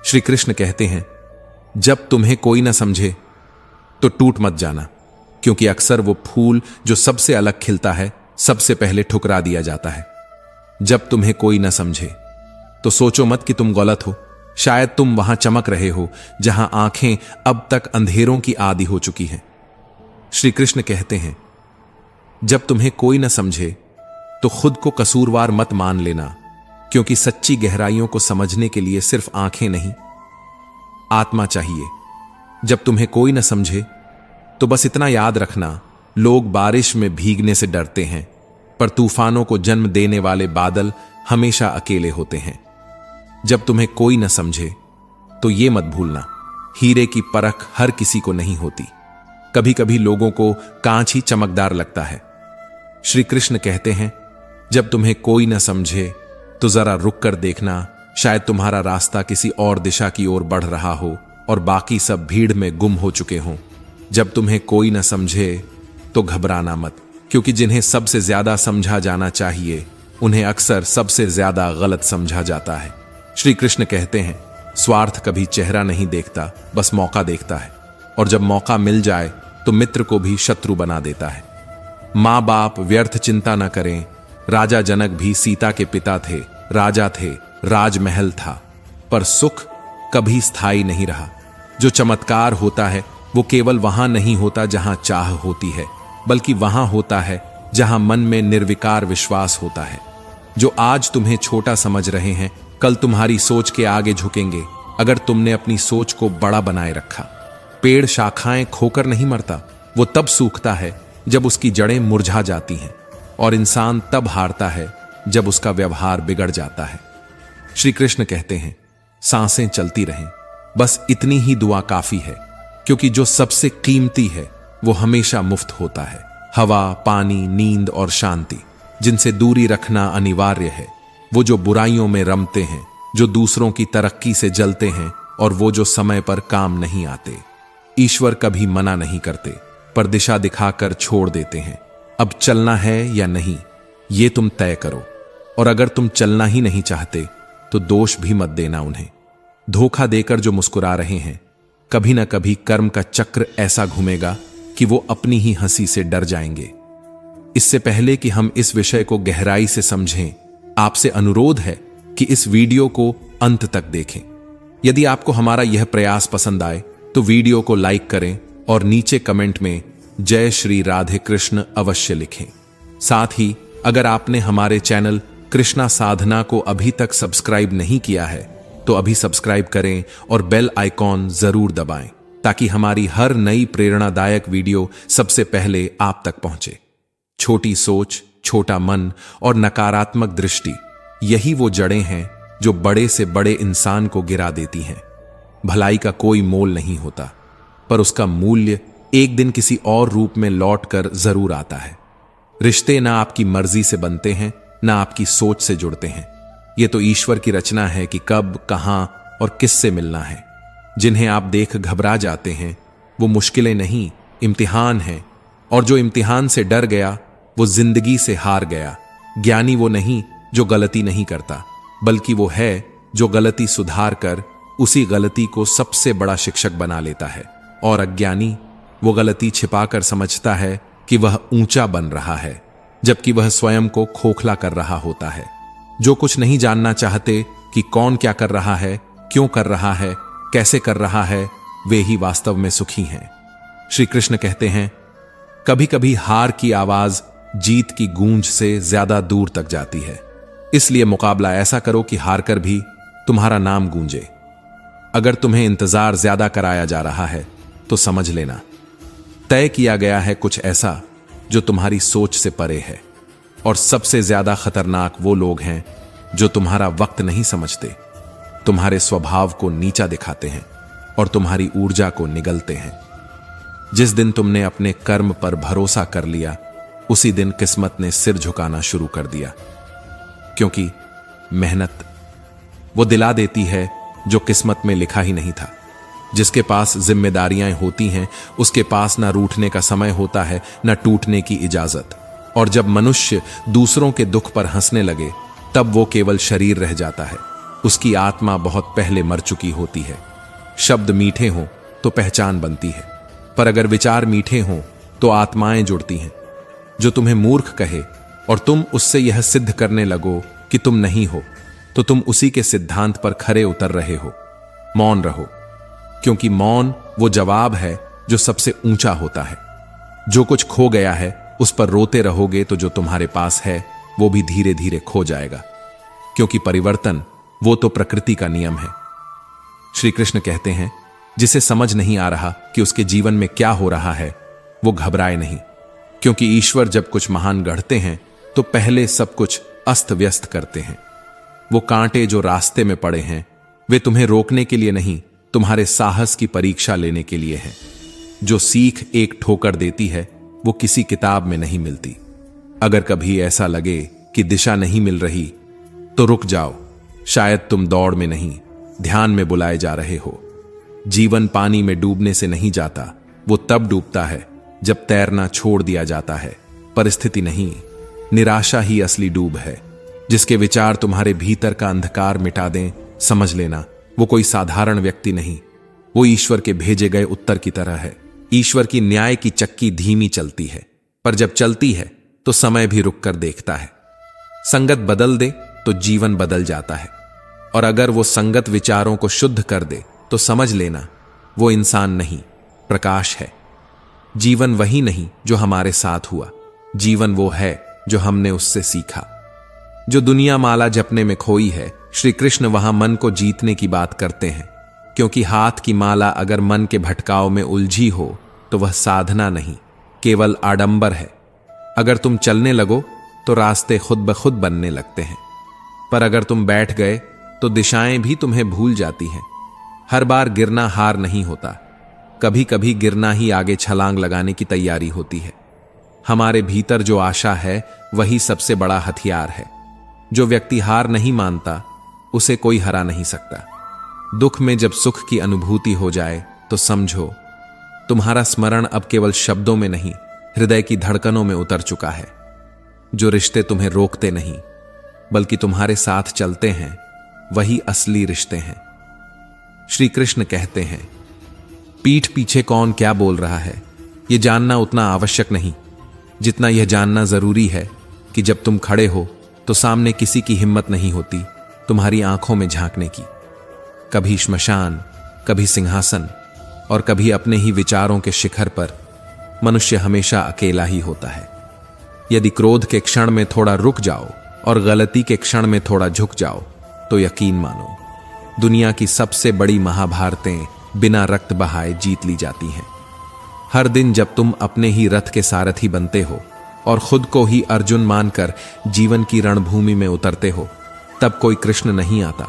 श्री कृष्ण कहते हैं, जब तुम्हें कोई न समझे तो टूट मत जाना, क्योंकि अक्सर वो फूल जो सबसे अलग खिलता है सबसे पहले ठुकरा दिया जाता है। जब तुम्हें कोई न समझे तो सोचो मत कि तुम गलत हो। शायद तुम वहां चमक रहे हो जहां आंखें अब तक अंधेरों की आदी हो चुकी हैं। श्री कृष्ण कहते हैं, जब तुम्हें कोई न समझे तो खुद को कसूरवार मत मान लेना, क्योंकि सच्ची गहराइयों को समझने के लिए सिर्फ आंखें नहीं, आत्मा चाहिए। जब तुम्हें कोई न समझे तो बस इतना याद रखना, लोग बारिश में भीगने से डरते हैं, पर तूफानों को जन्म देने वाले बादल हमेशा अकेले होते हैं। जब तुम्हें कोई न समझे तो यह मत भूलना, हीरे की परख हर किसी को नहीं होती। कभी कभी लोगों को कांच ही चमकदार लगता है। श्री कृष्ण कहते हैं, जब तुम्हें कोई न समझे तो जरा रुक कर देखना, शायद तुम्हारा रास्ता किसी और दिशा की ओर बढ़ रहा हो और बाकी सब भीड़ में गुम हो चुके हों। जब तुम्हें कोई न समझे तो घबराना मत, क्योंकि जिन्हें सबसे ज्यादा समझा जाना चाहिए उन्हें अक्सर सबसे ज्यादा गलत समझा जाता है। श्री कृष्ण कहते हैं, स्वार्थ कभी चेहरा नहीं देखता, बस मौका देखता है, और जब मौका मिल जाए तो मित्र को भी शत्रु बना देता है। मां बाप व्यर्थ चिंता न करें। राजा जनक भी सीता के पिता थे, राजा थे, राजमहल था, पर सुख कभी स्थायी नहीं रहा। जो चमत्कार होता है वो केवल वहां नहीं होता जहां चाह होती है, बल्कि वहां होता है जहां मन में निर्विकार विश्वास होता है। जो आज तुम्हें छोटा समझ रहे हैं, कल तुम्हारी सोच के आगे झुकेंगे, अगर तुमने अपनी सोच को बड़ा बनाए रखा। पेड़ शाखाएं खोकर नहीं मरता, वो तब सूखता है जब उसकी जड़ें मुरझा जाती हैं, और इंसान तब हारता है जब उसका व्यवहार बिगड़ जाता है। श्री कृष्ण कहते हैं, सांसें चलती रहें, बस इतनी ही दुआ काफी है, क्योंकि जो सबसे कीमती है वो हमेशा मुफ्त होता है। हवा, पानी, नींद और शांति, जिनसे दूरी रखना अनिवार्य है। वो जो बुराइयों में रमते हैं, जो दूसरों की तरक्की से जलते हैं, और वो जो समय पर काम नहीं आते। ईश्वर कभी मना नहीं करते, पर दिशा दिखाकर छोड़ देते हैं। अब चलना है या नहीं, ये तुम तय करो, और अगर तुम चलना ही नहीं चाहते तो दोष भी मत देना उन्हें। धोखा देकर जो मुस्कुरा रहे हैं, कभी ना कभी कर्म का चक्र ऐसा घूमेगा कि वो अपनी ही हंसी से डर जाएंगे। इससे पहले कि हम इस विषय को गहराई से समझें, आपसे अनुरोध है कि इस वीडियो को अंत तक देखें। यदि आपको हमारा यह प्रयास पसंद आए तो वीडियो को लाइक करें और नीचे कमेंट में जय श्री राधे कृष्ण अवश्य लिखें। साथ ही अगर आपने हमारे चैनल कृष्णा साधना को अभी तक सब्सक्राइब नहीं किया है तो अभी सब्सक्राइब करें और बेल आइकॉन जरूर दबाएं, ताकि हमारी हर नई प्रेरणादायक वीडियो सबसे पहले आप तक पहुंचे। छोटी सोच, छोटा मन और नकारात्मक दृष्टि, यही वो जड़ें हैं जो बड़े से बड़े इंसान को गिरा देती हैं। भलाई का कोई मोल नहीं होता, पर उसका मूल्य एक दिन किसी और रूप में लौटकर जरूर आता है। रिश्ते ना आपकी मर्जी से बनते हैं, ना आपकी सोच से जुड़ते हैं। यह तो ईश्वर की रचना है कि कब, कहां और किससे मिलना है। जिन्हें आप देख घबरा जाते हैं, वो मुश्किलें नहीं, इम्तिहान हैं, और जो इम्तिहान से डर गया वो जिंदगी से हार गया। ज्ञानी वो नहीं जो गलती नहीं करता, बल्कि वो है जो गलती सुधार कर उसी गलती को सबसे बड़ा शिक्षक बना लेता है। और अज्ञानी वो गलती छिपाकर समझता है कि वह ऊंचा बन रहा है, जबकि वह स्वयं को खोखला कर रहा होता है। जो कुछ नहीं जानना चाहते कि कौन क्या कर रहा है, क्यों कर रहा है, कैसे कर रहा है, वे ही वास्तव में सुखी हैं। श्री कृष्ण कहते हैं, कभी कभी हार की आवाज जीत की गूंज से ज्यादा दूर तक जाती है। इसलिए मुकाबला ऐसा करो कि हारकर भी तुम्हारा नाम गूंजे। अगर तुम्हें इंतजार ज्यादा कराया जा रहा है तो समझ लेना, तय किया गया है कुछ ऐसा जो तुम्हारी सोच से परे है। और सबसे ज्यादा खतरनाक वो लोग हैं जो तुम्हारा वक्त नहीं समझते, तुम्हारे स्वभाव को नीचा दिखाते हैं और तुम्हारी ऊर्जा को निगलते हैं। जिस दिन तुमने अपने कर्म पर भरोसा कर लिया, उसी दिन किस्मत ने सिर झुकाना शुरू कर दिया। क्योंकि मेहनत वो दिला देती है जो किस्मत में लिखा ही नहीं था। जिसके पास जिम्मेदारियां होती हैं, उसके पास ना रूठने का समय होता है, ना टूटने की इजाजत। और जब मनुष्य दूसरों के दुख पर हंसने लगे, तब वो केवल शरीर रह जाता है, उसकी आत्मा बहुत पहले मर चुकी होती है। शब्द मीठे हों तो पहचान बनती है, पर अगर विचार मीठे हों तो आत्माएं जुड़ती हैं। जो तुम्हें मूर्ख कहे और तुम उससे यह सिद्ध करने लगो कि तुम नहीं हो, तो तुम उसी के सिद्धांत पर खरे उतर रहे हो। मौन रहो, क्योंकि मौन वो जवाब है जो सबसे ऊंचा होता है। जो कुछ खो गया है उस पर रोते रहोगे तो जो तुम्हारे पास है वो भी धीरे धीरे खो जाएगा, क्योंकि परिवर्तन वो तो प्रकृति का नियम है। श्री कृष्ण कहते हैं, जिसे समझ नहीं आ रहा कि उसके जीवन में क्या हो रहा है, वो घबराए नहीं, क्योंकि ईश्वर जब कुछ महान गढ़ते हैं तो पहले सब कुछ अस्त व्यस्त करते हैं। वो कांटे जो रास्ते में पड़े हैं वे तुम्हें रोकने के लिए नहीं, तुम्हारे साहस की परीक्षा लेने के लिए हैं। जो सीख एक ठोकर देती है वो किसी किताब में नहीं मिलती। अगर कभी ऐसा लगे कि दिशा नहीं मिल रही तो रुक जाओ, शायद तुम दौड़ में नहीं ध्यान में बुलाए जा रहे हो। जीवन पानी में डूबने से नहीं जाता, वो तब डूबता है जब तैरना छोड़ दिया जाता है। परिस्थिति नहीं, निराशा ही असली डूब है। जिसके विचार तुम्हारे भीतर का अंधकार मिटा दें, समझ लेना वो कोई साधारण व्यक्ति नहीं, वो ईश्वर के भेजे गए उत्तर की तरह है। ईश्वर की न्याय की चक्की धीमी चलती है, पर जब चलती है तो समय भी रुक कर देखता है। संगत बदल दे तो जीवन बदल जाता है, और अगर वो संगत विचारों को शुद्ध कर दे तो समझ लेना वो इंसान नहीं, प्रकाश है। जीवन वही नहीं जो हमारे साथ हुआ, जीवन वो है जो हमने उससे सीखा। जो दुनिया माला जपने में खोई है, श्री कृष्ण वहां मन को जीतने की बात करते हैं, क्योंकि हाथ की माला अगर मन के भटकाव में उलझी हो तो वह साधना नहीं, केवल आडंबर है। अगर तुम चलने लगो तो रास्ते खुद ब खुद बनने लगते हैं, पर अगर तुम बैठ गए तो दिशाएं भी तुम्हें भूल जाती हैं। हर बार गिरना हार नहीं होता, कभी कभी गिरना ही आगे छलांग लगाने की तैयारी होती है। हमारे भीतर जो आशा है वही सबसे बड़ा हथियार है। जो व्यक्ति हार नहीं मानता उसे कोई हरा नहीं सकता। दुख में जब सुख की अनुभूति हो जाए तो समझो तुम्हारा स्मरण अब केवल शब्दों में नहीं, हृदय की धड़कनों में उतर चुका है। जो रिश्ते तुम्हें रोकते नहीं बल्कि तुम्हारे साथ चलते हैं, वही असली रिश्ते हैं। श्री कृष्ण कहते हैं, पीठ पीछे कौन क्या बोल रहा है यह जानना उतना आवश्यक नहीं जितना यह जानना जरूरी है कि जब तुम खड़े हो तो सामने किसी की हिम्मत नहीं होती तुम्हारी आंखों में झांकने की। कभी श्मशान, कभी सिंहासन और कभी अपने ही विचारों के शिखर पर मनुष्य हमेशा अकेला ही होता है। यदि क्रोध के क्षण में थोड़ा रुक जाओ और गलती के क्षण में थोड़ा झुक जाओ तो यकीन मानो दुनिया की सबसे बड़ी महाभारतें बिना रक्त बहाए जीत ली जाती हैं। हर दिन जब तुम अपने ही रथ के सारथी बनते हो और खुद को ही अर्जुन मानकर जीवन की रणभूमि में उतरते हो, तब कोई कृष्ण नहीं आता,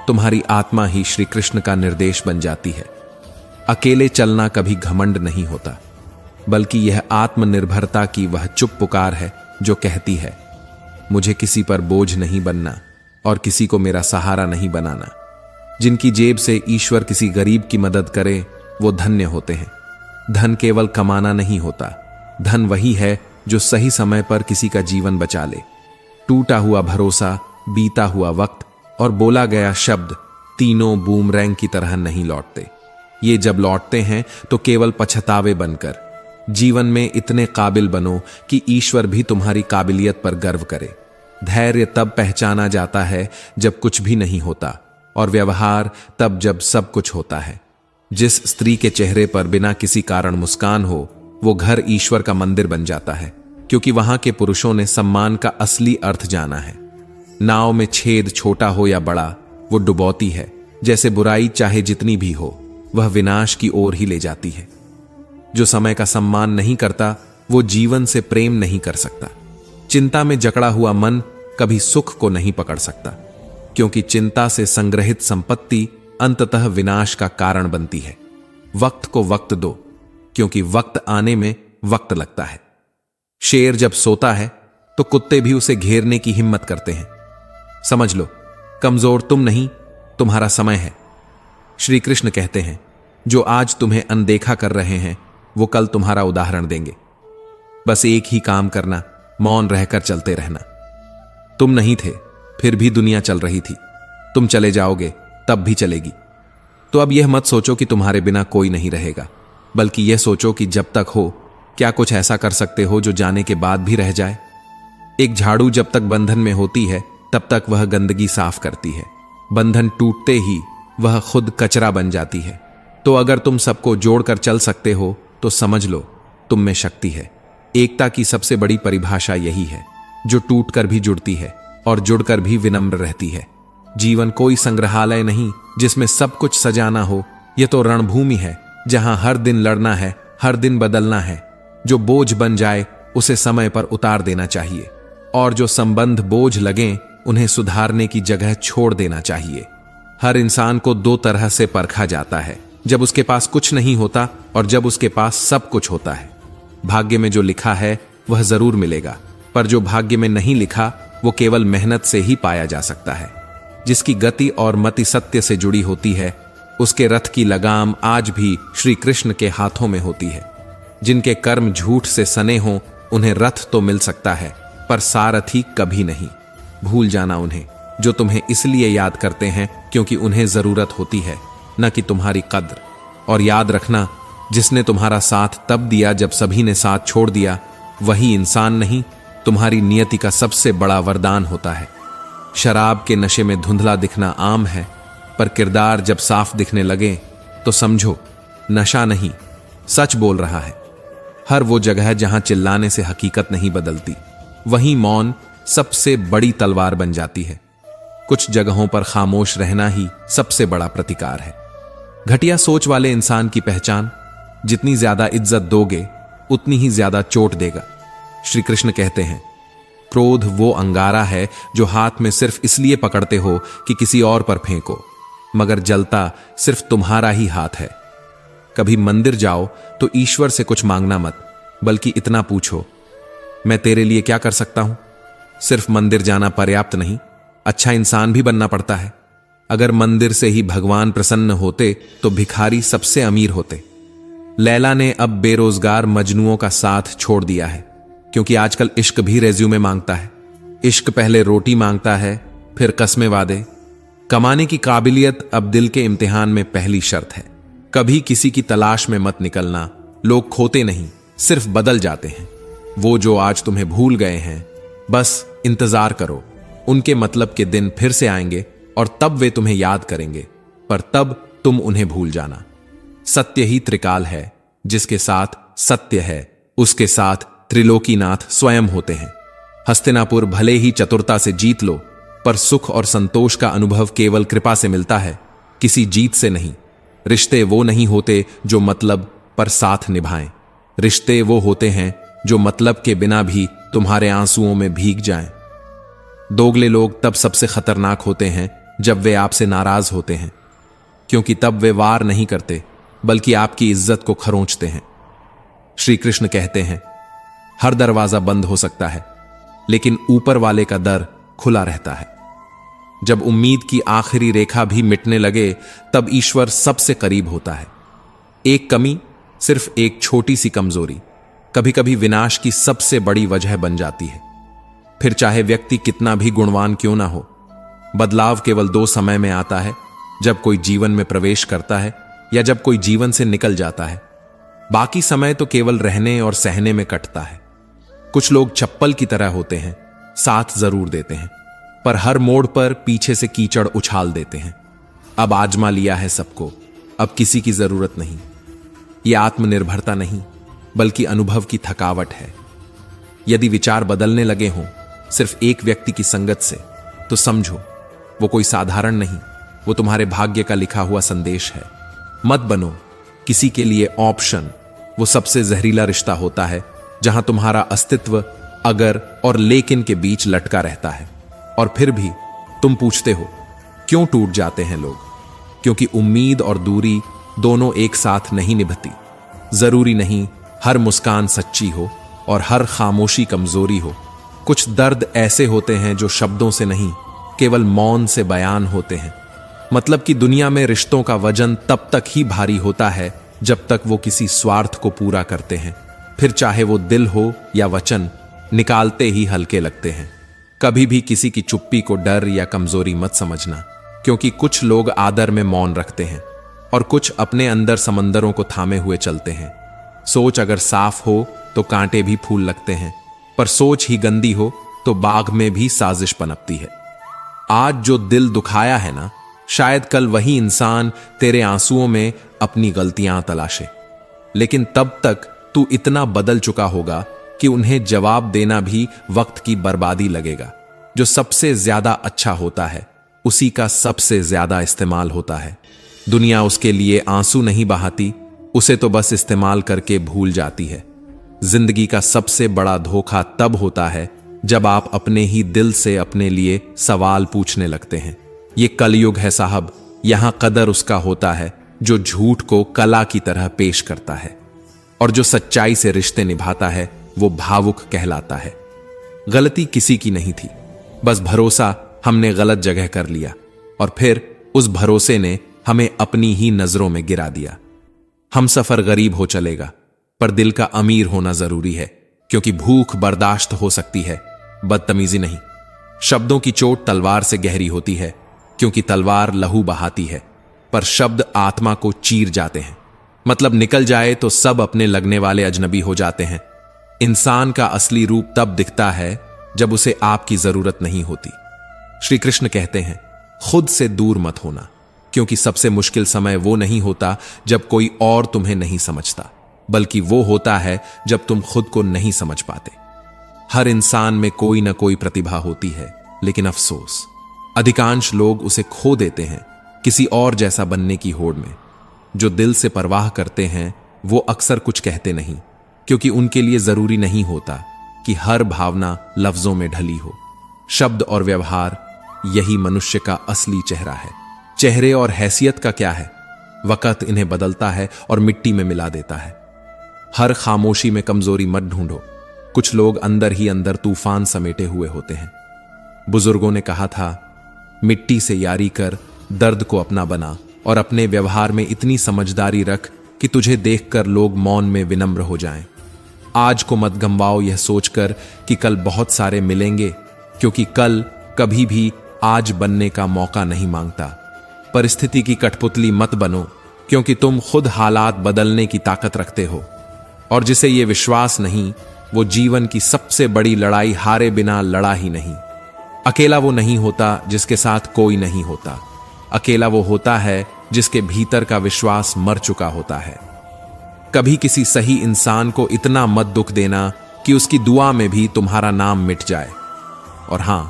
तुम्हारी आत्मा ही श्री कृष्ण का निर्देश बन जाती है। अकेले चलना कभी घमंड नहीं होता, बल्कि यह आत्मनिर्भरता की वह चुप पुकार है जो कहती है, मुझे किसी पर बोझ नहीं बनना और किसी को मेरा सहारा नहीं बनाना। जिनकी जेब से ईश्वर किसी गरीब की मदद करे वो धन्य होते हैं। धन केवल कमाना नहीं होता, धन वही है जो सही समय पर किसी का जीवन बचा ले। टूटा हुआ भरोसा, बीता हुआ वक्त और बोला गया शब्द तीनों बूमरैंग की तरह नहीं लौटते। ये जब लौटते हैं तो केवल पछतावे बनकर। जीवन में इतने काबिल बनो कि ईश्वर भी तुम्हारी काबिलियत पर गर्व करे। धैर्य तब पहचाना जाता है जब कुछ भी नहीं होता, और व्यवहार तब जब सब कुछ होता है। जिस स्त्री के चेहरे पर बिना किसी कारण मुस्कान हो, वो घर ईश्वर का मंदिर बन जाता है, क्योंकि वहां के पुरुषों ने सम्मान का असली अर्थ जाना है। नाव में छेद छोटा हो या बड़ा, वो डुबोती है। जैसे बुराई चाहे जितनी भी हो, वह विनाश की ओर ही ले जाती है। जो समय का सम्मान नहीं करता, वो जीवन से प्रेम नहीं कर सकता। चिंता में जकड़ा हुआ मन कभी सुख को नहीं पकड़ सकता, क्योंकि चिंता से संग्रहित संपत्ति अंततः विनाश का कारण बनती है। वक्त को वक्त दो, क्योंकि वक्त आने में वक्त लगता है। शेर जब सोता है तो कुत्ते भी उसे घेरने की हिम्मत करते हैं। समझ लो, कमजोर तुम नहीं, तुम्हारा समय है। श्री कृष्ण कहते हैं, जो आज तुम्हें अनदेखा कर रहे हैं वो कल तुम्हारा उदाहरण देंगे। बस एक ही काम करना, मौन रहकर चलते रहना। तुम नहीं थे, फिर भी दुनिया चल रही थी। तुम चले जाओगे तब भी चलेगी। तो अब यह मत सोचो कि तुम्हारे बिना कोई नहीं रहेगा, बल्कि यह सोचो कि जब तक हो क्या कुछ ऐसा कर सकते हो जो जाने के बाद भी रह जाए। एक झाड़ू जब तक बंधन में होती है तब तक वह गंदगी साफ करती है, बंधन टूटते ही वह खुद कचरा बन जाती है। तो अगर तुम सबको जोड़कर चल सकते हो तो समझ लो तुम में शक्ति है। एकता की सबसे बड़ी परिभाषा यही है, जो टूटकर भी जुड़ती है और जुड़कर भी विनम्र रहती है। जीवन कोई संग्रहालय नहीं जिसमें सब कुछ सजाना हो, यह तो रणभूमि है जहां हर दिन लड़ना है, हर दिन बदलना है। जो बोझ बन जाए उसे समय पर उतार देना चाहिए, और जो संबंध बोझ लगें उन्हें सुधारने की जगह छोड़ देना चाहिए। हर इंसान को दो तरह से परखा जाता है, जब उसके पास कुछ नहीं होता और जब उसके पास सब कुछ होता है। भाग्य में जो लिखा है वह जरूर मिलेगा, पर जो भाग्य में नहीं लिखा वो केवल मेहनत से ही पाया जा सकता है। जिसकी गति और मति सत्य से जुड़ी होती है उसके रथ की लगाम आज भी श्री कृष्ण के हाथों में होती है। जिनके कर्म झूठ से सने हों उन्हें रथ तो मिल सकता है, पर सारथी कभी नहीं। भूल जाना उन्हें जो तुम्हें इसलिए याद करते हैं क्योंकि उन्हें जरूरत होती है, न कि तुम्हारी कद्र। और याद रखना, जिसने तुम्हारा साथ तब दिया जब सभी ने साथ छोड़ दिया, वही इंसान नहीं तुम्हारी नियति का सबसे बड़ा वरदान होता है। शराब के नशे में धुंधला दिखना आम है, पर किरदार जब साफ दिखने लगे तो समझो नशा नहीं सच बोल रहा है। हर वो जगह जहां चिल्लाने से हकीकत नहीं बदलती, वहीं मौन सबसे बड़ी तलवार बन जाती है। कुछ जगहों पर खामोश रहना ही सबसे बड़ा प्रतिकार है। घटिया सोच वाले इंसान की पहचान, जितनी ज्यादा इज्जत दोगे उतनी ही ज्यादा चोट देगा। श्री कृष्ण कहते हैं, क्रोध वो अंगारा है जो हाथ में सिर्फ इसलिए पकड़ते हो कि किसी और पर फेंको, मगर जलता सिर्फ तुम्हारा ही हाथ है। कभी मंदिर जाओ तो ईश्वर से कुछ मांगना मत, बल्कि इतना पूछो, मैं तेरे लिए क्या कर सकता हूं। सिर्फ मंदिर जाना पर्याप्त नहीं, अच्छा इंसान भी बनना पड़ता है। अगर मंदिर से ही भगवान प्रसन्न होते तो भिखारी सबसे अमीर होते। लैला ने अब बेरोजगार मजनुओं का साथ छोड़ दिया है, क्योंकि आजकल इश्क भी रेज्यूमे मांगता है। इश्क पहले रोटी मांगता है, फिर कस्में वादे। कमाने की काबिलियत अब दिल के इम्तिहान में पहली शर्त है। कभी किसी की तलाश में मत निकलना। लोग खोते नहीं, सिर्फ बदल जाते हैं। वो जो आज तुम्हें भूल गए हैं, बस इंतजार करो, उनके मतलब के दिन फिर से आएंगे और तब वे तुम्हें याद करेंगे, पर तब तुम उन्हें भूल जाना। सत्य ही त्रिकाल है, जिसके साथ सत्य है उसके साथ त्रिलोकीनाथ स्वयं होते हैं। हस्तिनापुर भले ही चतुरता से जीत लो, पर सुख और संतोष का अनुभव केवल कृपा से मिलता है, किसी जीत से नहीं। रिश्ते वो नहीं होते जो मतलब पर साथ निभाएं। रिश्ते वो होते हैं जो मतलब के बिना भी तुम्हारे आंसुओं में भीग जाएं। दोगले लोग तब सबसे खतरनाक होते हैं जब वे आपसे नाराज होते हैं, क्योंकि तब वे वार नहीं करते बल्कि आपकी इज्जत को खरोंचते हैं। श्री कृष्ण कहते हैं, हर दरवाजा बंद हो सकता है, लेकिन ऊपर वाले का दर खुला रहता है। जब उम्मीद की आखिरी रेखा भी मिटने लगे तब ईश्वर सबसे करीब होता है। एक कमी, सिर्फ एक छोटी सी कमजोरी, कभी कभी विनाश की सबसे बड़ी वजह बन जाती है। फिर चाहे व्यक्ति कितना भी गुणवान क्यों ना हो, बदलाव केवल दो समय में आता है, जब कोई जीवन में प्रवेश करता है या जब कोई जीवन से निकल जाता है। बाकी समय तो केवल रहने और सहने में कटता है। कुछ लोग चप्पल की तरह होते हैं, साथ जरूर देते हैं, पर हर मोड़ पर पीछे से कीचड़ उछाल देते हैं। अब आजमा लिया है सबको, अब किसी की जरूरत नहीं। यह आत्मनिर्भरता नहीं, बल्कि अनुभव की थकावट है। यदि विचार बदलने लगे हों सिर्फ एक व्यक्ति की संगत से, तो समझो वो कोई साधारण नहीं, वो तुम्हारे भाग्य का लिखा हुआ संदेश है। मत बनो किसी के लिए ऑप्शन। वो सबसे जहरीला रिश्ता होता है जहां तुम्हारा अस्तित्व अगर और लेकिन के बीच लटका रहता है। और फिर भी तुम पूछते हो क्यों टूट जाते हैं लोग? क्योंकि उम्मीद और दूरी दोनों एक साथ नहीं निभती। जरूरी नहीं हर मुस्कान सच्ची हो और हर खामोशी कमजोरी हो। कुछ दर्द ऐसे होते हैं जो शब्दों से नहीं, केवल मौन से बयान होते हैं। मतलब कि दुनिया में रिश्तों का वजन तब तक ही भारी होता है जब तक वो किसी स्वार्थ को पूरा करते हैं। फिर चाहे वो दिल हो या वचन, निकालते ही हल्के लगते हैं। कभी भी किसी की चुप्पी को डर या कमजोरी मत समझना, क्योंकि कुछ लोग आदर में मौन रखते हैं और कुछ अपने अंदर समंदरों को थामे हुए चलते हैं। सोच अगर साफ हो तो कांटे भी फूल लगते हैं, पर सोच ही गंदी हो तो बाग में भी साजिश पनपती है। आज जो दिल दुखाया है ना, शायद कल वही इंसान तेरे आंसुओं में अपनी गलतियां तलाशे, लेकिन तब तक तू इतना बदल चुका होगा कि उन्हें जवाब देना भी वक्त की बर्बादी लगेगा। जो सबसे ज्यादा अच्छा होता है उसी का सबसे ज्यादा इस्तेमाल होता है। दुनिया उसके लिए आंसू नहीं बहाती, उसे तो बस इस्तेमाल करके भूल जाती है। जिंदगी का सबसे बड़ा धोखा तब होता है जब आप अपने ही दिल से अपने लिए सवाल पूछने लगते हैं। ये कलयुग है साहब, यहां कदर उसका होता है जो झूठ को कला की तरह पेश करता है, और जो सच्चाई से रिश्ते निभाता है वो भावुक कहलाता है। गलती किसी की नहीं थी, बस भरोसा हमने गलत जगह कर लिया और फिर उस भरोसे ने हमें अपनी ही नजरों में गिरा दिया। हम सफर गरीब हो चलेगा, पर दिल का अमीर होना जरूरी है, क्योंकि भूख बर्दाश्त हो सकती है, बदतमीजी नहीं। शब्दों की चोट तलवार से गहरी होती है, क्योंकि तलवार लहू बहाती है, पर शब्द आत्मा को चीर जाते हैं। मतलब निकल जाए तो सब अपने लगने वाले अजनबी हो जाते हैं। इंसान का असली रूप तब दिखता है जब उसे आपकी जरूरत नहीं होती। श्री कृष्ण कहते हैं, खुद से दूर मत होना, क्योंकि सबसे मुश्किल समय वो नहीं होता जब कोई और तुम्हें नहीं समझता, बल्कि वो होता है जब तुम खुद को नहीं समझ पाते। हर इंसान में कोई ना कोई प्रतिभा होती है, लेकिन अफसोस अधिकांश लोग उसे खो देते हैं किसी और जैसा बनने की होड़ में। जो दिल से परवाह करते हैं वो अक्सर कुछ कहते नहीं, क्योंकि उनके लिए जरूरी नहीं होता कि हर भावना लफ्जों में ढली हो। शब्द और व्यवहार, यही मनुष्य का असली चेहरा है। चेहरे और हैसियत का क्या है, वक्त इन्हें बदलता है और मिट्टी में मिला देता है। हर खामोशी में कमजोरी मत ढूंढो, कुछ लोग अंदर ही अंदर तूफान समेटे हुए होते हैं। बुजुर्गों ने कहा था, मिट्टी से यारी कर, दर्द को अपना बना, और अपने व्यवहार में इतनी समझदारी रख कि तुझे देखकर लोग मौन में विनम्र हो जाएं। आज को मत गंवाओ यह सोचकर कि कल बहुत सारे मिलेंगे, क्योंकि कल कभी भी आज बनने का मौका नहीं मांगता। परिस्थिति की कठपुतली मत बनो, क्योंकि तुम खुद हालात बदलने की ताकत रखते हो, और जिसे यह विश्वास नहीं वो जीवन की सबसे बड़ी लड़ाई हारे बिना लड़ा ही नहीं। अकेला वो नहीं होता जिसके साथ कोई नहीं होता, अकेला वो होता है जिसके भीतर का विश्वास मर चुका होता है। कभी किसी सही इंसान को इतना मत दुख देना कि उसकी दुआ में भी तुम्हारा नाम मिट जाए। और हां,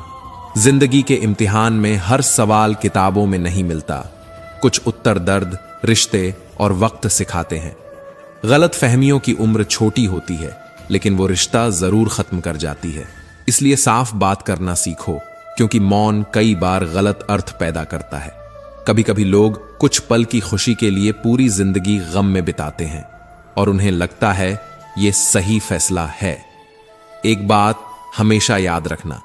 जिंदगी के इम्तिहान में हर सवाल किताबों में नहीं मिलता, कुछ उत्तर दर्द, रिश्ते और वक्त सिखाते हैं। गलत फहमियों की उम्र छोटी होती है, लेकिन वो रिश्ता जरूर खत्म कर जाती है। इसलिए साफ बात करना सीखो, क्योंकि मौन कई बार गलत अर्थ पैदा करता है। कभी कभी लोग कुछ पल की खुशी के लिए पूरी जिंदगी गम में बिताते हैं, और उन्हें लगता है ये सही फैसला है। एक बात हमेशा याद रखना,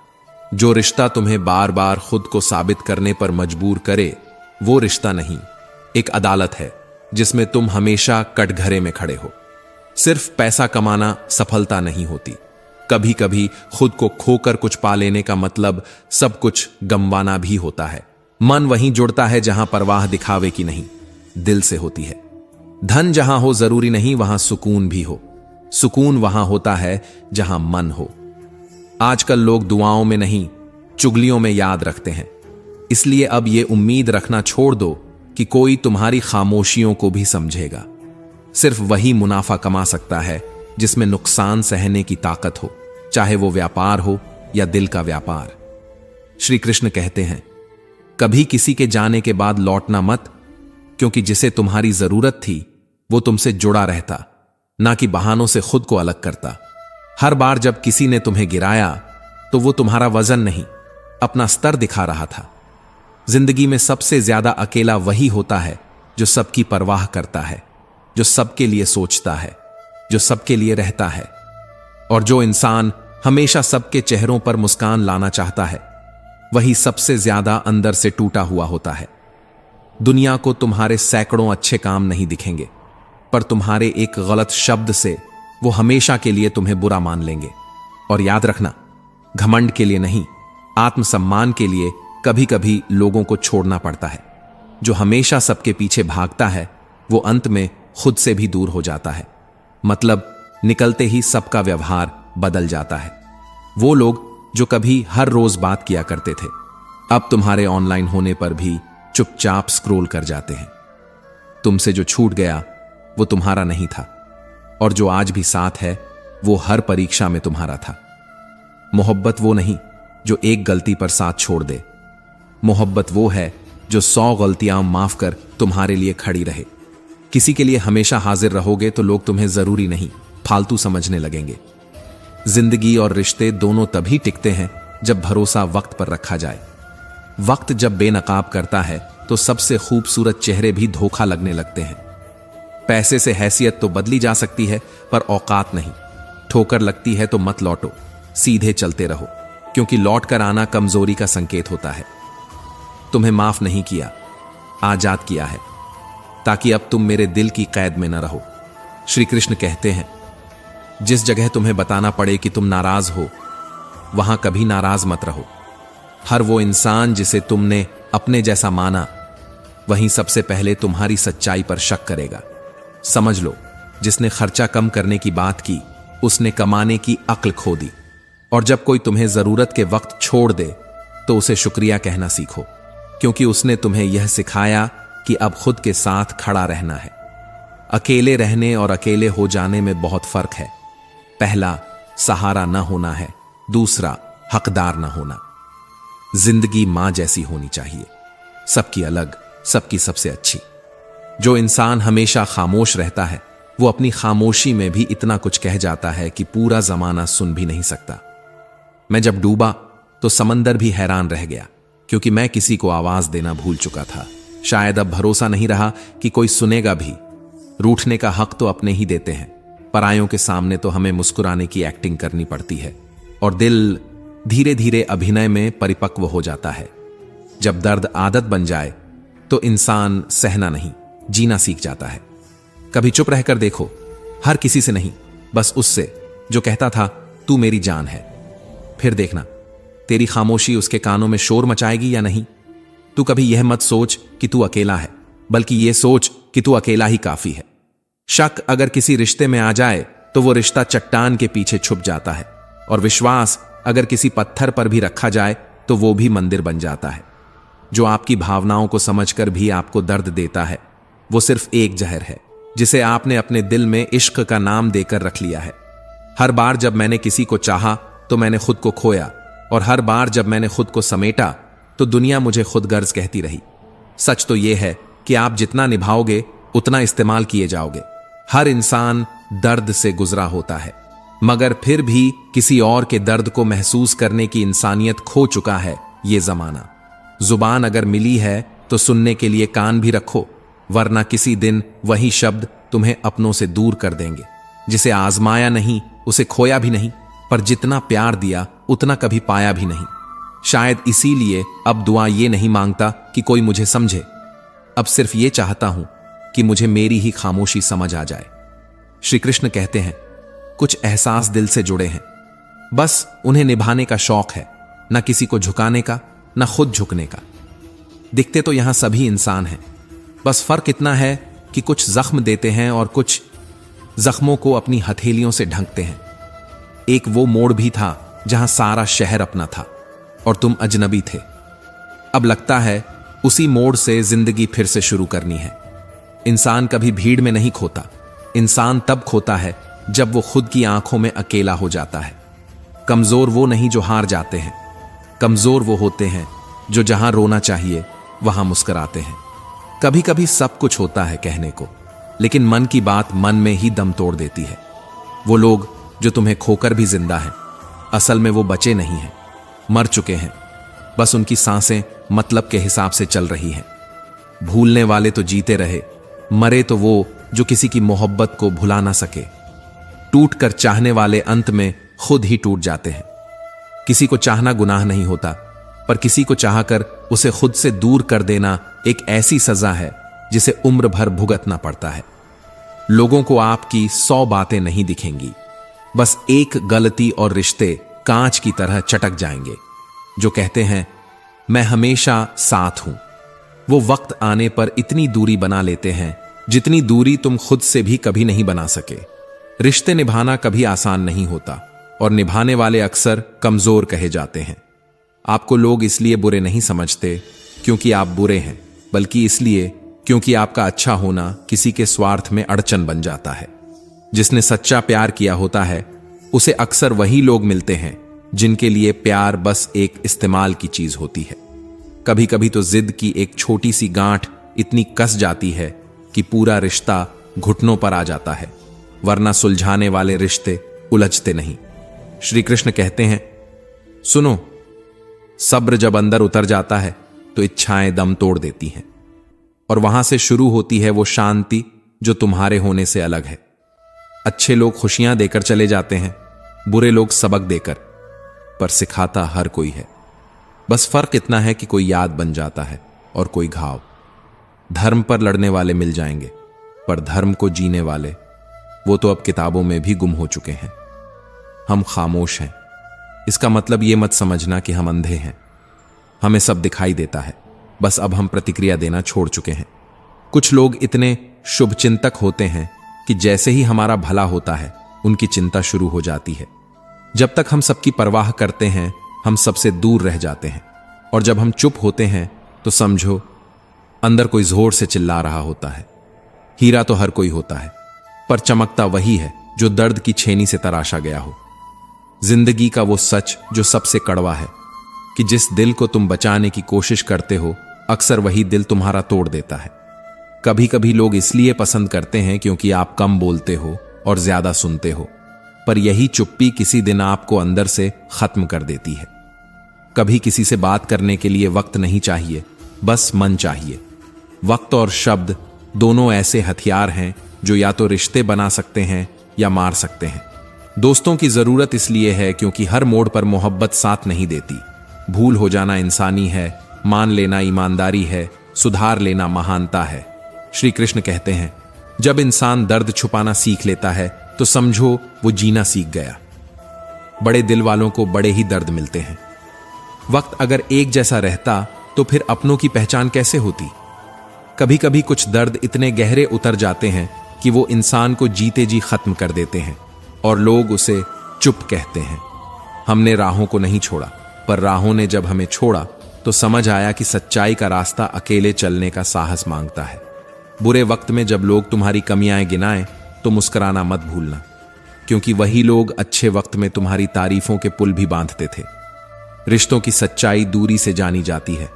जो रिश्ता तुम्हें बार बार खुद को साबित करने पर मजबूर करे वो रिश्ता नहीं, एक अदालत है जिसमें तुम हमेशा कटघरे में खड़े हो। सिर्फ पैसा कमाना सफलता नहीं होती, कभी कभी खुद को खोकर कुछ पा लेने का मतलब सब कुछ गंवाना भी होता है। मन वहीं जुड़ता है जहां परवाह दिखावे की नहीं, दिल से होती है। धन जहां हो जरूरी नहीं वहां सुकून भी हो, सुकून वहां होता है जहां मन हो। आजकल लोग दुआओं में नहीं, चुगलियों में याद रखते हैं। इसलिए अब यह उम्मीद रखना छोड़ दो कि कोई तुम्हारी खामोशियों को भी समझेगा। सिर्फ वही मुनाफा कमा सकता है जिसमें नुकसान सहने की ताकत हो, चाहे वो व्यापार हो या दिल का व्यापार। श्री कृष्ण कहते हैं, कभी किसी के जाने के बाद लौटना मत, क्योंकि जिसे तुम्हारी जरूरत थी वो तुमसे जुड़ा रहता, ना कि बहानों से खुद को अलग करता। हर बार जब किसी ने तुम्हें गिराया तो वो तुम्हारा वजन नहीं, अपना स्तर दिखा रहा था। जिंदगी में सबसे ज्यादा अकेला वही होता है जो सबकी परवाह करता है, जो सबके लिए सोचता है, जो सबके लिए रहता है। और जो इंसान हमेशा सबके चेहरों पर मुस्कान लाना चाहता है, वही सबसे ज्यादा अंदर से टूटा हुआ होता है। दुनिया को तुम्हारे सैकड़ों अच्छे काम नहीं दिखेंगे, पर तुम्हारे एक गलत शब्द से वो हमेशा के लिए तुम्हें बुरा मान लेंगे। और याद रखना, घमंड के लिए नहीं, आत्मसम्मान के लिए कभी कभी लोगों को छोड़ना पड़ता है। जो हमेशा सबके पीछे भागता है वो अंत में खुद से भी दूर हो जाता है। मतलब निकलते ही सबका व्यवहार बदल जाता है। वो लोग जो कभी हर रोज बात किया करते थे अब तुम्हारे ऑनलाइन होने पर भी चुपचाप स्क्रॉल कर जाते हैं। तुमसे जो छूट गया वो तुम्हारा नहीं था, और जो आज भी साथ है वो हर परीक्षा में तुम्हारा था। मोहब्बत वो नहीं जो एक गलती पर साथ छोड़ दे। मोहब्बत वो है जो 100 गलतियां माफ कर तुम्हारे लिए खड़ी रहे। किसी के लिए हमेशा हाजिर रहोगे तो लोग तुम्हें जरूरी नहीं फालतू समझने लगेंगे। जिंदगी और रिश्ते दोनों तभी टिकते हैं जब भरोसा वक्त पर रखा जाए। वक्त जब बेनकाब करता है तो सबसे खूबसूरत चेहरे भी धोखा लगने लगते हैं। पैसे से हैसियत तो बदली जा सकती है पर औकात नहीं। ठोकर लगती है तो मत लौटो, सीधे चलते रहो, क्योंकि लौट कर आना कमजोरी का संकेत होता है। तुम्हें माफ नहीं किया, आजाद किया है, ताकि अब तुम मेरे दिल की कैद में न रहो। श्री कृष्ण कहते हैं, जिस जगह तुम्हें बताना पड़े कि तुम नाराज हो वहां कभी नाराज मत रहो। हर वो इंसान जिसे तुमने अपने जैसा माना वहीं सबसे पहले तुम्हारी सच्चाई पर शक करेगा। समझ लो, जिसने खर्चा कम करने की बात की उसने कमाने की अक्ल खो दी। और जब कोई तुम्हें जरूरत के वक्त छोड़ दे तो उसे शुक्रिया कहना सीखो, क्योंकि उसने तुम्हें यह सिखाया कि अब खुद के साथ खड़ा रहना है। अकेले रहने और अकेले हो जाने में बहुत फर्क है। पहला सहारा न होना है, दूसरा हकदार न होना। जिंदगी मां जैसी होनी चाहिए, सबकी अलग, सबकी सबसे अच्छी। जो इंसान हमेशा खामोश रहता है वो अपनी खामोशी में भी इतना कुछ कह जाता है कि पूरा जमाना सुन भी नहीं सकता। मैं जब डूबा तो समंदर भी हैरान रह गया, क्योंकि मैं किसी को आवाज देना भूल चुका था। शायद अब भरोसा नहीं रहा कि कोई सुनेगा भी। रूठने का हक तो अपने ही देते हैं, परायों के सामने तो हमें मुस्कुराने की एक्टिंग करनी पड़ती है। और दिल धीरे धीरे अभिनय में परिपक्व हो जाता है। जब दर्द आदत बन जाए तो इंसान सहना नहीं, जीना सीख जाता है। कभी चुप रहकर देखो, हर किसी से नहीं, बस उससे जो कहता था तू मेरी जान है। फिर देखना तेरी खामोशी उसके कानों में शोर मचाएगी या नहीं। तू कभी यह मत सोच कि तू अकेला है, बल्कि यह सोच कि तू अकेला ही काफी है। शक अगर किसी रिश्ते में आ जाए तो वो रिश्ता चट्टान के पीछे छुप जाता है, और विश्वास अगर किसी पत्थर पर भी रखा जाए तो वो भी मंदिर बन जाता है। जो आपकी भावनाओं को समझकर भी आपको दर्द देता है वो सिर्फ एक जहर है जिसे आपने अपने दिल में इश्क का नाम देकर रख लिया है। हर बार जब मैंने किसी को चाहा तो मैंने खुद को खोया, और हर बार जब मैंने खुद को समेटा तो दुनिया मुझे खुदगर्ज कहती रही। सच तो यह है कि आप जितना निभाओगे उतना इस्तेमाल किए जाओगे। हर इंसान दर्द से गुजरा होता है, मगर फिर भी किसी और के दर्द को महसूस करने की इंसानियत खो चुका है ये जमाना। जुबान अगर मिली है तो सुनने के लिए कान भी रखो, वरना किसी दिन वही शब्द तुम्हें अपनों से दूर कर देंगे। जिसे आजमाया नहीं उसे खोया भी नहीं, पर जितना प्यार दिया उतना कभी पाया भी नहीं। शायद इसीलिए अब दुआ ये नहीं मांगता कि कोई मुझे समझे, अब सिर्फ ये चाहता हूं कि मुझे मेरी ही खामोशी समझ आ जाए। श्री कृष्ण कहते हैं, कुछ एहसास दिल से जुड़े हैं, बस उन्हें निभाने का शौक है, न किसी को झुकाने का, न खुद झुकने का। दिखते तो यहां सभी इंसान हैं, बस फर्क इतना है कि कुछ जख्म देते हैं और कुछ जख्मों को अपनी हथेलियों से ढंकते हैं। एक वो मोड़ भी था जहां सारा शहर अपना था और तुम अजनबी थे। अब लगता है उसी मोड़ से जिंदगी फिर से शुरू करनी है। इंसान कभी भीड़ में नहीं खोता, इंसान तब खोता है जब वो खुद की आंखों में अकेला हो जाता है। कमजोर वो नहीं जो हार जाते हैं, कमजोर वो होते हैं जो जहां रोना चाहिए वहां मुस्कुराते हैं। कभी कभी सब कुछ होता है कहने को, लेकिन मन की बात मन में ही दम तोड़ देती है। वो लोग जो तुम्हें खोकर भी जिंदा हैं, असल में वो बचे नहीं हैं, मर चुके हैं। बस उनकी सांसें मतलब के हिसाब से चल रही हैं। भूलने वाले तो जीते रहे, मरे तो वो जो किसी की मोहब्बत को भुला ना सके। टूट कर चाहने वाले अंत में खुद ही टूट जाते हैं। किसी को चाहना गुनाह नहीं होता, पर किसी को चाहकर उसे खुद से दूर कर देना एक ऐसी सजा है जिसे उम्र भर भुगतना पड़ता है। लोगों को आपकी 100 बातें नहीं दिखेंगी, बस एक गलती और रिश्ते कांच की तरह चटक जाएंगे। जो कहते हैं मैं हमेशा साथ हूं, वो वक्त आने पर इतनी दूरी बना लेते हैं जितनी दूरी तुम खुद से भी कभी नहीं बना सके। रिश्ते निभाना कभी आसान नहीं होता और निभाने वाले अक्सर कमजोर कहे जाते हैं। आपको लोग इसलिए बुरे नहीं समझते क्योंकि आप बुरे हैं, बल्कि इसलिए क्योंकि आपका अच्छा होना किसी के स्वार्थ में अड़चन बन जाता है। जिसने सच्चा प्यार किया होता है उसे अक्सर वही लोग मिलते हैं जिनके लिए प्यार बस एक इस्तेमाल की चीज होती है। कभी कभी तो जिद की एक छोटी सी गांठ इतनी कस जाती है कि पूरा रिश्ता घुटनों पर आ जाता है, वरना सुलझाने वाले रिश्ते उलझते नहीं। श्री कृष्ण कहते हैं, सुनो, सब्र जब अंदर उतर जाता है तो इच्छाएं दम तोड़ देती हैं और वहां से शुरू होती है वो शांति जो तुम्हारे होने से अलग है। अच्छे लोग खुशियां देकर चले जाते हैं, बुरे लोग सबक देकर, पर सिखाता हर कोई है। बस फर्क इतना है कि कोई याद बन जाता है और कोई घाव। धर्म पर लड़ने वाले मिल जाएंगे, पर धर्म को जीने वाले वो तो अब किताबों में भी गुम हो चुके हैं। हम खामोश हैं, इसका मतलब ये मत समझना कि हम अंधे हैं। हमें सब दिखाई देता है, बस अब हम प्रतिक्रिया देना छोड़ चुके हैं। कुछ लोग इतने शुभचिंतक होते हैं कि जैसे ही हमारा भला होता है उनकी चिंता शुरू हो जाती है। जब तक हम सबकी परवाह करते हैं हम सबसे दूर रह जाते हैं, और जब हम चुप होते हैं तो समझो अंदर कोई जोर से चिल्ला रहा होता है। हीरा तो हर कोई होता है, पर चमकता वही है जो दर्द की छेनी से तराशा गया हो। जिंदगी का वो सच जो सबसे कड़वा है कि जिस दिल को तुम बचाने की कोशिश करते हो अक्सर वही दिल तुम्हारा तोड़ देता है। कभी कभी लोग इसलिए पसंद करते हैं क्योंकि आप कम बोलते हो और ज्यादा सुनते हो, पर यही चुप्पी किसी दिन आपको अंदर से खत्म कर देती है। कभी किसी से बात करने के लिए वक्त नहीं चाहिए, बस मन चाहिए। वक्त और शब्द दोनों ऐसे हथियार हैं जो या तो रिश्ते बना सकते हैं या मार सकते हैं। दोस्तों की जरूरत इसलिए है क्योंकि हर मोड़ पर मोहब्बत साथ नहीं देती। भूल हो जाना इंसानी है, मान लेना ईमानदारी है, सुधार लेना महानता है। श्री कृष्ण कहते हैं, जब इंसान दर्द छुपाना सीख लेता है तो समझो वो जीना सीख गया। बड़े दिल वालों को बड़े ही दर्द मिलते हैं। वक्त अगर एक जैसा रहता तो फिर अपनों की पहचान कैसे होती। कभी कभी कुछ दर्द इतने गहरे उतर जाते हैं कि वो इंसान को जीते जी खत्म कर देते हैं और लोग उसे चुप कहते हैं। हमने राहों को नहीं छोड़ा, पर राहों ने जब हमें छोड़ा तो समझ आया कि सच्चाई का रास्ता अकेले चलने का साहस मांगता है। बुरे वक्त में जब लोग तुम्हारी कमियां गिनाएं तो मुस्कुराना मत भूलना, क्योंकि वही लोग अच्छे वक्त में तुम्हारी तारीफों के पुल भी बांधते थे। रिश्तों की सच्चाई दूरी से जानी जाती है,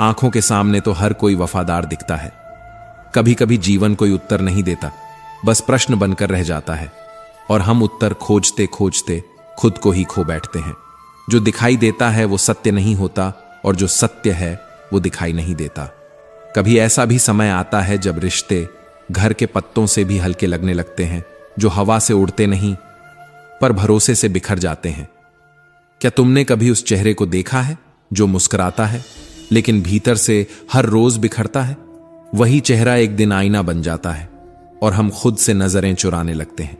आंखों के सामने तो हर कोई वफादार दिखता है। कभी कभी जीवन कोई उत्तर नहीं देता, बस प्रश्न बनकर रह जाता है और हम उत्तर खोजते खोजते खुद को ही खो बैठते हैं। जो दिखाई देता है वो सत्य नहीं होता और जो सत्य है वो दिखाई नहीं देता। कभी ऐसा भी समय आता है जब रिश्ते घर के पत्तों से भी हल्के लगने लगते हैं, जो हवा से उड़ते नहीं पर भरोसे से बिखर जाते हैं। क्या तुमने कभी उस चेहरे को देखा है जो मुस्कुराता है लेकिन भीतर से हर रोज बिखरता है? वही चेहरा एक दिन आईना बन जाता है और हम खुद से नजरें चुराने लगते हैं।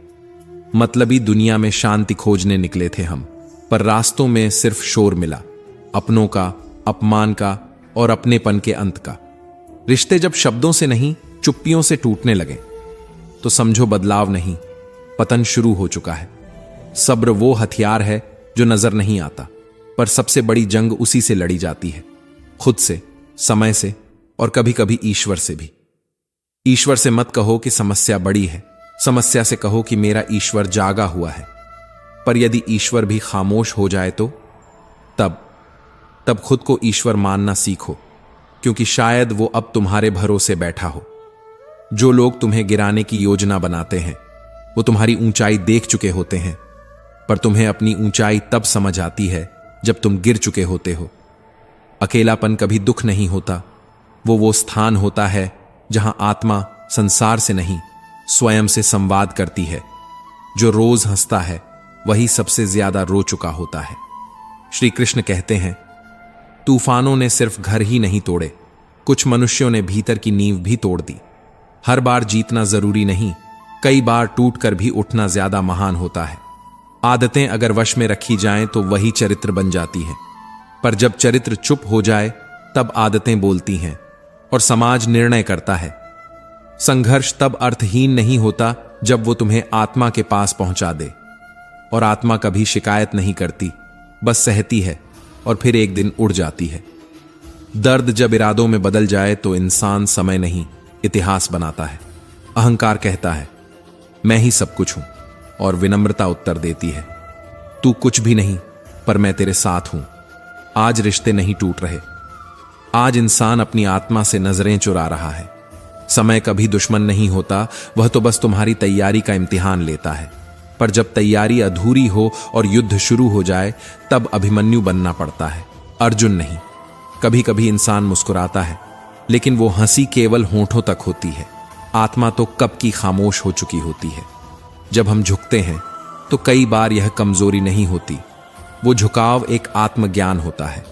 मतलबी दुनिया में शांति खोजने निकले थे हम, पर रास्तों में सिर्फ शोर मिला, अपनों का, अपमान का और अपनेपन के अंत का। रिश्ते जब शब्दों से नहीं चुप्पियों से टूटने लगे तो समझो बदलाव नहीं, पतन शुरू हो चुका है। सब्र वो हथियार है जो नजर नहीं आता, पर सबसे बड़ी जंग उसी से लड़ी जाती है, खुद से, समय से और कभी कभी ईश्वर से भी। ईश्वर से मत कहो कि समस्या बड़ी है, समस्या से कहो कि मेरा ईश्वर जागा हुआ है। पर यदि ईश्वर भी खामोश हो जाए तो तब खुद को ईश्वर मानना सीखो, क्योंकि शायद वो अब तुम्हारे भरोसे बैठा हो। जो लोग तुम्हें गिराने की योजना बनाते हैं वो तुम्हारी ऊंचाई देख चुके होते हैं, पर तुम्हें अपनी ऊंचाई तब समझ आती है जब तुम गिर चुके होते हो। अकेलापन कभी दुख नहीं होता, वो स्थान होता है जहां आत्मा संसार से नहीं स्वयं से संवाद करती है। जो रोज हंसता है वही सबसे ज्यादा रो चुका होता है। श्री कृष्ण कहते हैं, तूफानों ने सिर्फ घर ही नहीं तोड़े, कुछ मनुष्यों ने भीतर की नींव भी तोड़ दी। हर बार जीतना जरूरी नहीं, कई बार टूटकर भी उठना ज्यादा महान होता है। आदतें अगर वश में रखी जाएं तो वही चरित्र बन जाती है। पर जब चरित्र चुप हो जाए तब आदतें बोलती हैं और समाज निर्णय करता है। संघर्ष तब अर्थहीन नहीं होता जब वो तुम्हें आत्मा के पास पहुंचा दे, और आत्मा कभी शिकायत नहीं करती, बस सहती है और फिर एक दिन उड़ जाती है। दर्द जब इरादों में बदल जाए तो इंसान समय नहीं इतिहास बनाता है। अहंकार कहता है मैं ही सब कुछ हूं, और विनम्रता उत्तर देती है तू कुछ भी नहीं, पर मैं तेरे साथ हूं। आज रिश्ते नहीं टूट रहे, आज इंसान अपनी आत्मा से नजरें चुरा रहा है। समय कभी दुश्मन नहीं होता, वह तो बस तुम्हारी तैयारी का इम्तिहान लेता है। पर जब तैयारी अधूरी हो और युद्ध शुरू हो जाए तब अभिमन्यु बनना पड़ता है, अर्जुन नहीं। कभी कभी इंसान मुस्कुराता है, लेकिन वो हंसी केवल होंठों तक होती है, आत्मा तो कब की खामोश हो चुकी होती है। जब हम झुकते हैं तो कई बार यह कमजोरी नहीं होती, वो झुकाव एक आत्मज्ञान होता है।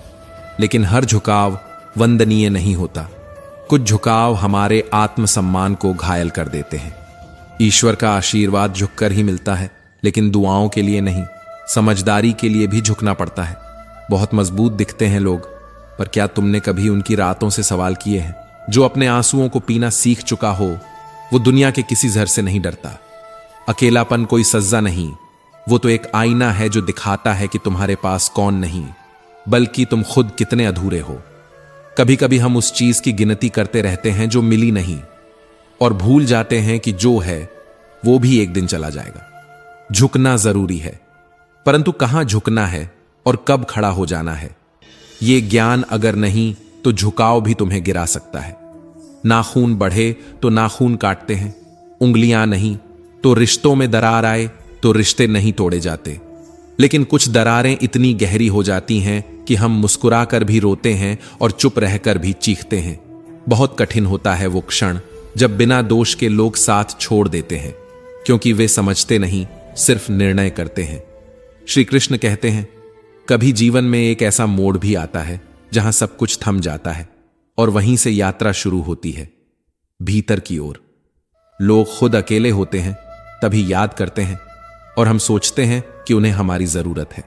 लेकिन हर झुकाव वंदनीय नहीं होता, कुछ झुकाव हमारे आत्मसम्मान को घायल कर देते हैं। ईश्वर का आशीर्वाद झुककर ही मिलता है, लेकिन दुआओं के लिए नहीं, समझदारी के लिए भी झुकना पड़ता है। बहुत मजबूत दिखते हैं लोग, पर क्या तुमने कभी उनकी रातों से सवाल किए हैं? जो अपने आंसुओं को पीना सीख चुका हो वो दुनिया के किसी जहर से नहीं डरता। अकेलापन कोई सज्जा नहीं, वो तो एक आईना है जो दिखाता है कि तुम्हारे पास कौन नहीं, बल्कि तुम खुद कितने अधूरे हो। कभी कभी हम उस चीज की गिनती करते रहते हैं जो मिली नहीं, और भूल जाते हैं कि जो है वो भी एक दिन चला जाएगा। झुकना जरूरी है, परंतु कहां झुकना है और कब खड़ा हो जाना है, ये ज्ञान अगर नहीं तो झुकाव भी तुम्हें गिरा सकता है। नाखून बढ़े तो नाखून काटते हैं, उंगलियां नहीं तो रिश्तों में दरार आए तो रिश्ते नहीं तोड़े जाते। लेकिन कुछ दरारें इतनी गहरी हो जाती हैं कि हम मुस्कुराकर भी रोते हैं और चुप रहकर भी चीखते हैं। बहुत कठिन होता है वो क्षण जब बिना दोष के लोग साथ छोड़ देते हैं, क्योंकि वे समझते नहीं, सिर्फ निर्णय करते हैं। श्री कृष्ण कहते हैं कभी जीवन में एक ऐसा मोड़ भी आता है जहां सब कुछ थम जाता है, और वहीं से यात्रा शुरू होती है भीतर की ओर। लोग खुद अकेले होते हैं तभी याद करते हैं, और हम सोचते हैं कि उन्हें हमारी जरूरत है।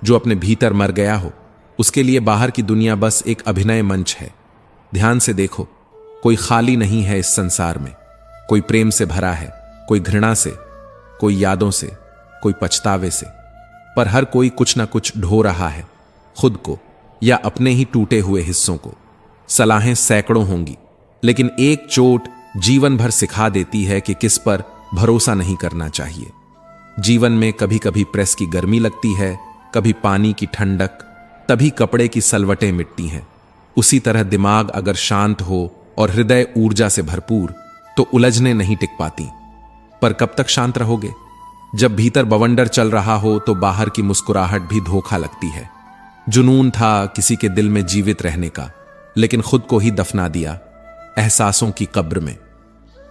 जो अपने भीतर मर गया हो उसके लिए बाहर की दुनिया बस एक अभिनय मंच है। ध्यान से देखो, कोई खाली नहीं है इस संसार में। कोई प्रेम से भरा है, कोई घृणा से, कोई यादों से, कोई पछतावे से, पर हर कोई कुछ ना कुछ ढो रहा है, खुद को या अपने ही टूटे हुए हिस्सों को। सलाहें सैकड़ों होंगी, लेकिन एक चोट जीवन भर सिखा देती है कि किस पर भरोसा नहीं करना चाहिए। जीवन में कभी कभी प्रेस की गर्मी लगती है, कभी पानी की ठंडक, तभी कपड़े की सलवटें मिटती हैं। उसी तरह दिमाग अगर शांत हो और हृदय ऊर्जा से भरपूर तो उलझने नहीं टिक पाती। पर कब तक शांत रहोगे? जब भीतर बवंडर चल रहा हो तो बाहर की मुस्कुराहट भी धोखा लगती है। जुनून था किसी के दिल में जीवित रहने का, लेकिन खुद को ही दफना दिया एहसासों की कब्र में।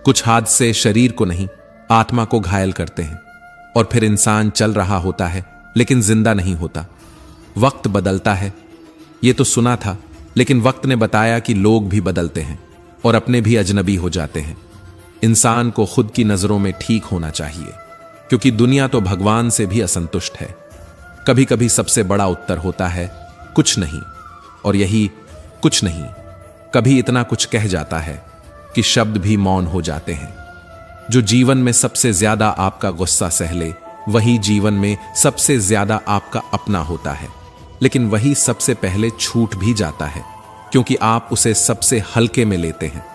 कुछ हादसे शरीर को नहीं आत्मा को घायल करते हैं, और फिर इंसान चल रहा होता है लेकिन जिंदा नहीं होता। वक्त बदलता है, ये तो सुना था, लेकिन वक्त ने बताया कि लोग भी बदलते हैं और अपने भी अजनबी हो जाते हैं। इंसान को खुद की नजरों में ठीक होना चाहिए, क्योंकि दुनिया तो भगवान से भी असंतुष्ट है। कभी कभी सबसे बड़ा उत्तर होता है कुछ नहीं, और यही कुछ नहीं कभी इतना कुछ कह जाता है कि शब्द भी मौन हो जाते हैं। जो जीवन में सबसे ज्यादा आपका गुस्सा सह ले वही जीवन में सबसे ज्यादा आपका अपना होता है, लेकिन वही सबसे पहले छूट भी जाता है, क्योंकि आप उसे सबसे हल्के में लेते हैं।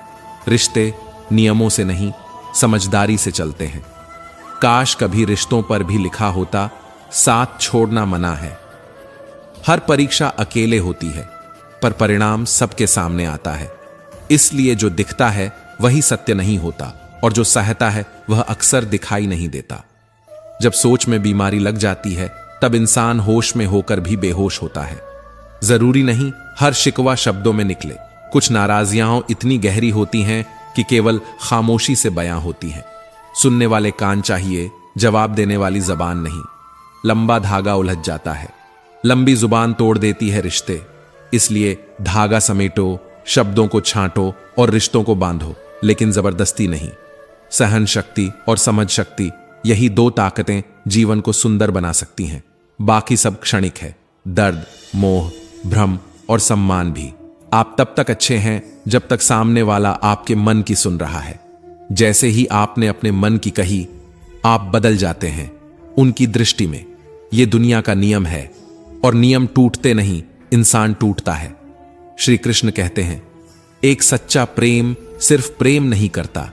रिश्ते नियमों से नहीं समझदारी से चलते हैं। काश कभी रिश्तों पर भी लिखा होता साथ छोड़ना मना है। हर परीक्षा अकेले होती है, पर परिणाम सबके सामने आता है। इसलिए जो दिखता है वही सत्य नहीं होता, और जो सहता है वह अक्सर दिखाई नहीं देता। जब सोच में बीमारी लग जाती है तब इंसान होश में होकर भी बेहोश होता है। जरूरी नहीं हर शिकवा शब्दों में निकले। कुछ नाराजियां इतनी गहरी होती हैं कि केवल खामोशी से बयां होती हैं। सुनने वाले कान चाहिए, जवाब देने वाली जबान नहीं। लंबा धागा उलझ जाता है, लंबी जुबान तोड़ देती है रिश्ते। इसलिए धागा समेटो, शब्दों को छांटो और रिश्तों को बांधो, लेकिन जबरदस्ती नहीं। सहन शक्ति और समझ शक्ति, यही दो ताकतें जीवन को सुंदर बना सकती हैं। बाकी सब क्षणिक है। दर्द, मोह, भ्रम और सम्मान भी। आप तब तक अच्छे हैं जब तक सामने वाला आपके मन की सुन रहा है। जैसे ही आपने अपने मन की कही, आप बदल जाते हैं उनकी दृष्टि में। यह दुनिया का नियम है, और नियम टूटते नहीं, इंसान टूटता है। श्री कृष्ण कहते हैं, एक सच्चा प्रेम सिर्फ प्रेम नहीं करता,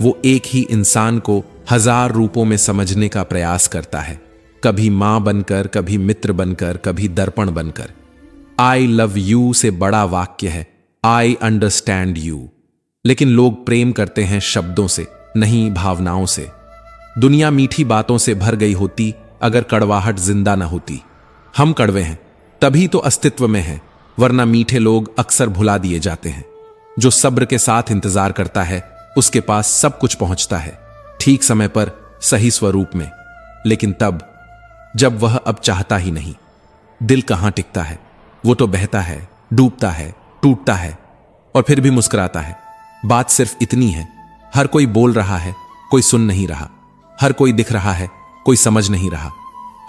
वो एक ही इंसान को 1000 रूपों में समझने का प्रयास करता है। कभी मां बनकर, कभी मित्र बनकर, कभी दर्पण बनकर। आई लव यू से बड़ा वाक्य है आई अंडरस्टैंड यू। लेकिन लोग प्रेम करते हैं शब्दों से, नहीं भावनाओं से। दुनिया मीठी बातों से भर गई होती अगर कड़वाहट जिंदा न होती। हम कड़वे हैं तभी तो अस्तित्व में हैं, वरना मीठे लोग अक्सर भुला दिए जाते हैं। जो सब्र के साथ इंतजार करता है उसके पास सब कुछ पहुंचता है, ठीक समय पर, सही स्वरूप में। लेकिन तब जब वह अब चाहता ही नहीं। दिल कहां टिकता है, वो तो बहता है, डूबता है, टूटता है और फिर भी मुस्कुराता है। बात सिर्फ इतनी है, हर कोई बोल रहा है, कोई सुन नहीं रहा। हर कोई दिख रहा है, कोई समझ नहीं रहा।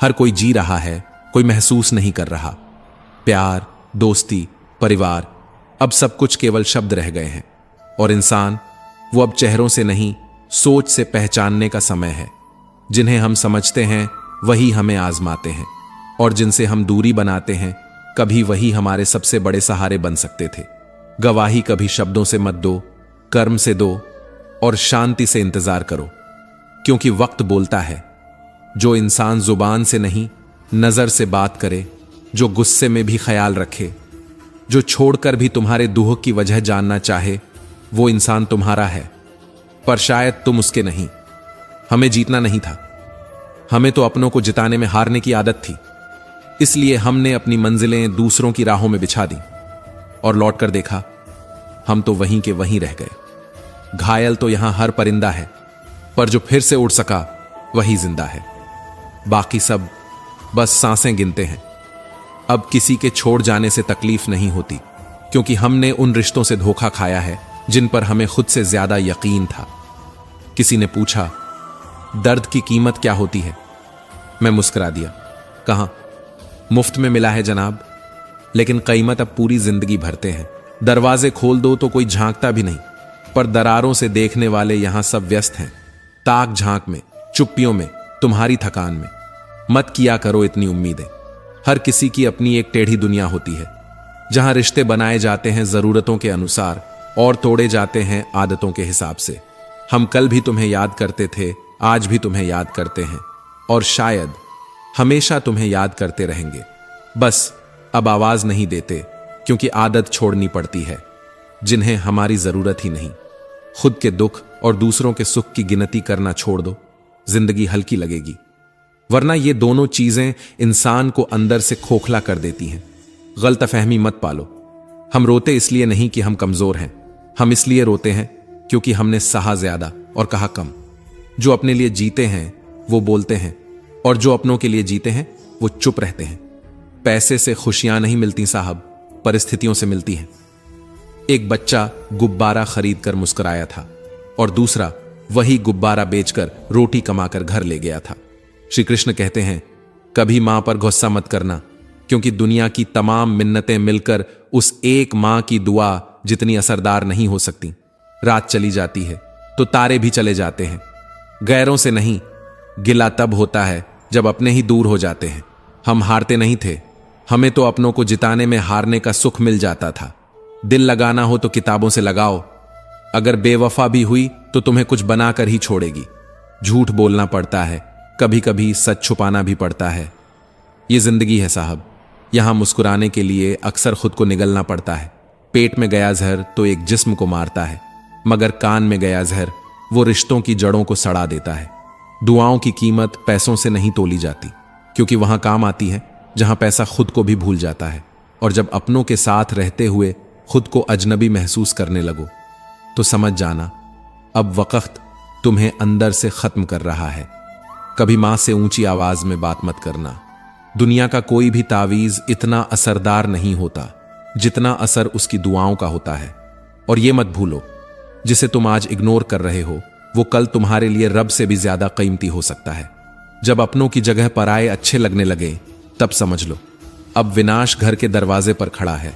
हर कोई जी रहा है, कोई महसूस नहीं कर रहा। प्यार, दोस्ती, परिवार, अब सब कुछ केवल शब्द रह गए हैं। और इंसान, वो अब चेहरों से नहीं, सोच से पहचानने का समय है। जिन्हें हम समझते हैं वही हमें आजमाते हैं, और जिनसे हम दूरी बनाते हैं कभी वही हमारे सबसे बड़े सहारे बन सकते थे। गवाही कभी शब्दों से मत दो, कर्म से दो, और शांति से इंतजार करो, क्योंकि वक्त बोलता है। जो इंसान जुबान से नहीं, नजर से बात करे, जो गुस्से में भी ख्याल रखे, जो छोड़कर भी तुम्हारे दुख की वजह जानना चाहे, वो इंसान तुम्हारा है। पर शायद तुम उसके नहीं। हमें जीतना नहीं था, हमें तो अपनों को जिताने में हारने की आदत थी। इसलिए हमने अपनी मंजिलें दूसरों की राहों में बिछा दी, और लौटकर देखा, हम तो वहीं के वहीं रह गए। घायल तो यहां हर परिंदा है, पर जो फिर से उड़ सका वही जिंदा है। बाकी सब बस सांसें गिनते हैं। अब किसी के छोड़ जाने से तकलीफ नहीं होती, क्योंकि हमने उन रिश्तों से धोखा खाया है जिन पर हमें खुद से ज्यादा यकीन था। किसी ने पूछा, दर्द की कीमत क्या होती है? मैं मुस्कुरा दिया, कहां, मुफ्त में मिला है जनाब, लेकिन कीमत अब पूरी जिंदगी भरते हैं। दरवाजे खोल दो तो कोई झांकता भी नहीं, पर दरारों से देखने वाले यहां सब व्यस्त हैं, ताक झांक में, चुप्पियों में, तुम्हारी थकान में। मत किया करो इतनी उम्मीदें। हर किसी की अपनी एक टेढ़ी दुनिया होती है, जहां रिश्ते बनाए जाते हैं जरूरतों के अनुसार और तोड़े जाते हैं आदतों के हिसाब से। हम कल भी तुम्हें याद करते थे, आज भी तुम्हें याद करते हैं, और शायद हमेशा तुम्हें याद करते रहेंगे। बस अब आवाज नहीं देते, क्योंकि आदत छोड़नी पड़ती है जिन्हें हमारी जरूरत ही नहीं। खुद के दुख और दूसरों के सुख की गिनती करना छोड़ दो, जिंदगी हल्की लगेगी। वरना ये दोनों चीजें इंसान को अंदर से खोखला कर देती हैं। गलतफहमी मत पालो। हम रोते इसलिए नहीं कि हम कमजोर हैं, हम इसलिए रोते हैं क्योंकि हमने सहा ज्यादा और कहा कम। जो अपने लिए जीते हैं वो बोलते हैं, और जो अपनों के लिए जीते हैं वो चुप रहते हैं। पैसे से खुशियां नहीं मिलती साहब, परिस्थितियों से मिलती हैं। एक बच्चा गुब्बारा खरीद कर मुस्कुराया था, और दूसरा वही गुब्बारा बेचकर रोटी कमाकर घर ले गया था। श्री कृष्ण कहते हैं, कभी मां पर गुस्सा मत करना, क्योंकि दुनिया की तमाम मिन्नतें मिलकर उस एक मां की दुआ जितनी असरदार नहीं हो सकती। रात चली जाती है तो तारे भी चले जाते हैं। गैरों से नहीं, गिला तब होता है जब अपने ही दूर हो जाते हैं। हम हारते नहीं थे, हमें तो अपनों को जिताने में हारने का सुख मिल जाता था। दिल लगाना हो तो किताबों से लगाओ। अगर बेवफा भी हुई तो तुम्हें कुछ बनाकर ही छोड़ेगी। झूठ बोलना पड़ता है, कभी कभी सच छुपाना भी पड़ता है। ये जिंदगी है साहब, यहां मुस्कुराने के लिए अक्सर खुद को निगलना पड़ता है। पेट में गया जहर तो एक जिस्म को मारता है, मगर कान में गया जहर वो रिश्तों की जड़ों को सड़ा देता है। दुआओं की कीमत पैसों से नहीं तोली जाती, क्योंकि वहां काम आती है जहां पैसा खुद को भी भूल जाता है। और जब अपनों के साथ रहते हुए खुद को अजनबी महसूस करने लगो, तो समझ जाना अब वक्त तुम्हें अंदर से खत्म कर रहा है। कभी मां से ऊंची आवाज में बात मत करना। दुनिया का कोई भी तावीज इतना असरदार नहीं होता जितना असर उसकी दुआओं का होता है। और यह मत भूलो, जिसे तुम आज इग्नोर कर रहे हो वो कल तुम्हारे लिए रब से भी ज्यादा कीमती हो सकता है। जब अपनों की जगह पराये अच्छे लगने लगे, तब समझ लो अब विनाश घर के दरवाजे पर खड़ा है,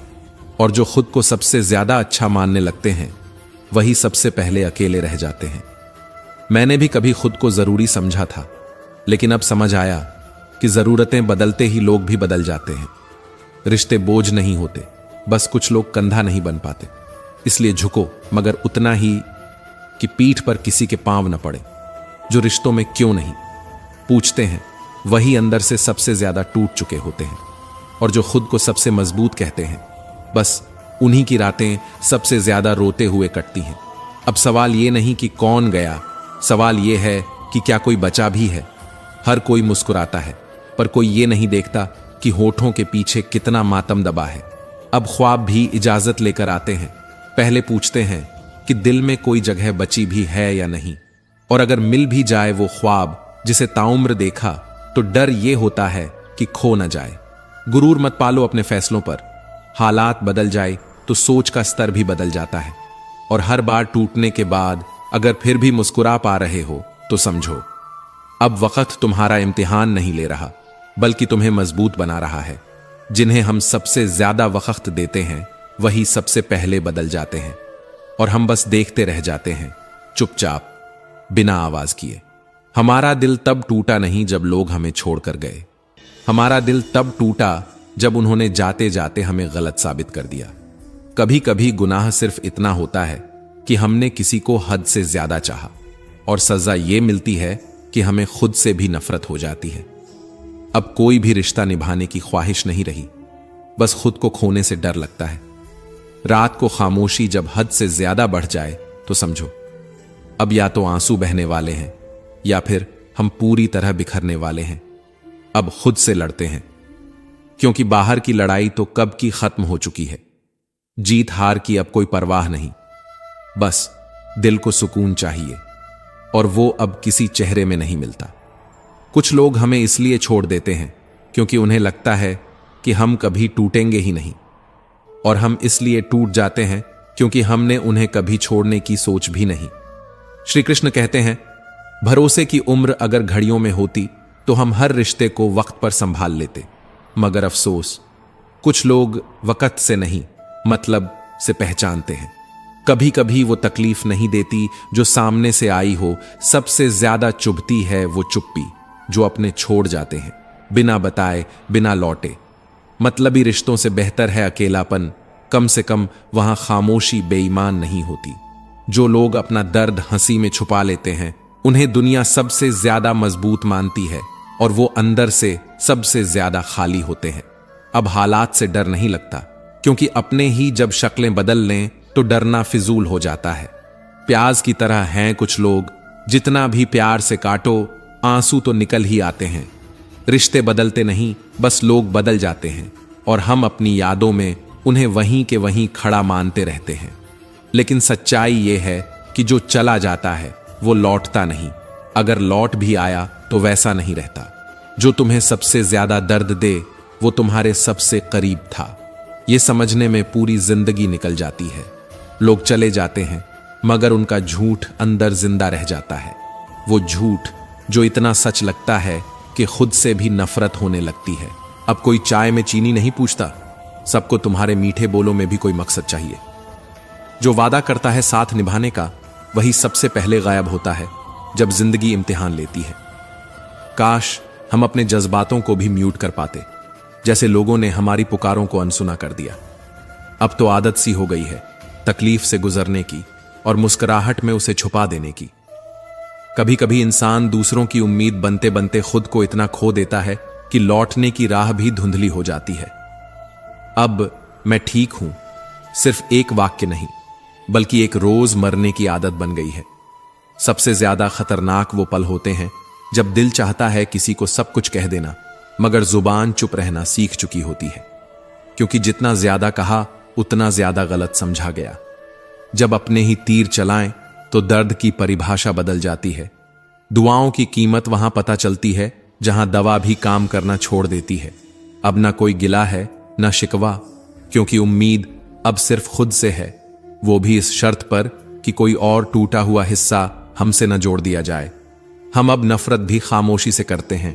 और जो खुद को सबसे ज्यादा अच्छा मानने लगते हैं वही सबसे पहले अकेले रह जाते हैं। मैंने भी कभी खुद को जरूरी समझा था, लेकिन अब समझ आया कि जरूरतें बदलते ही लोग भी बदल जाते हैं। रिश्ते बोझ नहीं होते, बस कुछ लोग कंधा नहीं बन पाते। इसलिए झुको, मगर उतना ही कि पीठ पर किसी के पांव न पड़े। जो रिश्तों में क्यों नहीं पूछते हैं वही अंदर से सबसे ज्यादा टूट चुके होते हैं, और जो खुद को सबसे मजबूत कहते हैं बस उन्हीं की रातें सबसे ज्यादा रोते हुए कटती हैं। अब सवाल ये नहीं कि कौन गया, सवाल ये है कि क्या कोई बचा भी है। हर कोई मुस्कुराता है, पर कोई ये नहीं देखता कि होठों के पीछे कितना मातम दबा है। अब ख्वाब भी इजाजत लेकर आते हैं, पहले पूछते हैं कि दिल में कोई जगह बची भी है या नहीं, और अगर मिल भी जाए वो ख्वाब जिसे ताउम्र देखा तो डर ये होता है कि खो न जाए। गुरूर मत पालो अपने फैसलों पर, हालात बदल जाए तो सोच का स्तर भी बदल जाता है। और हर बार टूटने के बाद अगर फिर भी मुस्कुरा पा रहे हो तो समझो अब वक्त तुम्हारा इम्तिहान नहीं ले रहा, बल्कि तुम्हें मजबूत बना रहा है। जिन्हें हम सबसे ज्यादा वक्त देते हैं वही सबसे पहले बदल जाते हैं, और हम बस देखते रह जाते हैं चुपचाप, बिना आवाज किए। हमारा दिल तब टूटा नहीं जब लोग हमें छोड़कर गए, हमारा दिल तब टूटा जब उन्होंने जाते जाते हमें गलत साबित कर दिया। कभी कभी गुनाह सिर्फ इतना होता है कि हमने किसी को हद से ज्यादा चाहा, और सजा यह मिलती है कि हमें खुद से भी नफरत हो जाती है। अब कोई भी रिश्ता निभाने की ख्वाहिश नहीं रही, बस खुद को खोने से डर लगता है। रात को खामोशी जब हद से ज्यादा बढ़ जाए तो समझो अब या तो आंसू बहने वाले हैं या फिर हम पूरी तरह बिखरने वाले हैं। अब खुद से लड़ते हैं, क्योंकि बाहर की लड़ाई तो कब की खत्म हो चुकी है। जीत हार की अब कोई परवाह नहीं, बस दिल को सुकून चाहिए, और वो अब किसी चेहरे में नहीं मिलता। कुछ लोग हमें इसलिए छोड़ देते हैं क्योंकि उन्हें लगता है कि हम कभी टूटेंगे ही नहीं, और हम इसलिए टूट जाते हैं क्योंकि हमने उन्हें कभी छोड़ने की सोच भी नहीं। श्री कृष्ण कहते हैं, भरोसे की उम्र अगर घड़ियों में होती तो हम हर रिश्ते को वक्त पर संभाल लेते, मगर अफसोस कुछ लोग वक्त से नहीं मतलब से पहचानते हैं। कभी कभी वो तकलीफ नहीं देती जो सामने से आई हो, सबसे ज्यादा चुभती है वो चुप्पी जो अपने छोड़ जाते हैं बिना बताए, बिना लौटे। मतलबी रिश्तों से बेहतर है अकेलापन, कम से कम वहां खामोशी बेईमान नहीं होती। जो लोग अपना दर्द हंसी में छुपा लेते हैं उन्हें दुनिया सबसे ज्यादा मजबूत मानती है, और वो अंदर से सबसे ज्यादा खाली होते हैं। अब हालात से डर नहीं लगता, क्योंकि अपने ही जब शक्लें बदल लें तो डरना फिजूल हो जाता है। प्याज की तरह हैं कुछ लोग, जितना भी प्यार से काटो आंसू तो निकल ही आते हैं। रिश्ते बदलते नहीं, बस लोग बदल जाते हैं, और हम अपनी यादों में उन्हें वहीं के वहीं खड़ा मानते रहते हैं। लेकिन सच्चाई यह है कि जो चला जाता है वो लौटता नहीं, अगर लौट भी आया तो वैसा नहीं रहता। जो तुम्हें सबसे ज्यादा दर्द दे वो तुम्हारे सबसे करीब था, ये समझने में पूरी जिंदगी निकल जाती है। लोग चले जाते हैं मगर उनका झूठ अंदर जिंदा रह जाता है, वो झूठ जो इतना सच लगता है कि खुद से भी नफरत होने लगती है। अब कोई चाय में चीनी नहीं पूछता, सबको तुम्हारे मीठे बोलों में भी कोई मकसद चाहिए। जो वादा करता है साथ निभाने का वही सबसे पहले गायब होता है जब जिंदगी इम्तिहान लेती है। काश हम अपने जज्बातों को भी म्यूट कर पाते, जैसे लोगों ने हमारी पुकारों को अनसुना कर दिया। अब तो आदत सी हो गई है तकलीफ से गुजरने की और मुस्कुराहट में उसे छुपा देने की। कभी कभी इंसान दूसरों की उम्मीद बनते बनते खुद को इतना खो देता है कि लौटने की राह भी धुंधली हो जाती है। अब मैं ठीक हूं सिर्फ एक वाक्य नहीं, बल्कि एक रोज मरने की आदत बन गई है। सबसे ज्यादा खतरनाक वो पल होते हैं जब दिल चाहता है किसी को सब कुछ कह देना, मगर जुबान चुप रहना सीख चुकी होती है, क्योंकि जितना ज्यादा कहा उतना ज्यादा गलत समझा गया। जब अपने ही तीर चलाएं तो दर्द की परिभाषा बदल जाती है। दुआओं की कीमत वहां पता चलती है जहां दवा भी काम करना छोड़ देती है। अब ना कोई गिला है ना शिकवा, क्योंकि उम्मीद अब सिर्फ खुद से है, वो भी इस शर्त पर कि कोई और टूटा हुआ हिस्सा हमसे न जोड़ दिया जाए। हम अब नफरत भी खामोशी से करते हैं,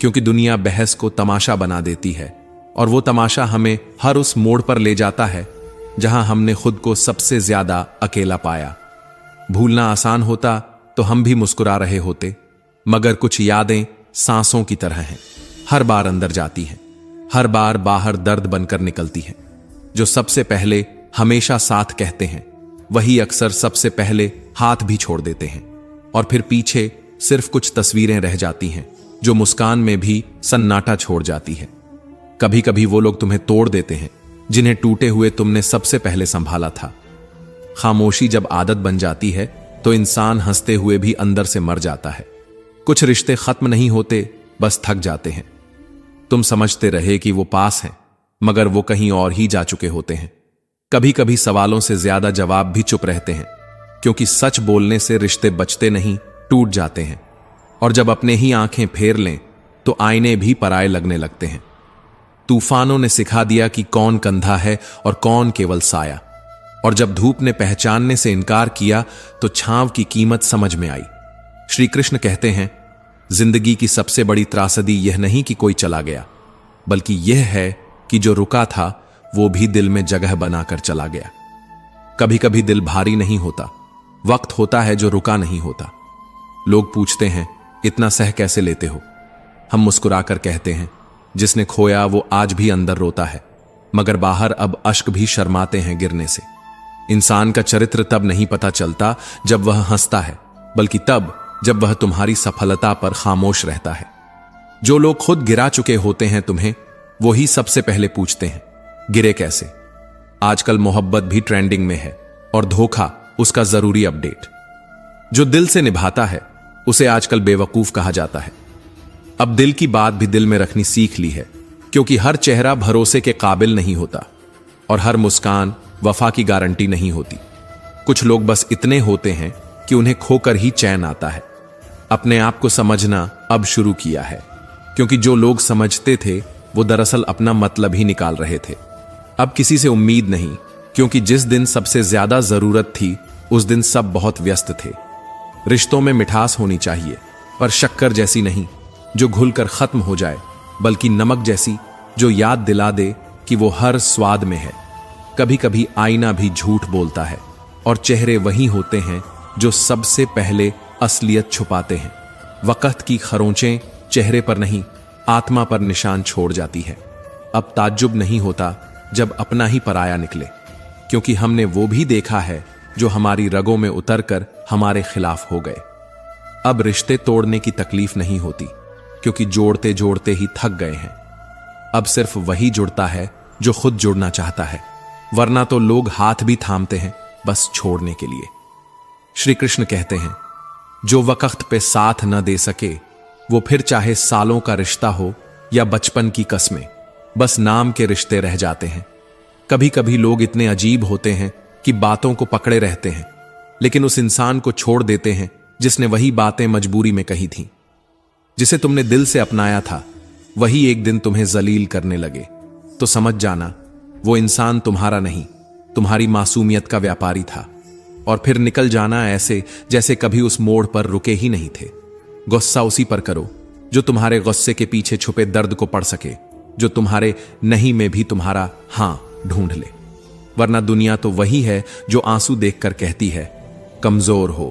क्योंकि दुनिया बहस को तमाशा बना देती है और वो तमाशा हमें हर उस मोड़ पर ले जाता है जहां हमने खुद को सबसे ज्यादा अकेला पाया। भूलना आसान होता तो हम भी मुस्कुरा रहे होते, मगर कुछ यादें सांसों की तरह हैं, हर बार अंदर जाती हैं, हर बार बाहर दर्द बनकर निकलती हैं। जो सबसे पहले हमेशा साथ कहते हैं वही अक्सर सबसे पहले हाथ भी छोड़ देते हैं, और फिर पीछे सिर्फ कुछ तस्वीरें रह जाती हैं जो मुस्कान में भी सन्नाटा छोड़ जाती है। कभी कभी वो लोग तुम्हें तोड़ देते हैं जिन्हें टूटे हुए तुमने सबसे पहले संभाला था। खामोशी जब आदत बन जाती है तो इंसान हंसते हुए भी अंदर से मर जाता है। कुछ रिश्ते खत्म नहीं होते, बस थक जाते हैं। तुम समझते रहे कि वो पास हैं, मगर वो कहीं और ही जा चुके होते हैं। कभी कभी सवालों से ज्यादा जवाब भी चुप रहते हैं, क्योंकि सच बोलने से रिश्ते बचते नहीं, टूट जाते हैं। और जब अपने ही आंखें फेर लें तो आईने भी पराये लगने लगते हैं। तूफानों ने सिखा दिया कि कौन कंधा है और कौन केवल साया, और जब धूप ने पहचानने से इनकार किया तो छांव की कीमत समझ में आई। श्री कृष्ण कहते हैं, जिंदगी की सबसे बड़ी त्रासदी यह नहीं कि कोई चला गया, बल्कि यह है कि जो रुका था वो भी दिल में जगह बनाकर चला गया। कभी कभी दिल भारी नहीं होता, वक्त होता है जो रुका नहीं होता। लोग पूछते हैं, इतना सह कैसे लेते हो? हम मुस्कुराकर कहते हैं, जिसने खोया वो आज भी अंदर रोता है, मगर बाहर अब अश्क भी शर्माते हैं गिरने से। इंसान का चरित्र तब नहीं पता चलता जब वह हंसता है, बल्कि तब जब वह तुम्हारी सफलता पर खामोश रहता है। जो लोग खुद गिरा चुके होते हैं तुम्हें, वो ही सबसे पहले पूछते हैं, गिरे कैसे? आजकल मोहब्बत भी ट्रेंडिंग में है और धोखा उसका जरूरी अपडेट। जो दिल से निभाता है उसे आजकल बेवकूफ कहा जाता है। अब दिल की बात भी दिल में रखनी सीख ली है, क्योंकि हर चेहरा भरोसे के काबिल नहीं होता और हर मुस्कान वफा की गारंटी नहीं होती। कुछ लोग बस इतने होते हैं कि उन्हें खोकर ही चैन आता है। अपने आप को समझना अब शुरू किया है, क्योंकि जो लोग समझते थे वो दरअसल अपना मतलब ही निकाल रहे थे। अब किसी से उम्मीद नहीं, क्योंकि जिस दिन सबसे ज्यादा जरूरत थी उस दिन सब बहुत व्यस्त थे। रिश्तों में मिठास होनी चाहिए, पर शक्कर जैसी नहीं जो घुलकर खत्म हो जाए, बल्कि नमक जैसी जो याद दिला दे कि वो हर स्वाद में है। कभी कभी आईना भी झूठ बोलता है और चेहरे वही होते हैं जो सबसे पहले असलियत छुपाते हैं। वक्त की खरोंचें चेहरे पर नहीं, आत्मा पर निशान छोड़ जाती है। अब ताज्जुब नहीं होता जब अपना ही पराया निकले, क्योंकि हमने वो भी देखा है जो हमारी रगों में उतरकर हमारे खिलाफ हो गए। अब रिश्ते तोड़ने की तकलीफ नहीं होती, क्योंकि जोड़ते जोड़ते ही थक गए हैं। अब सिर्फ वही जुड़ता है जो खुद जुड़ना चाहता है, वरना तो लोग हाथ भी थामते हैं बस छोड़ने के लिए। श्री कृष्ण कहते हैं, जो वक्त पे साथ न दे सके वो फिर चाहे सालों का रिश्ता हो या बचपन की कस्में, बस नाम के रिश्ते रह जाते हैं। कभी कभी लोग इतने अजीब होते हैं कि बातों को पकड़े रहते हैं, लेकिन उस इंसान को छोड़ देते हैं जिसने वही बातें मजबूरी में कही थीं। जिसे तुमने दिल से अपनाया था वही एक दिन तुम्हें जलील करने लगे, तो समझ जाना वो इंसान तुम्हारा नहीं, तुम्हारी मासूमियत का व्यापारी था। और फिर निकल जाना ऐसे जैसे कभी उस मोड़ पर रुके ही नहीं थे। गुस्सा उसी पर करो जो तुम्हारे गुस्से के पीछे छुपे दर्द को पढ़ सके, जो तुम्हारे नहीं में भी तुम्हारा हां ढूंढ ले। वरना दुनिया तो वही है जो आंसू देखकर कहती है, कमजोर हो।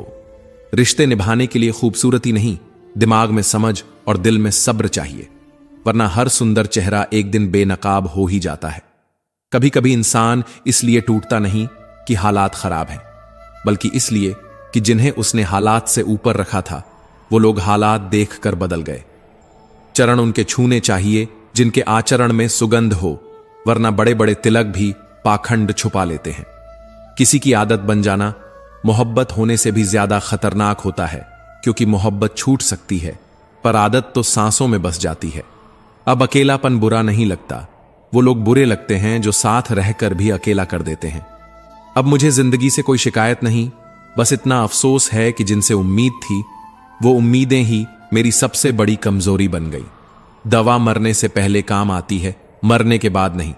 रिश्ते निभाने के लिए खूबसूरती नहीं, दिमाग में समझ और दिल में सब्र चाहिए, वरना हर सुंदर चेहरा एक दिन बेनकाब हो ही जाता है। कभी कभी इंसान इसलिए टूटता नहीं कि हालात खराब हैं, बल्कि इसलिए कि जिन्हें उसने हालात से ऊपर रखा था वो लोग हालात देखकर बदल गए। चरण उनके छूने चाहिए जिनके आचरण में सुगंध हो, वरना बड़े बड़े तिलक भी पाखंड छुपा लेते हैं। किसी की आदत बन जाना मोहब्बत होने से भी ज्यादा खतरनाक होता है, क्योंकि मोहब्बत छूट सकती है पर आदत तो सांसों में बस जाती है। अब अकेलापन बुरा नहीं लगता, वो लोग बुरे लगते हैं जो साथ रहकर भी अकेला कर देते हैं। अब मुझे जिंदगी से कोई शिकायत नहीं, बस इतना अफसोस है कि जिनसे उम्मीद थी वो उम्मीदें ही मेरी सबसे बड़ी कमजोरी बन गई। दवा मरने से पहले काम आती है, मरने के बाद नहीं।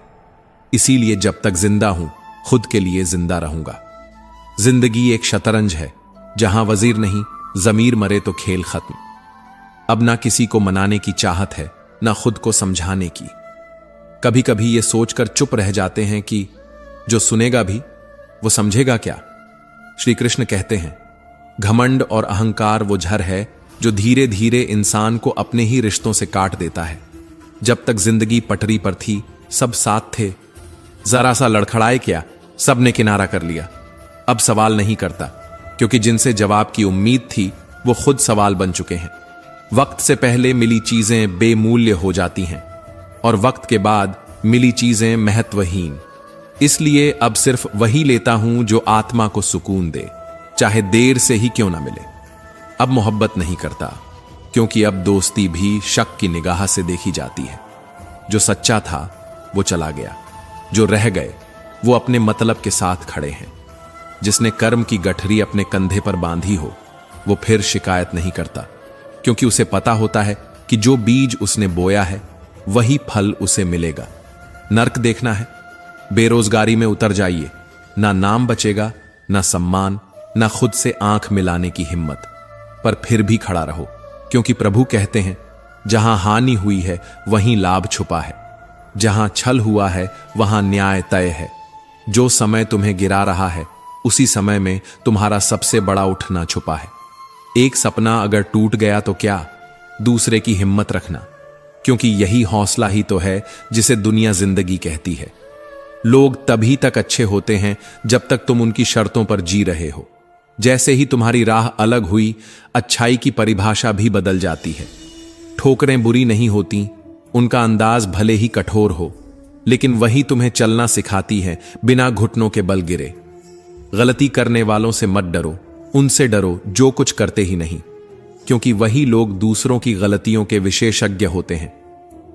इसीलिए जब तक जिंदा हूं खुद के लिए जिंदा रहूंगा। जिंदगी एक शतरंज है जहां वजीर नहीं, जमीर मरे तो खेल खत्म। अब ना किसी को मनाने की चाहत है, ना खुद को समझाने की। कभी कभी ये सोचकर चुप रह जाते हैं कि जो सुनेगा भी वो समझेगा क्या। श्री कृष्ण कहते हैं, घमंड और अहंकार वो झर है जो धीरे धीरे इंसान को अपने ही रिश्तों से काट देता है। जब तक जिंदगी पटरी पर थी सब साथ थे, जरा सा लड़खड़ाए क्या सब ने किनारा कर लिया। अब सवाल नहीं करता, क्योंकि जिनसे जवाब की उम्मीद थी वो खुद सवाल बन चुके हैं। वक्त से पहले मिली चीजें बेमूल्य हो जाती हैं और वक्त के बाद मिली चीजें महत्वहीन। इसलिए अब सिर्फ वही लेता हूं जो आत्मा को सुकून दे, चाहे देर से ही क्यों ना मिले। अब मोहब्बत नहीं करता, क्योंकि अब दोस्ती भी शक की निगाह से देखी जाती है। जो सच्चा था वो चला गया, जो रह गए वो अपने मतलब के साथ खड़े हैं। जिसने कर्म की गठरी अपने कंधे पर बांधी हो वो फिर शिकायत नहीं करता, क्योंकि उसे पता होता है कि जो बीज उसने बोया है वही फल उसे मिलेगा। नर्क देखना है, बेरोजगारी में उतर जाइए, ना नाम बचेगा, ना सम्मान, ना खुद से आंख मिलाने की हिम्मत, पर फिर भी खड़ा रहो, क्योंकि प्रभु कहते हैं, जहां हानि हुई है वहीं लाभ छुपा है, जहां छल हुआ है वहां न्याय तय है। जो समय तुम्हें गिरा रहा है उसी समय में तुम्हारा सबसे बड़ा उठना छुपा है। एक सपना अगर टूट गया तो क्या, दूसरे की हिम्मत रखना, क्योंकि यही हौसला ही तो है जिसे दुनिया जिंदगी कहती है। लोग तभी तक अच्छे होते हैं जब तक तुम उनकी शर्तों पर जी रहे हो। जैसे ही तुम्हारी राह अलग हुई, अच्छाई की परिभाषा भी बदल जाती है। ठोकरें बुरी नहीं होती, उनका अंदाज भले ही कठोर हो, लेकिन वही तुम्हें चलना सिखाती है बिना घुटनों के बल गिरे। गलती करने वालों से मत डरो, उनसे डरो जो कुछ करते ही नहीं, क्योंकि वही लोग दूसरों की गलतियों के विशेषज्ञ होते हैं।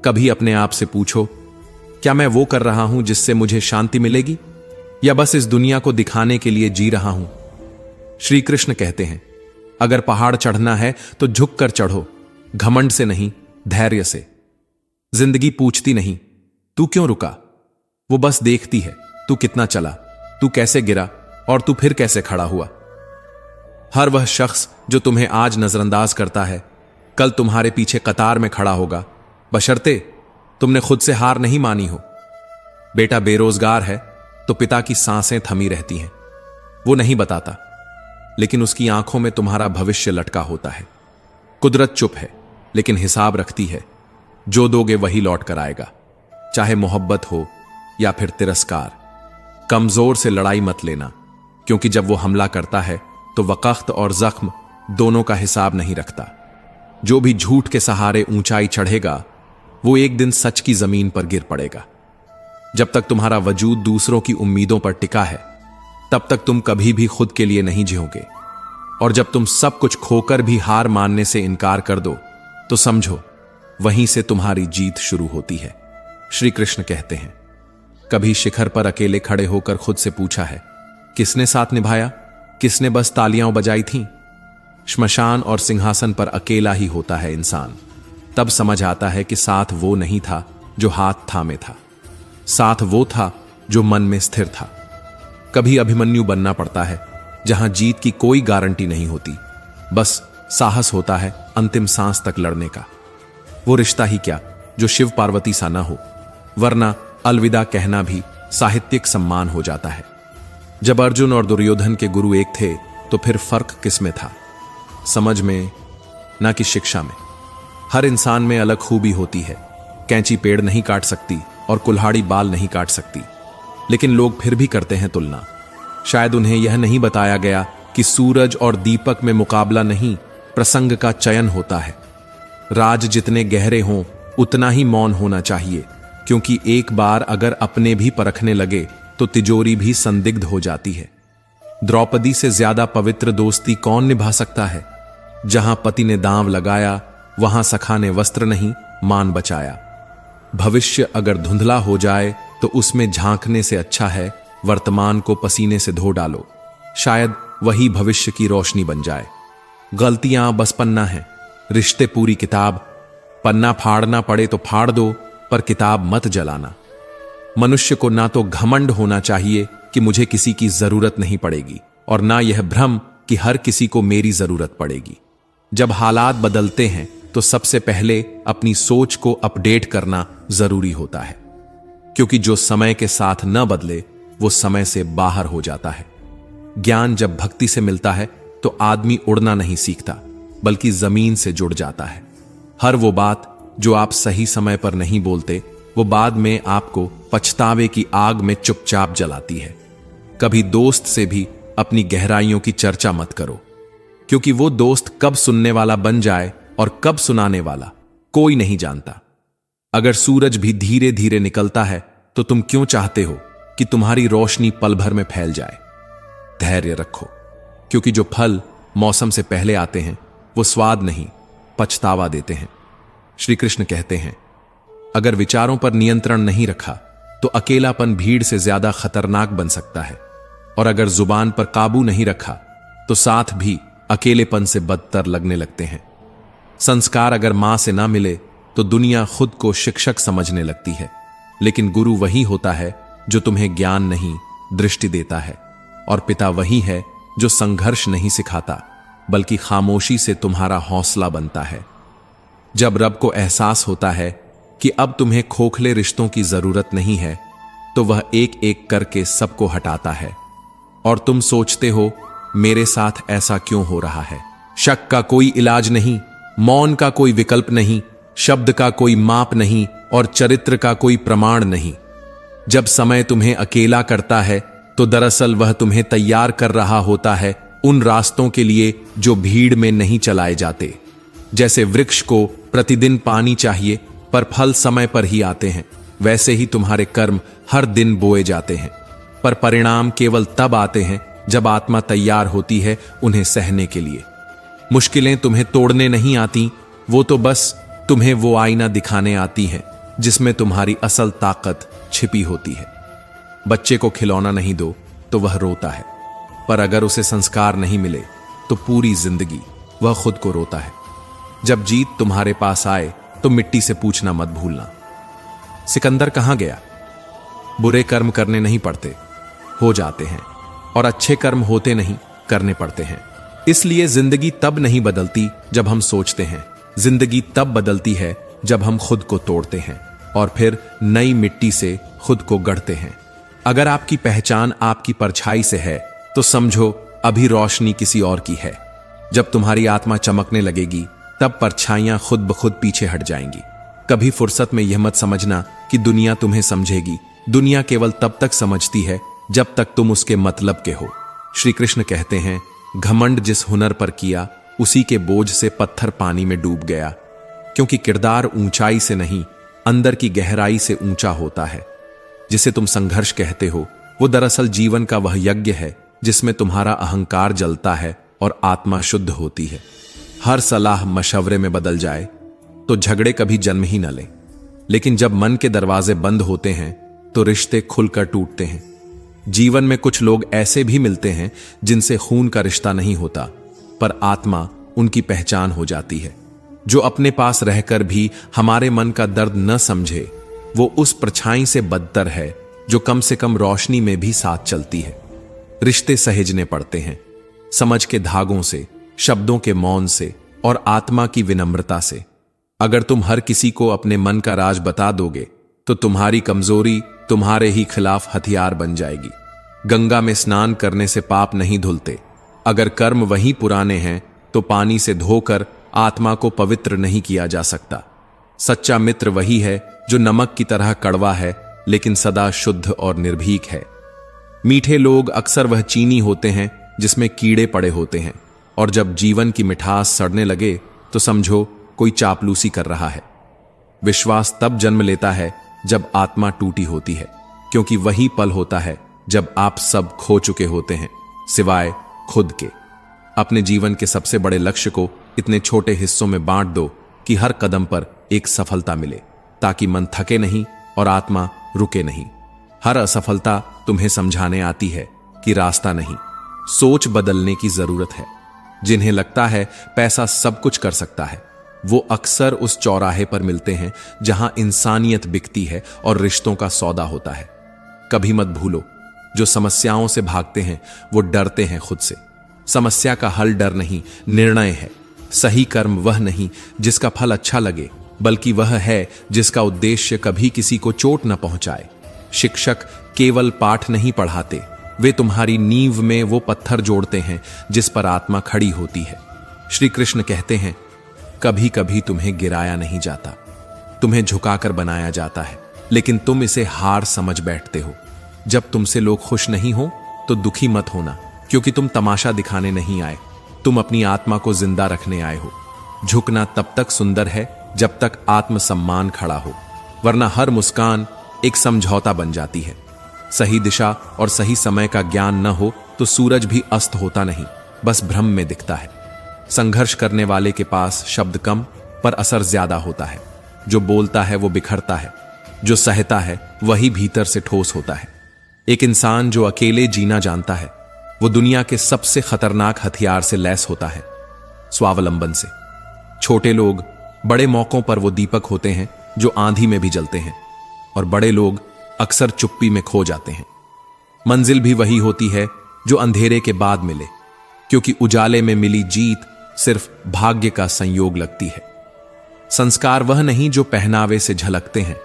कभी अपने आप से पूछो, क्या मैं वो कर रहा हूं जिससे मुझे शांति मिलेगी, या बस इस दुनिया को दिखाने के लिए जी रहा हूं। श्री कृष्ण कहते हैं, अगर पहाड़ चढ़ना है तो झुक कर चढ़ो, घमंड से नहीं, धैर्य से। जिंदगी पूछती नहीं तू क्यों रुका, वो बस देखती है तू कितना चला, तू कैसे गिरा और तू फिर कैसे खड़ा हुआ। हर वह शख्स जो तुम्हें आज नजरअंदाज करता है कल तुम्हारे पीछे कतार में खड़ा होगा, बशर्ते तुमने खुद से हार नहीं मानी हो। बेटा बेरोजगार है तो पिता की सांसें थमी रहती हैं, वो नहीं बताता, लेकिन उसकी आंखों में तुम्हारा भविष्य लटका होता है। कुदरत चुप है लेकिन हिसाब रखती है, जो दोगे वही लौट कर आएगा, चाहे मोहब्बत हो या फिर तिरस्कार। कमजोर से लड़ाई मत लेना, क्योंकि जब वो हमला करता है तो वक़्त और जख्म दोनों का हिसाब नहीं रखता। जो भी झूठ के सहारे ऊंचाई चढ़ेगा वो एक दिन सच की जमीन पर गिर पड़ेगा। जब तक तुम्हारा वजूद दूसरों की उम्मीदों पर टिका है तब तक तुम कभी भी खुद के लिए नहीं जियोगे, और जब तुम सब कुछ खोकर भी हार मानने से इनकार कर दो तो समझो वहीं से तुम्हारी जीत शुरू होती है। श्री कृष्ण कहते हैं, कभी शिखर पर अकेले खड़े होकर खुद से पूछा है, किसने साथ निभाया, किसने बस तालियां बजाई थीं। श्मशान और सिंहासन पर अकेला ही होता है इंसान, तब समझ आता है कि साथ वो नहीं था जो हाथ थामे था, साथ वो था जो मन में स्थिर था। कभी अभिमन्यु बनना पड़ता है, जहां जीत की कोई गारंटी नहीं होती, बस साहस होता है अंतिम सांस तक लड़ने का। वो रिश्ता ही क्या जो शिव पार्वती सा ना हो, वरना अलविदा कहना भी साहित्यिक सम्मान हो जाता है। जब अर्जुन और दुर्योधन के गुरु एक थे तो फिर फर्क किसमें था, समझ में ना कि शिक्षा में। हर इंसान में अलग खूबी होती है, कैंची पेड़ नहीं काट सकती और कुल्हाड़ी बाल नहीं काट सकती, लेकिन लोग फिर भी करते हैं तुलना। शायद उन्हें यह नहीं बताया गया कि सूरज और दीपक में मुकाबला नहीं, प्रसंग का चयन होता है। राज जितने गहरे हों उतना ही मौन होना चाहिए, क्योंकि एक बार अगर अपने भी परखने लगे तो तिजोरी भी संदिग्ध हो जाती है। द्रौपदी से ज्यादा पवित्र दोस्ती कौन निभा सकता है। जहां पति ने दांव लगाया वहां सखा ने वस्त्र नहीं मान बचाया। भविष्य अगर धुंधला हो जाए तो उसमें झांकने से अच्छा है वर्तमान को पसीने से धो डालो, शायद वही भविष्य की रोशनी बन जाए। गलतियां बस पन्ना है, रिश्ते पूरी किताब। पन्ना फाड़ना पड़े तो फाड़ दो, पर किताब मत जलाना। मनुष्य को ना तो घमंड होना चाहिए कि मुझे किसी की जरूरत नहीं पड़ेगी, और ना यह भ्रम कि हर किसी को मेरी जरूरत पड़ेगी। जब हालात बदलते हैं तो सबसे पहले अपनी सोच को अपडेट करना जरूरी होता है। क्योंकि जो समय के साथ न बदले वो समय से बाहर हो जाता है। ज्ञान जब भक्ति से मिलता है तो आदमी उड़ना नहीं सीखता, बल्कि जमीन से जुड़ जाता है। हर वो बात जो आप सही समय पर नहीं बोलते, वो बाद में आपको पछतावे की आग में चुपचाप जलाती है। कभी दोस्त से भी अपनी गहराइयों की चर्चा मत करो, क्योंकि वो दोस्त कब सुनने वाला बन जाए और कब सुनाने वाला कोई नहीं जानता। अगर सूरज भी धीरे धीरे निकलता है तो तुम क्यों चाहते हो कि तुम्हारी रोशनी पल भर में फैल जाए? धैर्य रखो, क्योंकि जो फल मौसम से पहले आते हैं वो स्वाद नहीं, पछतावा देते हैं। श्री कृष्ण कहते हैं, अगर विचारों पर नियंत्रण नहीं रखा तो अकेलापन भीड़ से ज्यादा खतरनाक बन सकता है, और अगर जुबान पर काबू नहीं रखा तो साथ भी अकेलेपन से बदतर लगने लगते हैं। संस्कार अगर मां से ना मिले तो दुनिया खुद को शिक्षक समझने लगती है, लेकिन गुरु वही होता है जो तुम्हें ज्ञान नहीं, दृष्टि देता है, और पिता वही है जो संघर्ष नहीं सिखाता, बल्कि खामोशी से तुम्हारा हौसला बनता है। जब रब को एहसास होता है कि अब तुम्हें खोखले रिश्तों की जरूरत नहीं है, तो वह एक एक करके सबको हटाता है, और तुम सोचते हो मेरे साथ ऐसा क्यों हो रहा है। शक का कोई इलाज नहीं, मौन का कोई विकल्प नहीं, शब्द का कोई माप नहीं, और चरित्र का कोई प्रमाण नहीं। जब समय तुम्हें अकेला करता है तो दरअसल वह तुम्हें तैयार कर रहा होता है उन रास्तों के लिए जो भीड़ में नहीं चलाए जाते। जैसे वृक्ष को प्रतिदिन पानी चाहिए पर फल समय पर ही आते हैं, वैसे ही तुम्हारे कर्म हर दिन बोए जाते हैं, पर परिणाम केवल तब आते हैं जब आत्मा तैयार होती है उन्हें सहने के लिए। मुश्किलें तुम्हें तोड़ने नहीं आती, वो तो बस तुम्हें वो आईना दिखाने आती हैं जिसमें तुम्हारी असल ताकत छिपी होती है। बच्चे को खिलौना नहीं दो तो वह रोता है, पर अगर उसे संस्कार नहीं मिले तो पूरी जिंदगी वह खुद को रोता है। जब जीत तुम्हारे पास आए तो मिट्टी से पूछना मत भूलना, सिकंदर कहां गया? बुरे कर्म करने नहीं पड़ते, हो जाते हैं, और अच्छे कर्म होते नहीं, करने पड़ते हैं। इसलिए जिंदगी तब नहीं बदलती जब हम सोचते हैं, जिंदगी तब बदलती है जब हम खुद को तोड़ते हैं और फिर नई मिट्टी से खुद को गढ़ते हैं। अगर आपकी पहचान आपकी परछाई से है तो समझो अभी रोशनी किसी और की है। जब तुम्हारी आत्मा चमकने लगेगी तब परछाइयां खुद ब खुद पीछे हट जाएंगी। कभी फुर्सत में यह मत समझना कि दुनिया तुम्हें समझेगी। दुनिया केवल तब तक समझती है जब तक तुम उसके मतलब के हो। श्री कृष्ण कहते हैं, घमंड जिस हुनर पर किया उसी के बोझ से पत्थर पानी में डूब गया, क्योंकि किरदार ऊंचाई से नहीं, अंदर की गहराई से ऊंचा होता है। जिसे तुम संघर्ष कहते हो वो दरअसल जीवन का वह यज्ञ है जिसमें तुम्हारा अहंकार जलता है और आत्मा शुद्ध होती है। हर सलाह मशवरे में बदल जाए तो झगड़े कभी जन्म ही न ले, लेकिन जब मन के दरवाजे बंद होते हैं तो रिश्ते खुलकर टूटते हैं। जीवन में कुछ लोग ऐसे भी मिलते हैं जिनसे खून का रिश्ता नहीं होता, पर आत्मा उनकी पहचान हो जाती है। जो अपने पास रहकर भी हमारे मन का दर्द न समझे, वो उस परछाई से बदतर है जो कम से कम रोशनी में भी साथ चलती है। रिश्ते सहेजने पड़ते हैं, समझ के धागों से, शब्दों के मौन से और आत्मा की विनम्रता से। अगर तुम हर किसी को अपने मन का राज बता दोगे तो तुम्हारी कमजोरी तुम्हारे ही खिलाफ हथियार बन जाएगी। गंगा में स्नान करने से पाप नहीं धुलते। अगर कर्म वही पुराने हैं तो पानी से धोकर आत्मा को पवित्र नहीं किया जा सकता। सच्चा मित्र वही है जो नमक की तरह कड़वा है लेकिन सदा शुद्ध और निर्भीक है। मीठे लोग अक्सर वह चीनी होते हैं जिसमें कीड़े पड़े होते हैं, और जब जीवन की मिठास सड़ने लगे तो समझो कोई चापलूसी कर रहा है। विश्वास तब जन्म लेता है जब आत्मा टूटी होती है, क्योंकि वही पल होता है जब आप सब खो चुके होते हैं सिवाय खुद के। अपने जीवन के सबसे बड़े लक्ष्य को इतने छोटे हिस्सों में बांट दो कि हर कदम पर एक सफलता मिले, ताकि मन थके नहीं और आत्मा रुके नहीं। हर असफलता तुम्हें समझाने आती है कि रास्ता नहीं, सोच बदलने की जरूरत है। जिन्हें लगता है पैसा सब कुछ कर सकता है, वो अक्सर उस चौराहे पर मिलते हैं जहां इंसानियत बिकती है और रिश्तों का सौदा होता है। कभी मत भूलो, जो समस्याओं से भागते हैं वो डरते हैं खुद से। समस्या का हल डर नहीं, निर्णय है। सही कर्म वह नहीं जिसका फल अच्छा लगे, बल्कि वह है जिसका उद्देश्य कभी किसी को चोट न पहुंचाए। शिक्षक केवल पाठ नहीं पढ़ाते, वे तुम्हारी नींव में वो पत्थर जोड़ते हैं जिस पर आत्मा खड़ी होती है। श्री कृष्ण कहते हैं, कभी कभी तुम्हें गिराया नहीं जाता, तुम्हें झुकाकर बनाया जाता है, लेकिन तुम इसे हार समझ बैठते हो। जब तुमसे लोग खुश नहीं हो तो दुखी मत होना, क्योंकि तुम तमाशा दिखाने नहीं आए, तुम अपनी आत्मा को जिंदा रखने आए हो। झुकना तब तक सुंदर है जब तक आत्मसम्मान खड़ा हो, वरना हर मुस्कान एक समझौता बन जाती है। सही दिशा और सही समय का ज्ञान न हो तो सूरज भी अस्त होता नहीं, बस भ्रम में दिखता है। संघर्ष करने वाले के पास शब्द कम पर असर ज्यादा होता है। जो बोलता है वो बिखरता है, जो सहता है वही भीतर से ठोस होता है। एक इंसान जो अकेले जीना जानता है वो दुनिया के सबसे खतरनाक हथियार से लैस होता है, स्वावलंबन से। छोटे लोग बड़े मौकों पर वो दीपक होते हैं जो आंधी में भी जलते हैं, और बड़े लोग अक्सर चुप्पी में खो जाते हैं। मंजिल भी वही होती है जो अंधेरे के बाद मिले, क्योंकि उजाले में मिली जीत सिर्फ भाग्य का संयोग लगती है। संस्कार वह नहीं जो पहनावे से झलकते हैं,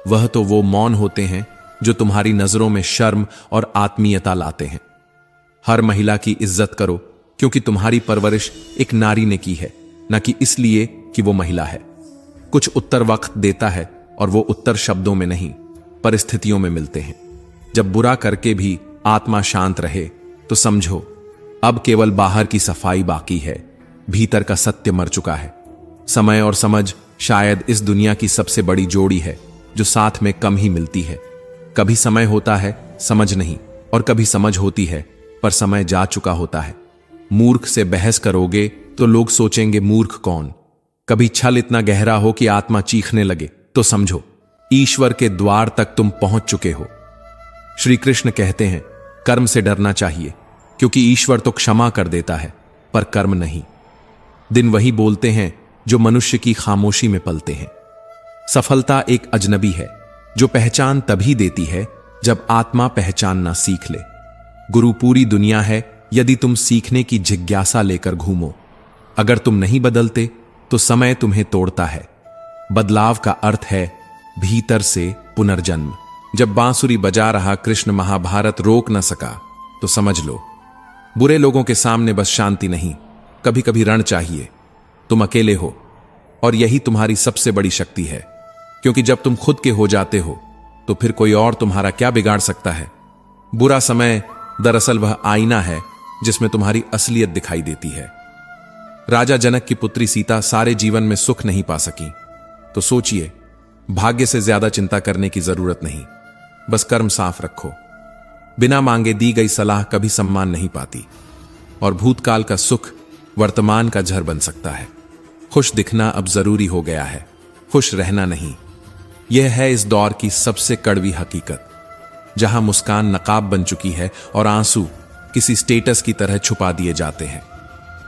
वह तो वो मौन होते हैं जो तुम्हारी नजरों में शर्म और आत्मीयता लाते हैं। हर महिला की इज्जत करो, क्योंकि तुम्हारी परवरिश एक नारी ने की है, न कि इसलिए कि वो महिला है। कुछ उत्तर वक्त देता है, और वो उत्तर शब्दों में नहीं, परिस्थितियों में मिलते हैं। जब बुरा करके भी आत्मा शांत रहे तो समझो अब केवल बाहर की सफाई बाकी है, भीतर का सत्य मर चुका है। समय और समझ शायद इस दुनिया की सबसे बड़ी जोड़ी है जो साथ में कम ही मिलती है। कभी समय होता है समझ नहीं, और कभी समझ होती है पर समय जा चुका होता है। मूर्ख से बहस करोगे तो लोग सोचेंगे मूर्ख कौन। कभी छल इतना गहरा हो कि आत्मा चीखने लगे तो समझो ईश्वर के द्वार तक तुम पहुंच चुके हो। श्री कृष्ण कहते हैं, कर्म से डरना चाहिए, क्योंकि ईश्वर तो क्षमा कर देता है पर कर्म नहीं। दिन वही बोलते हैं जो मनुष्य की खामोशी में पलते हैं। सफलता एक अजनबी है जो पहचान तभी देती है जब आत्मा पहचानना सीख ले। गुरु पूरी दुनिया है यदि तुम सीखने की जिज्ञासा लेकर घूमो। अगर तुम नहीं बदलते तो समय तुम्हें तोड़ता है। बदलाव का अर्थ है भीतर से पुनर्जन्म। जब बांसुरी बजा रहा कृष्ण महाभारत रोक न सका तो समझ लो बुरे लोगों के सामने बस शांति नहीं, कभी कभी रण चाहिए। तुम अकेले हो और यही तुम्हारी सबसे बड़ी शक्ति है, क्योंकि जब तुम खुद के हो जाते हो तो फिर कोई और तुम्हारा क्या बिगाड़ सकता है। बुरा समय दरअसल वह आईना है जिसमें तुम्हारी असलियत दिखाई देती है। राजा जनक की पुत्री सीता सारे जीवन में सुख नहीं पा सकी, तो सोचिए भाग्य से ज्यादा चिंता करने की जरूरत नहीं, बस कर्म साफ रखो। बिना मांगे दी गई सलाह कभी सम्मान नहीं पाती, और भूतकाल का सुख वर्तमान का जहर बन सकता है। खुश दिखना अब जरूरी हो गया है, खुश रहना नहीं। यह है इस दौर की सबसे कड़वी हकीकत, जहां मुस्कान नकाब बन चुकी है और आंसू किसी स्टेटस की तरह छुपा दिए जाते हैं।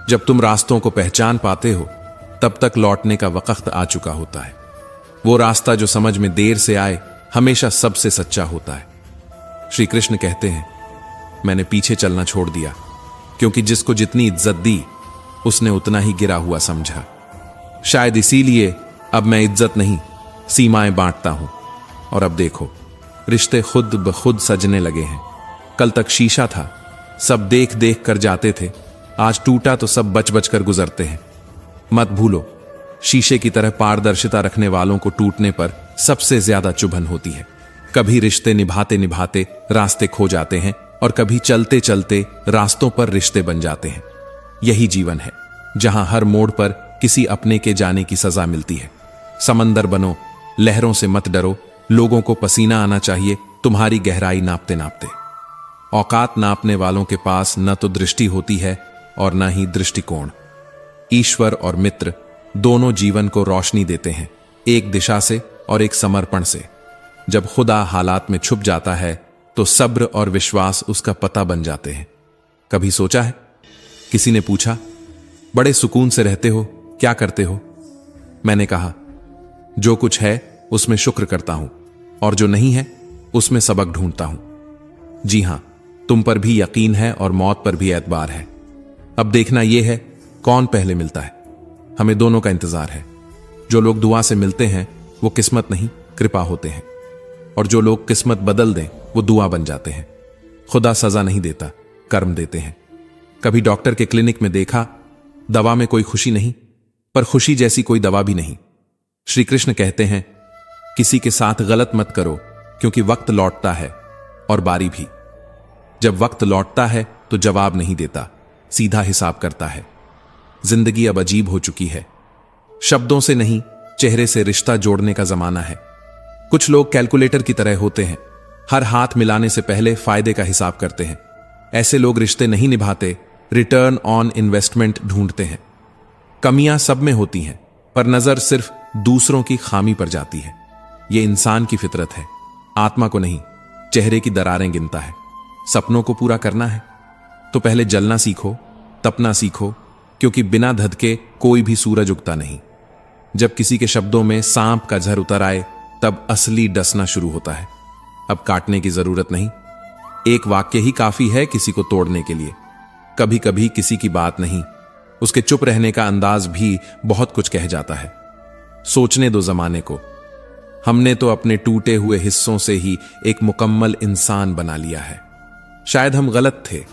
जब तुम रास्तों को पहचान पाते हो तब तक लौटने का वक्त आ चुका होता है। वो रास्ता जो समझ में देर से आए हमेशा सबसे सच्चा होता है। श्री कृष्ण कहते हैं, मैंने पीछे चलना छोड़ दिया, क्योंकि जिसको जितनी इज्जत दी उसने उतना ही गिरा हुआ समझा। शायद इसीलिए अब मैं इज्जत नहीं सीमाएं बांटता हूं, और अब देखो रिश्ते खुद ब खुद सजने लगे हैं। कल तक शीशा था, सब देख देख कर जाते थे, आज टूटा तो सब बच बच कर गुजरते हैं। मत भूलो, शीशे की तरह पारदर्शिता रखने वालों को टूटने पर सबसे ज्यादा चुभन होती है। कभी रिश्ते निभाते निभाते रास्ते खो जाते हैं, और कभी चलते चलते रास्तों पर रिश्ते बन जाते हैं। यही जीवन है, जहां हर मोड़ पर किसी अपने के जाने की सजा मिलती है। समंदर बनो, लहरों से मत डरो, लोगों को पसीना आना चाहिए तुम्हारी गहराई नापते नापते। औकात नापने वालों के पास न तो दृष्टि होती है और न ही दृष्टिकोण। ईश्वर और मित्र दोनों जीवन को रोशनी देते हैं, एक दिशा से और एक समर्पण से। जब खुदा हालात में छुप जाता है तो सब्र और विश्वास उसका पता बन जाते हैं। कभी सोचा है? किसी ने पूछा, बड़े सुकून से रहते हो, क्या करते हो? मैंने कहा, जो कुछ है उसमें शुक्र करता हूं, और जो नहीं है उसमें सबक ढूंढता हूं। जी हां, तुम पर भी यकीन है और मौत पर भी एतबार है। अब देखना यह है कौन पहले मिलता है। हमें दोनों का इंतजार है। जो लोग दुआ से मिलते हैं वो किस्मत नहीं कृपा होते हैं। और जो लोग किस्मत बदल दें वो दुआ बन जाते हैं। खुदा सजा नहीं देता, कर्म देते हैं। कभी डॉक्टर के क्लिनिक में देखा, दवा में कोई खुशी नहीं, पर खुशी जैसी कोई दवा भी नहीं। श्री कृष्ण कहते हैं, किसी के साथ गलत मत करो, क्योंकि वक्त लौटता है और बारी भी। जब वक्त लौटता है तो जवाब नहीं देता, सीधा हिसाब करता है। जिंदगी अब अजीब हो चुकी है। शब्दों से नहीं, चेहरे से रिश्ता जोड़ने का जमाना है। कुछ लोग कैलकुलेटर की तरह होते हैं, हर हाथ मिलाने से पहले फायदे का हिसाब करते हैं। ऐसे लोग रिश्ते नहीं निभाते, रिटर्न ऑन इन्वेस्टमेंट ढूंढते हैं। कमियां सब में होती हैं, पर नजर सिर्फ दूसरों की खामी पर जाती है। यह इंसान की फितरत है, आत्मा को नहीं। चेहरे की दरारें गिनता है। सपनों को पूरा करना है तो पहले जलना सीखो, तपना सीखो, क्योंकि बिना धधके कोई भी सूरज उगता नहीं। जब किसी के शब्दों में सांप का झर उतर आए, तब असली डसना शुरू होता है। अब काटने की जरूरत नहीं, एक वाक्य ही काफी है किसी को तोड़ने के लिए। कभी कभी किसी की बात नहीं, उसके चुप रहने का अंदाज भी बहुत कुछ कह जाता है। सोचने दो जमाने को, हमने तो अपने टूटे हुए हिस्सों से ही एक मुकम्मल इंसान बना लिया है। शायद हम गलत थे,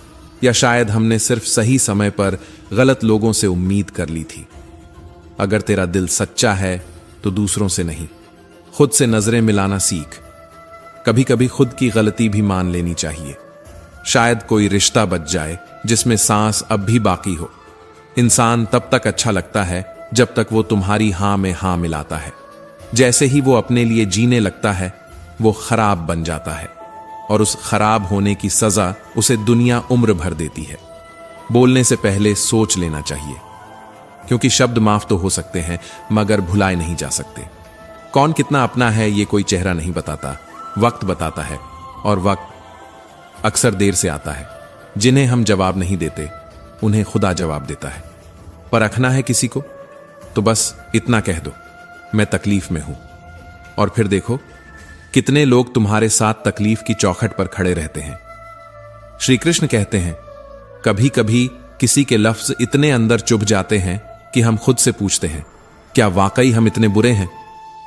या शायद हमने सिर्फ सही समय पर गलत लोगों से उम्मीद कर ली थी। अगर तेरा दिल सच्चा है तो दूसरों से नहीं, खुद से नजरें मिलाना सीख। कभी कभी खुद की गलती भी मान लेनी चाहिए। शायद कोई रिश्ता बच जाए जिसमें सांस अब भी बाकी हो। इंसान तब तक अच्छा लगता है जब तक वो तुम्हारी हां में हां मिलाता है। जैसे ही वो अपने लिए जीने लगता है, वो खराब बन जाता है, और उस खराब होने की सजा उसे दुनिया उम्र भर देती है। बोलने से पहले सोच लेना चाहिए, क्योंकि शब्द माफ तो हो सकते हैं मगर भुलाए नहीं जा सकते। कौन कितना अपना है ये कोई चेहरा नहीं बताता, वक्त बताता है, और वक्त अक्सर देर से आता है। जिन्हें हम जवाब नहीं देते उन्हें खुदा जवाब देता है। परखना है किसी को तो बस इतना कह दो, मैं तकलीफ में हूं, और फिर देखो कितने लोग तुम्हारे साथ तकलीफ की चौखट पर खड़े रहते हैं। श्री कृष्ण कहते हैं, कभी कभी किसी के लफ्ज इतने अंदर चुभ जाते हैं कि हम खुद से पूछते हैं, क्या वाकई हम इतने बुरे हैं?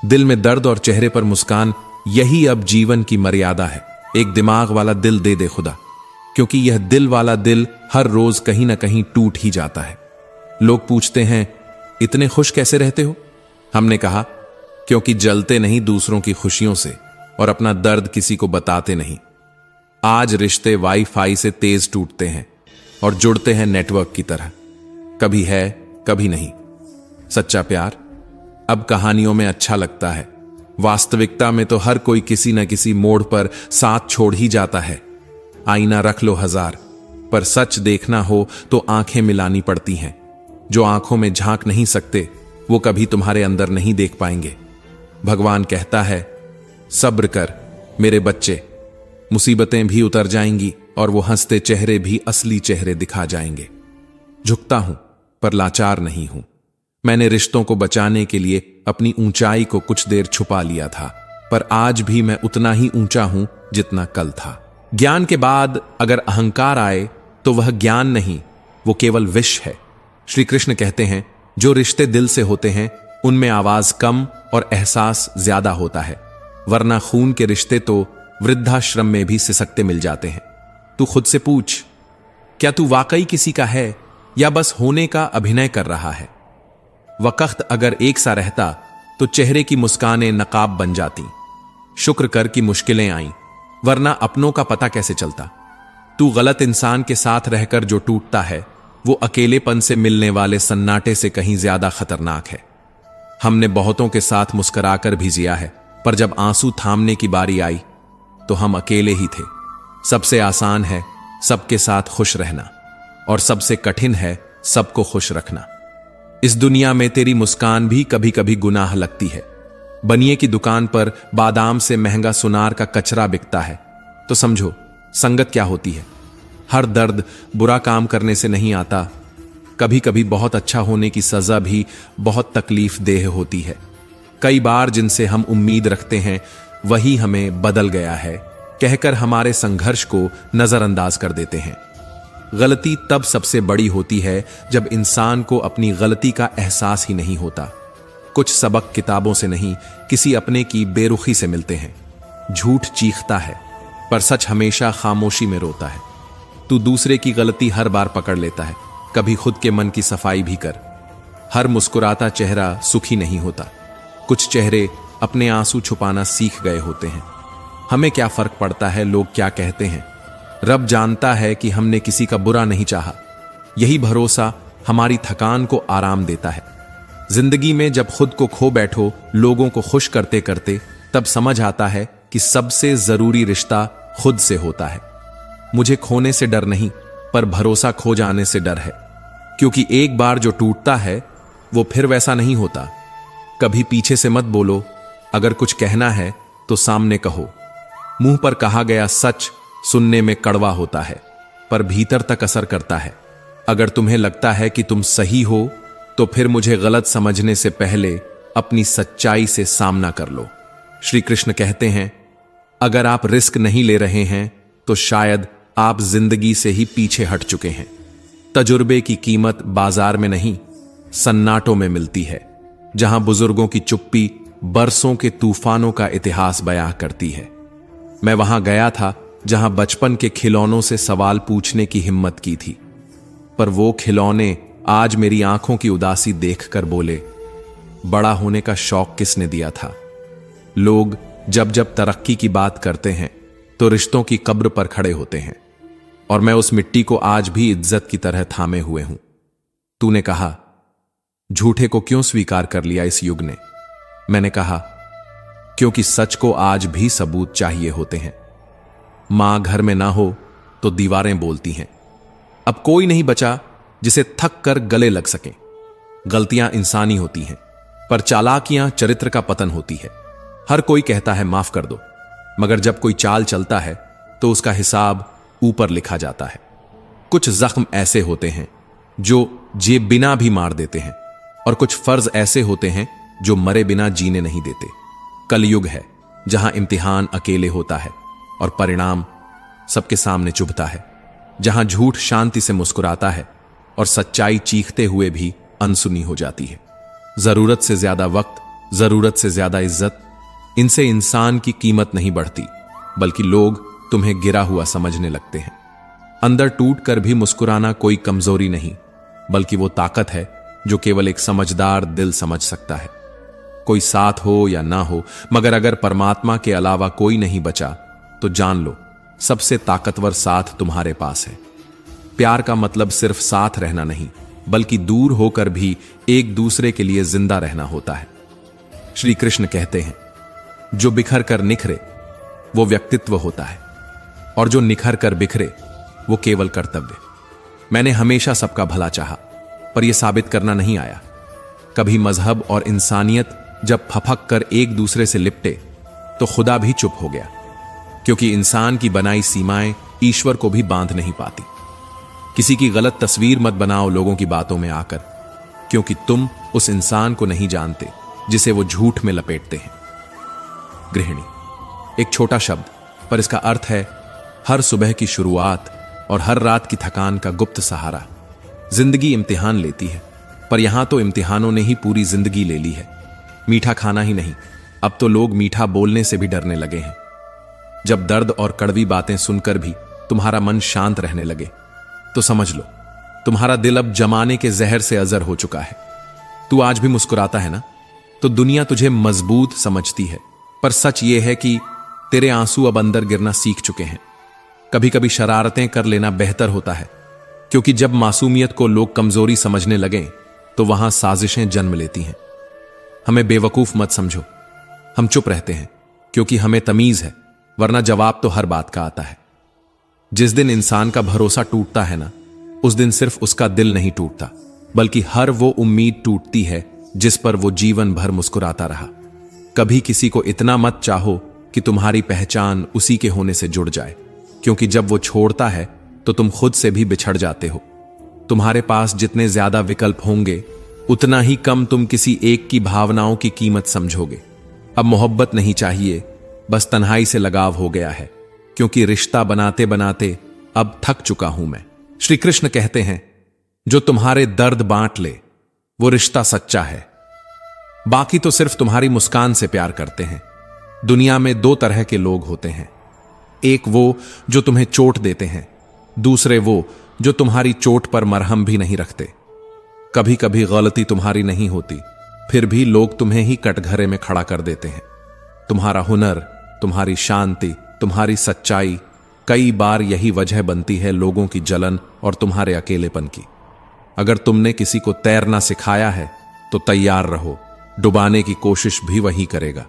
दिल में दर्द और चेहरे पर मुस्कान, यही अब जीवन की मर्यादा है। एक दिमाग वाला दिल दे दे खुदा, क्योंकि यह दिल वाला दिल हर रोज कहीं ना कहीं टूट ही जाता है। लोग पूछते हैं, इतने खुश कैसे रहते हो? हमने कहा, क्योंकि जलते नहीं दूसरों की खुशियों से, और अपना दर्द किसी को बताते नहीं। आज रिश्ते वाईफाई से तेज टूटते हैं और जुड़ते हैं नेटवर्क की तरह, कभी है कभी नहीं। सच्चा प्यार अब कहानियों में अच्छा लगता है, वास्तविकता में तो हर कोई किसी न किसी मोड़ पर साथ छोड़ ही जाता है। आईना रख लो 1000, पर सच देखना हो तो आंखें मिलानी पड़ती हैं। जो आंखों में झांक नहीं सकते वो कभी तुम्हारे अंदर नहीं देख पाएंगे। भगवान कहता है, सब्र कर मेरे बच्चे, मुसीबतें भी उतर जाएंगी और वो हंसते चेहरे भी असली चेहरे दिखा जाएंगे। झुकता हूं पर लाचार नहीं हूं। मैंने रिश्तों को बचाने के लिए अपनी ऊंचाई को कुछ देर छुपा लिया था, पर आज भी मैं उतना ही ऊंचा हूं जितना कल था। ज्ञान के बाद अगर अहंकार आए तो वह ज्ञान नहीं, वो केवल विष है। श्री कृष्ण कहते हैं, जो रिश्ते दिल से होते हैं उनमें आवाज कम और एहसास ज्यादा होता है, वरना खून के रिश्ते तो वृद्धाश्रम में भी सिसकते मिल जाते हैं। तू खुद से पूछ, क्या तू वाकई किसी का है या बस होने का अभिनय कर रहा है? वक्त अगर एक सा रहता तो चेहरे की मुस्कानें नकाब बन जाती। शुक्र कर की मुश्किलें आईं, वरना अपनों का पता कैसे चलता। तू गलत इंसान के साथ रहकर जो टूटता है वो अकेलेपन से मिलने वाले सन्नाटे से कहीं ज्यादा खतरनाक है। हमने बहुतों के साथ मुस्कुराकर भी जिया है, पर जब आंसू थामने की बारी आई तो हम अकेले ही थे। सबसे आसान है सबके साथ खुश रहना, और सबसे कठिन है सबको खुश रखना। इस दुनिया में तेरी मुस्कान भी कभी कभी गुनाह लगती है। बनिए की दुकान पर बादाम से महंगा सुनार का कचरा बिकता है, तो समझो संगत क्या होती है। हर दर्द बुरा काम करने से नहीं आता। कभी कभी बहुत अच्छा होने की सजा भी बहुत तकलीफ देह होती है। कई बार जिनसे हम उम्मीद रखते हैं वही हमें बदल गया है कहकर हमारे संघर्ष को नजरअंदाज कर देते हैं। गलती तब सबसे बड़ी होती है जब इंसान को अपनी गलती का एहसास ही नहीं होता। कुछ सबक किताबों से नहीं, किसी अपने की बेरुखी से मिलते हैं। झूठ चीखता है, पर सच हमेशा खामोशी में रोता है। तू दूसरे की गलती हर बार पकड़ लेता है, कभी खुद के मन की सफाई भी कर। हर मुस्कुराता चेहरा सुखी नहीं होता। कुछ चेहरे अपने आंसू छुपाना सीख गए होते हैं। हमें क्या फर्क पड़ता है लोग क्या कहते हैं। रब जानता है कि हमने किसी का बुरा नहीं चाहा। यही भरोसा हमारी थकान को आराम देता है। जिंदगी में जब खुद को खो बैठो लोगों को खुश करते करते, तब समझ आता है कि सबसे जरूरी रिश्ता खुद से होता है। मुझे खोने से डर नहीं, पर भरोसा खो जाने से डर है, क्योंकि एक बार जो टूटता है वो फिर वैसा नहीं होता। कभी पीछे से मत बोलो, अगर कुछ कहना है तो सामने कहो। मुंह पर कहा गया सच सुनने में कड़वा होता है, पर भीतर तक असर करता है। अगर तुम्हें लगता है कि तुम सही हो, तो फिर मुझे गलत समझने से पहले अपनी सच्चाई से सामना कर लो। श्री कृष्ण कहते हैं, अगर आप रिस्क नहीं ले रहे हैं तो शायद आप जिंदगी से ही पीछे हट चुके हैं। तजुर्बे की कीमत बाजार में नहीं, सन्नाटों में मिलती है, जहां बुजुर्गों की चुप्पी बरसों के तूफानों का इतिहास बयां करती है। मैं वहां गया था जहां बचपन के खिलौनों से सवाल पूछने की हिम्मत की थी, पर वो खिलौने आज मेरी आंखों की उदासी देखकर बोले, बड़ा होने का शौक किसने दिया था। लोग जब जब तरक्की की बात करते हैं तो रिश्तों की कब्र पर खड़े होते हैं, और मैं उस मिट्टी को आज भी इज्जत की तरह थामे हुए हूं। तूने कहा, झूठे को क्यों स्वीकार कर लिया इस युग ने। मैंने कहा, क्योंकि सच को आज भी सबूत चाहिए होते हैं। मां घर में ना हो तो दीवारें बोलती हैं। अब कोई नहीं बचा जिसे थक कर गले लग सके। गलतियां इंसानी होती हैं, पर चालाकियां चरित्र का पतन होती है। हर कोई कहता है माफ कर दो, मगर जब कोई चाल चलता है तो उसका हिसाब ऊपर लिखा जाता है। कुछ जख्म ऐसे होते हैं जो जे बिना भी मार देते हैं, और कुछ फर्ज ऐसे होते हैं जो मरे बिना जीने नहीं देते। कलयुग है जहां इम्तिहान अकेले होता है और परिणाम सबके सामने चुभता है, जहां झूठ शांति से मुस्कुराता है और सच्चाई चीखते हुए भी अनसुनी हो जाती है। जरूरत से ज्यादा वक्त, जरूरत से ज्यादा इज्जत, इनसे इंसान की कीमत नहीं बढ़ती, बल्कि लोग तुम्हें गिरा हुआ समझने लगते हैं। अंदर टूट कर भी मुस्कुराना कोई कमजोरी नहीं, बल्कि वो ताकत है जो केवल एक समझदार दिल समझ सकता है। कोई साथ हो या ना हो, मगर अगर परमात्मा के अलावा कोई नहीं बचा तो जान लो सबसे ताकतवर साथ तुम्हारे पास है। प्यार का मतलब सिर्फ साथ रहना नहीं, बल्कि दूर होकर भी एक दूसरे के लिए जिंदा रहना होता है। श्री कृष्ण कहते हैं, जो बिखर कर निखरे वो व्यक्तित्व होता है, और जो निखर कर बिखरे वो केवल कर्तव्य। मैंने हमेशा सबका भला चाहा, पर यह साबित करना नहीं आया। कभी मजहब और इंसानियत जब फफक कर एक दूसरे से लिपटे तो खुदा भी चुप हो गया, क्योंकि इंसान की बनाई सीमाएं ईश्वर को भी बांध नहीं पाती। किसी की गलत तस्वीर मत बनाओ लोगों की बातों में आकर, क्योंकि तुम उस इंसान को नहीं जानते जिसे वो झूठ में लपेटते हैं। गृहिणी, एक छोटा शब्द, पर इसका अर्थ है हर सुबह की शुरुआत और हर रात की थकान का गुप्त सहारा। जिंदगी इम्तिहान लेती है, पर यहां तो इम्तिहानों ने ही पूरी जिंदगी ले ली है। मीठा खाना ही नहीं, अब तो लोग मीठा बोलने से भी डरने लगे हैं। जब दर्द और कड़वी बातें सुनकर भी तुम्हारा मन शांत रहने लगे तो समझ लो तुम्हारा दिल अब जमाने के जहर से अजर हो चुका है। तू आज भी मुस्कुराता है ना, तो दुनिया तुझे मजबूत समझती है, पर सच यह है कि तेरे आंसू अब अंदर गिरना सीख चुके हैं। कभी कभी शरारतें कर लेना बेहतर होता है, क्योंकि जब मासूमियत को लोग कमजोरी समझने लगें तो वहां साजिशें जन्म लेती हैं। हमें बेवकूफ मत समझो, हम चुप रहते हैं क्योंकि हमें तमीज है, वरना जवाब तो हर बात का आता है। जिस दिन इंसान का भरोसा टूटता है ना, उस दिन सिर्फ उसका दिल नहीं टूटता, बल्कि हर वो उम्मीद टूटती है जिस पर वो जीवन भर मुस्कुराता रहा। कभी किसी को इतना मत चाहो कि तुम्हारी पहचान उसी के होने से जुड़ जाए, क्योंकि जब वो छोड़ता है तो तुम खुद से भी बिछड़ जाते हो। तुम्हारे पास जितने ज्यादा विकल्प होंगे उतना ही कम तुम किसी एक की भावनाओं की कीमत समझोगे। अब मोहब्बत नहीं चाहिए, बस तन्हाई से लगाव हो गया है, क्योंकि रिश्ता बनाते बनाते अब थक चुका हूं मैं। श्री कृष्ण कहते हैं, जो तुम्हारे दर्द बांट ले वो रिश्ता सच्चा है। बाकी तो सिर्फ तुम्हारी मुस्कान से प्यार करते हैं, दुनिया में दो तरह के लोग होते हैं, एक वो जो तुम्हें चोट देते हैं, दूसरे वो जो तुम्हारी चोट पर मरहम भी नहीं रखते। कभी कभी गलती तुम्हारी नहीं होती, फिर भी लोग तुम्हें ही कटघरे में खड़ा कर देते हैं। तुम्हारा हुनर, तुम्हारी शांति, तुम्हारी सच्चाई कई बार यही वजह बनती है लोगों की जलन और तुम्हारे अकेलेपन की। अगर तुमने किसी को तैरना सिखाया है तो तैयार रहो, डुबाने की कोशिश भी वही करेगा।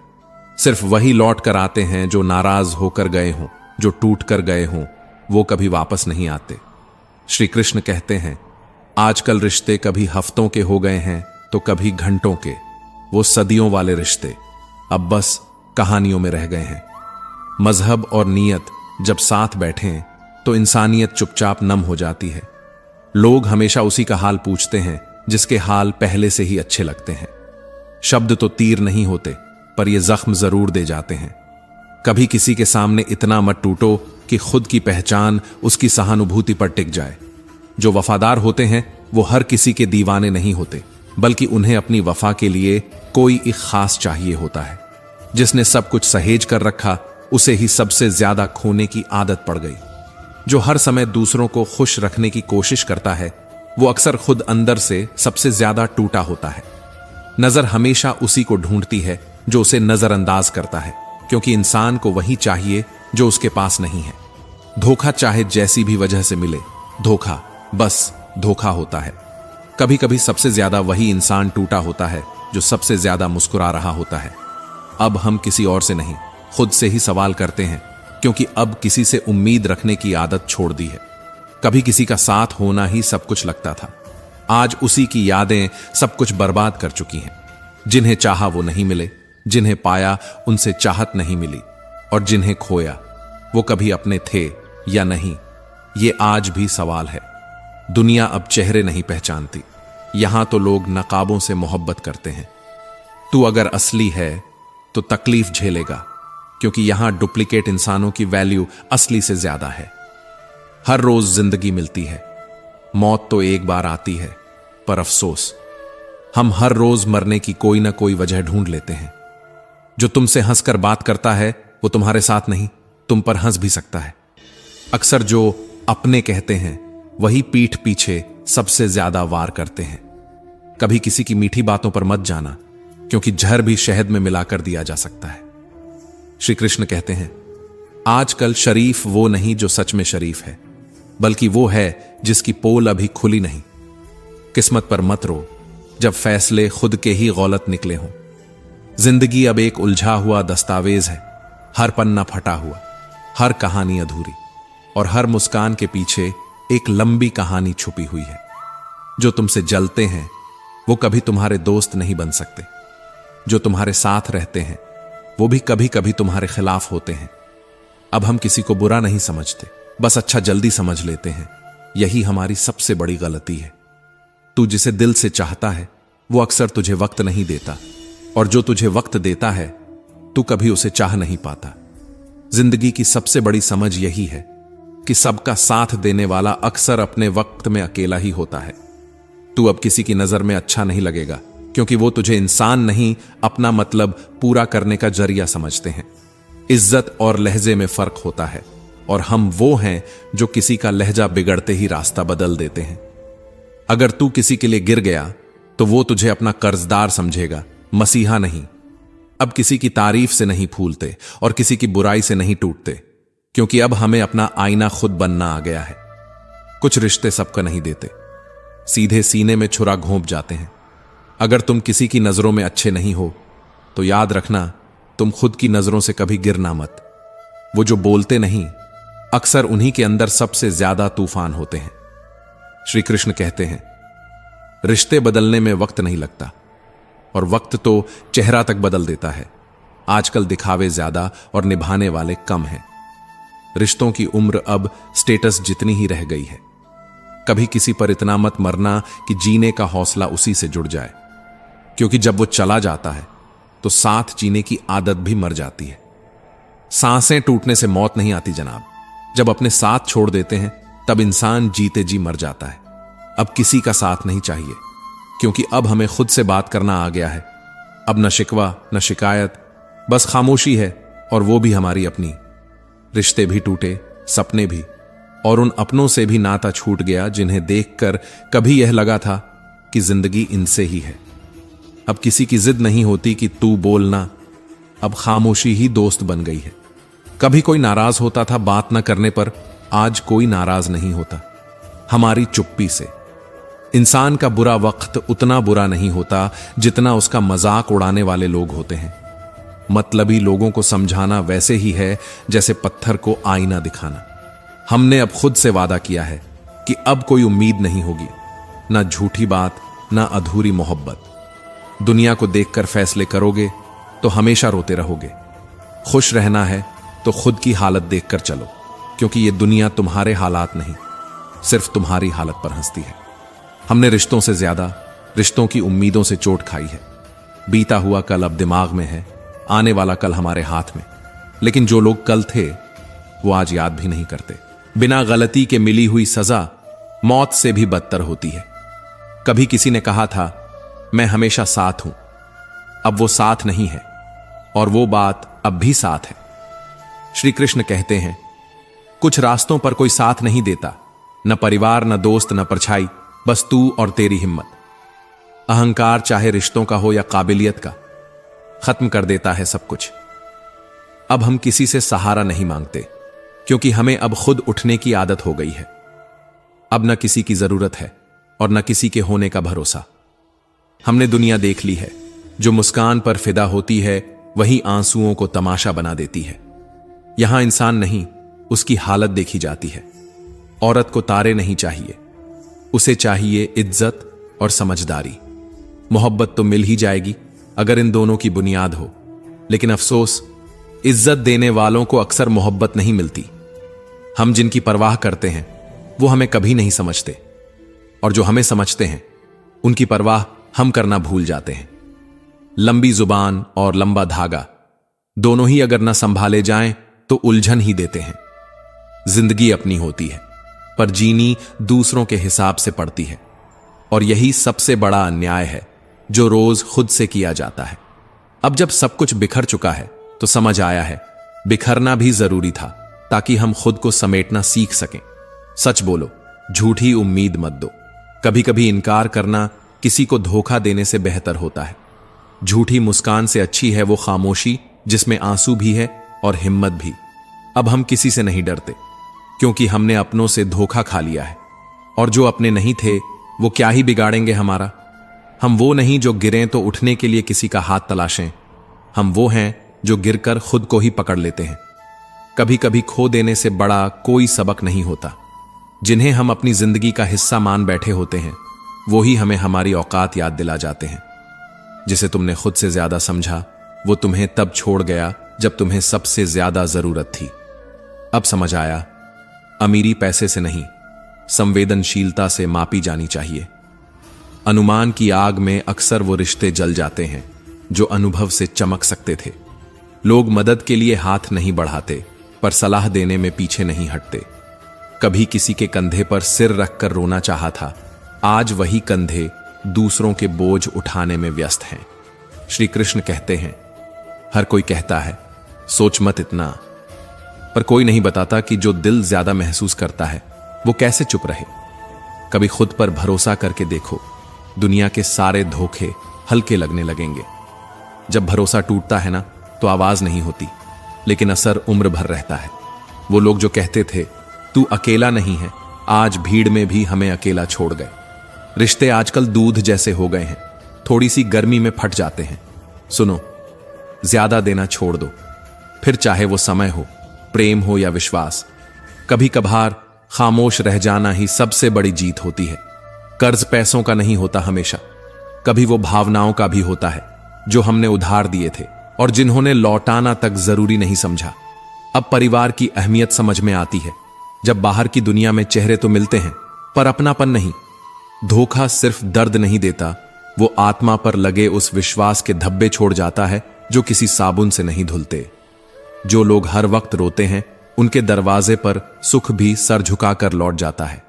सिर्फ वही लौट कर आते हैं जो नाराज होकर गए हों, जो टूट कर गए हों, वो कभी वापस नहीं आते। श्री कृष्ण कहते हैं, आजकल रिश्ते कभी हफ्तों के हो गए हैं तो कभी घंटों के। वो सदियों वाले रिश्ते अब बस कहानियों में रह गए हैं। मजहब और नीयत जब साथ बैठें तो इंसानियत चुपचाप नम हो जाती है। लोग हमेशा उसी का हाल पूछते हैं जिसके हाल पहले से ही अच्छे लगते हैं। शब्द तो तीर नहीं होते, पर ये जख्म जरूर दे जाते हैं। कभी किसी के सामने इतना मत टूटो कि खुद की पहचान उसकी सहानुभूति पर टिक जाए। जो वफादार होते हैं वो हर किसी के दीवाने नहीं होते, बल्कि उन्हें अपनी वफा के लिए कोई एक खास चाहिए होता है। जिसने सब कुछ सहेज कर रखा, उसे ही सबसे ज्यादा खोने की आदत पड़ गई। जो हर समय दूसरों को खुश रखने की कोशिश करता है, वो अक्सर खुद अंदर से सबसे ज्यादा टूटा होता है। नजर हमेशा उसी को ढूंढती है जो उसे नजरअंदाज करता है, क्योंकि इंसान को वही चाहिए जो उसके पास नहीं है। धोखा चाहे जैसी भी वजह से मिले, धोखा बस धोखा होता है। कभी कभी सबसे ज्यादा वही इंसान टूटा होता है जो सबसे ज्यादा मुस्कुरा रहा होता है। अब हम किसी और से नहीं, खुद से ही सवाल करते हैं, क्योंकि अब किसी से उम्मीद रखने की आदत छोड़ दी है। कभी किसी का साथ होना ही सब कुछ लगता था, आज उसी की यादें सब कुछ बर्बाद कर चुकी हैं। जिन्हें चाहा वो नहीं मिले, जिन्हें पाया उनसे चाहत नहीं मिली, और जिन्हें खोया वो कभी अपने थे या नहीं, ये आज भी सवाल है। दुनिया अब चेहरे नहीं पहचानती, यहां तो लोग नकाबों से मोहब्बत करते हैं। तू अगर असली है तो तकलीफ झेलेगा, क्योंकि यहां डुप्लीकेट इंसानों की वैल्यू असली से ज्यादा है। हर रोज जिंदगी मिलती है, मौत तो एक बार आती है, पर अफसोस हम हर रोज मरने की कोई ना कोई वजह ढूंढ लेते हैं। जो तुमसे हंसकर बात करता है वो तुम्हारे साथ नहीं, तुम पर हंस भी सकता है। अक्सर जो अपने कहते हैं वही पीठ पीछे सबसे ज्यादा वार करते हैं। कभी किसी की मीठी बातों पर मत जाना, क्योंकि जहर भी शहद में मिलाकर दिया जा सकता है। श्री कृष्ण कहते हैं, आजकल शरीफ वो नहीं जो सच में शरीफ है, बल्कि वो है जिसकी पोल अभी खुली नहीं। किस्मत पर मत रो जब फैसले खुद के ही गलत निकले हों। जिंदगी अब एक उलझा हुआ दस्तावेज है, हर पन्ना फटा हुआ, हर कहानी अधूरी, और हर मुस्कान के पीछे एक लंबी कहानी छुपी हुई है। जो तुमसे जलते हैं वो कभी तुम्हारे दोस्त नहीं बन सकते। जो तुम्हारे साथ रहते हैं वो भी कभी कभी तुम्हारे खिलाफ होते हैं। अब हम किसी को बुरा नहीं समझते, बस अच्छा जल्दी समझ लेते हैं। यही हमारी सबसे बड़ी गलती है। तू जिसे दिल से चाहता है वो अक्सर तुझे वक्त नहीं देता, और जो तुझे वक्त देता है तू कभी उसे चाह नहीं पाता। जिंदगी की सबसे बड़ी समझ यही है कि सबका साथ देने वाला अक्सर अपने वक्त में अकेला ही होता है। तू अब किसी की नजर में अच्छा नहीं लगेगा, क्योंकि वो तुझे इंसान नहीं, अपना मतलब पूरा करने का जरिया समझते हैं। इज्जत और लहजे में फर्क होता है, और हम वो हैं जो किसी का लहजा बिगड़ते ही रास्ता बदल देते हैं। अगर तू किसी के लिए गिर गया तो वो तुझे अपना कर्जदार समझेगा, मसीहा नहीं। अब किसी की तारीफ से नहीं फूलते और किसी की बुराई से नहीं टूटते, क्योंकि अब हमें अपना आईना खुद बनना आ गया है। कुछ रिश्ते सबका नहीं देते, सीधे सीने में छुरा घोंप जाते हैं। अगर तुम किसी की नजरों में अच्छे नहीं हो तो याद रखना, तुम खुद की नजरों से कभी गिरना मत। वो जो बोलते नहीं, अक्सर उन्हीं के अंदर सबसे ज्यादा तूफान होते हैं। श्री कृष्ण कहते हैं, रिश्ते बदलने में वक्त नहीं लगता, और वक्त तो चेहरा तक बदल देता है। आजकल दिखावे ज्यादा और निभाने वाले कम हैं। रिश्तों की उम्र अब स्टेटस जितनी ही रह गई है। कभी किसी पर इतना मत मरना कि जीने का हौसला उसी से जुड़ जाए, क्योंकि जब वो चला जाता है तो साथ जीने की आदत भी मर जाती है। सांसें टूटने से मौत नहीं आती जनाब, जब अपने साथ छोड़ देते हैं तब इंसान जीते जी मर जाता है। अब किसी का साथ नहीं चाहिए, क्योंकि अब हमें खुद से बात करना आ गया है। अब न शिकवा न शिकायत, बस खामोशी है और वो भी हमारी अपनी। रिश्ते भी टूटे, सपने भी, और उन अपनों से भी नाता छूट गया जिन्हें देखकर कभी यह लगा था कि जिंदगी इनसे ही है। अब किसी की जिद नहीं होती कि तू बोलना, अब खामोशी ही दोस्त बन गई है। कभी कोई नाराज होता था बात न करने पर, आज कोई नाराज नहीं होता हमारी चुप्पी से। इंसान का बुरा वक्त उतना बुरा नहीं होता जितना उसका मजाक उड़ाने वाले लोग होते हैं। मतलबी लोगों को समझाना वैसे ही है जैसे पत्थर को आईना दिखाना। हमने अब खुद से वादा किया है कि अब कोई उम्मीद नहीं होगी, ना झूठी बात, ना अधूरी मोहब्बत। दुनिया को देखकर फैसले करोगे तो हमेशा रोते रहोगे। खुश रहना है तो खुद की हालत देखकर चलो, क्योंकि ये दुनिया तुम्हारे हालात नहीं, सिर्फ तुम्हारी हालत पर हंसती है। हमने रिश्तों से ज्यादा रिश्तों की उम्मीदों से चोट खाई है। बीता हुआ कल अब दिमाग में है, आने वाला कल हमारे हाथ में। लेकिन जो लोग कल थे वो आज याद भी नहीं करते। बिना गलती के मिली हुई सजा मौत से भी बदतर होती है। कभी किसी ने कहा था मैं हमेशा साथ हूं, अब वो साथ नहीं है और वो बात अब भी साथ है। श्री कृष्ण कहते हैं कुछ रास्तों पर कोई साथ नहीं देता, न परिवार, न दोस्त, न परछाई, बस तू और तेरी हिम्मत। अहंकार चाहे रिश्तों का हो या काबिलियत का, खत्म कर देता है सब कुछ। अब हम किसी से सहारा नहीं मांगते, क्योंकि हमें अब खुद उठने की आदत हो गई है। अब न किसी की जरूरत है और न किसी के होने का भरोसा। हमने दुनिया देख ली है, जो मुस्कान पर फिदा होती है वही आंसुओं को तमाशा बना देती है। यहां इंसान नहीं, उसकी हालत देखी जाती है। औरत को तारे नहीं चाहिए, उसे चाहिए इज्जत और समझदारी। मोहब्बत तो मिल ही जाएगी अगर इन दोनों की बुनियाद हो, लेकिन अफसोस इज्जत देने वालों को अक्सर मोहब्बत नहीं मिलती। हम जिनकी परवाह करते हैं वो हमें कभी नहीं समझते, और जो हमें समझते हैं उनकी परवाह हम करना भूल जाते हैं। लंबी जुबान और लंबा धागा दोनों ही अगर न संभाले जाएं तो उलझन ही देते हैं। जिंदगी अपनी होती है, पर जीनी दूसरों के हिसाब से पड़ती है, और यही सबसे बड़ा अन्याय है जो रोज खुद से किया जाता है। अब जब सब कुछ बिखर चुका है तो समझ आया है बिखरना भी जरूरी था, ताकि हम खुद को समेटना सीख सकें। सच बोलो, झूठी उम्मीद मत दो। कभी कभी इनकार करना किसी को धोखा देने से बेहतर होता है। झूठी मुस्कान से अच्छी है वो खामोशी जिसमें आंसू भी है और हिम्मत भी। अब हम किसी से नहीं डरते, क्योंकि हमने अपनों से धोखा खा लिया है, और जो अपने नहीं थे वो क्या ही बिगाड़ेंगे हमारा। हम वो नहीं जो गिरें तो उठने के लिए किसी का हाथ तलाशें, हम वो हैं जो गिरकर खुद को ही पकड़ लेते हैं। कभी कभी खो देने से बड़ा कोई सबक नहीं होता। जिन्हें हम अपनी जिंदगी का हिस्सा मान बैठे होते हैं वो ही हमें हमारी औकात याद दिला जाते हैं। जिसे तुमने खुद से ज्यादा समझा वो तुम्हें तब छोड़ गया जब तुम्हें सबसे ज्यादा जरूरत थी। अब समझ आया, अमीरी पैसे से नहीं, संवेदनशीलता से मापी जानी चाहिए। अनुमान की आग में अक्सर वो रिश्ते जल जाते हैं जो अनुभव से चमक सकते थे। लोग मदद के लिए हाथ नहीं बढ़ाते, पर सलाह देने में पीछे नहीं हटते। कभी किसी के कंधे पर सिर रखकर रोना चाहा था, आज वही कंधे दूसरों के बोझ उठाने में व्यस्त हैं। श्री कृष्ण कहते हैं हर कोई कहता है सोच मत इतना, पर कोई नहीं बताता कि जो दिल ज्यादा महसूस करता है वो कैसे चुप रहे। कभी खुद पर भरोसा करके देखो, दुनिया के सारे धोखे हल्के लगने लगेंगे। जब भरोसा टूटता है ना तो आवाज नहीं होती, लेकिन असर उम्र भर रहता है। वो लोग जो कहते थे तू अकेला नहीं है, आज भीड़ में भी हमें अकेला छोड़ गए। रिश्ते आजकल दूध जैसे हो गए हैं, थोड़ी सी गर्मी में फट जाते हैं। सुनो, ज्यादा देना छोड़ दो, फिर चाहे वो समय हो, प्रेम हो या विश्वास। कभी कभार खामोश रह जाना ही सबसे बड़ी जीत होती है। कर्ज पैसों का नहीं होता हमेशा, कभी वो भावनाओं का भी होता है जो हमने उधार दिए थे और जिन्होंने लौटाना तक जरूरी नहीं समझा। अब परिवार की अहमियत समझ में आती है, जब बाहर की दुनिया में चेहरे तो मिलते हैं पर अपनापन नहीं। धोखा सिर्फ दर्द नहीं देता, वो आत्मा पर लगे उस विश्वास के धब्बे छोड़ जाता है जो किसी साबुन से नहीं धुलते। जो लोग हर वक्त रोते हैं उनके दरवाजे पर सुख भी सर झुकाकर लौट जाता है।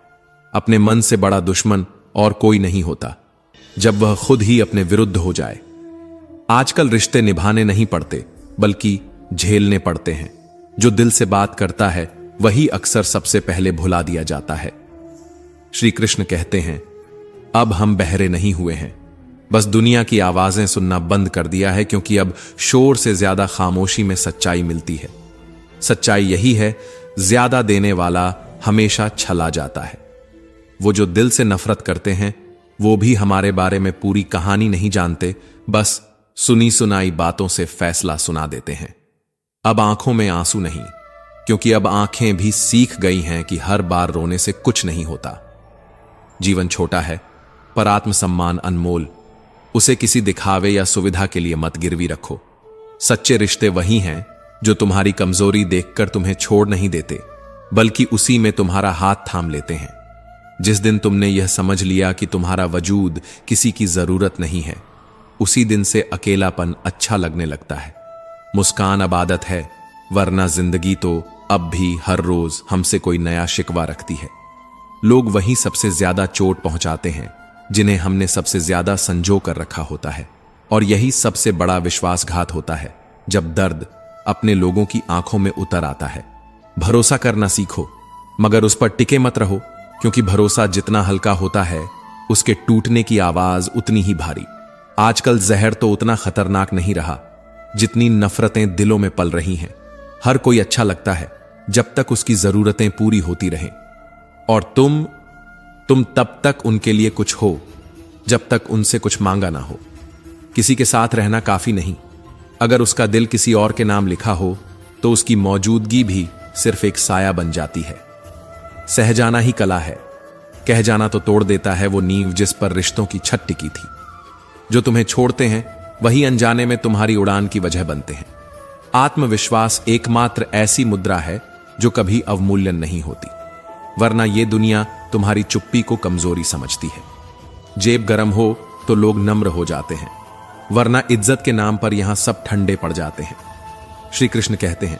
अपने मन से बड़ा दुश्मन और कोई नहीं होता, जब वह खुद ही अपने विरुद्ध हो जाए। आजकल रिश्ते निभाने नहीं पड़ते, बल्कि झेलने पड़ते हैं। जो दिल से बात करता है वही अक्सर सबसे पहले भुला दिया जाता है। श्री कृष्ण कहते हैं, अब हम बहरे नहीं हुए हैं, बस दुनिया की आवाजें सुनना बंद कर दिया है, क्योंकि अब शोर से ज्यादा खामोशी में सच्चाई मिलती है। सच्चाई यही है, ज्यादा देने वाला हमेशा छला जाता है। वो जो दिल से नफरत करते हैं वो भी हमारे बारे में पूरी कहानी नहीं जानते, बस सुनी सुनाई बातों से फैसला सुना देते हैं। अब आंखों में आंसू नहीं, क्योंकि अब आंखें भी सीख गई हैं कि हर बार रोने से कुछ नहीं होता। जीवन छोटा है पर आत्मसम्मान अनमोल। उसे किसी दिखावे या सुविधा के लिए मत गिरवी रखो। सच्चे रिश्ते वही हैं जो तुम्हारी कमजोरी देखकर तुम्हें छोड़ नहीं देते, बल्कि उसी में तुम्हारा हाथ थाम लेते हैं। जिस दिन तुमने यह समझ लिया कि तुम्हारा वजूद किसी की जरूरत नहीं है, उसी दिन से अकेलापन अच्छा लगने लगता है। मुस्कान अब आदत है, वरना जिंदगी तो अब भी हर रोज हमसे कोई नया शिकवा रखती है। लोग वही सबसे ज्यादा चोट पहुंचाते हैं जिन्हें हमने सबसे ज्यादा संजो कर रखा होता है, और यही सबसे बड़ा विश्वासघात होता है जब दर्द अपने लोगों की आंखों में उतर आता है। भरोसा करना सीखो, मगर उस पर टिके मत रहो, क्योंकि भरोसा जितना हल्का होता है उसके टूटने की आवाज उतनी ही भारी। आजकल जहर तो उतना खतरनाक नहीं रहा जितनी नफरतें दिलों में पल रही हैं। हर कोई अच्छा लगता है जब तक उसकी जरूरतें पूरी होती रहें, और तुम तब तक उनके लिए कुछ हो जब तक उनसे कुछ मांगा ना हो। किसी के साथ रहना काफी नहीं, अगर उसका दिल किसी और के नाम लिखा हो तो उसकी मौजूदगी भी सिर्फ एक साया बन जाती है। सह जाना ही कला है, कह जाना तो तोड़ देता है वो नींव जिस पर रिश्तों की छत टिकी थी। जो तुम्हें छोड़ते हैं वही अनजाने में तुम्हारी उड़ान की वजह बनते हैं। आत्मविश्वास एकमात्र ऐसी मुद्रा है जो कभी अवमूल्यन नहीं होती, वरना ये दुनिया तुम्हारी चुप्पी को कमजोरी समझती है। जेब गरम हो तो लोग नम्र हो जाते हैं, वरना इज्जत के नाम पर यहां सब ठंडे पड़ जाते हैं। श्री कृष्ण कहते हैं,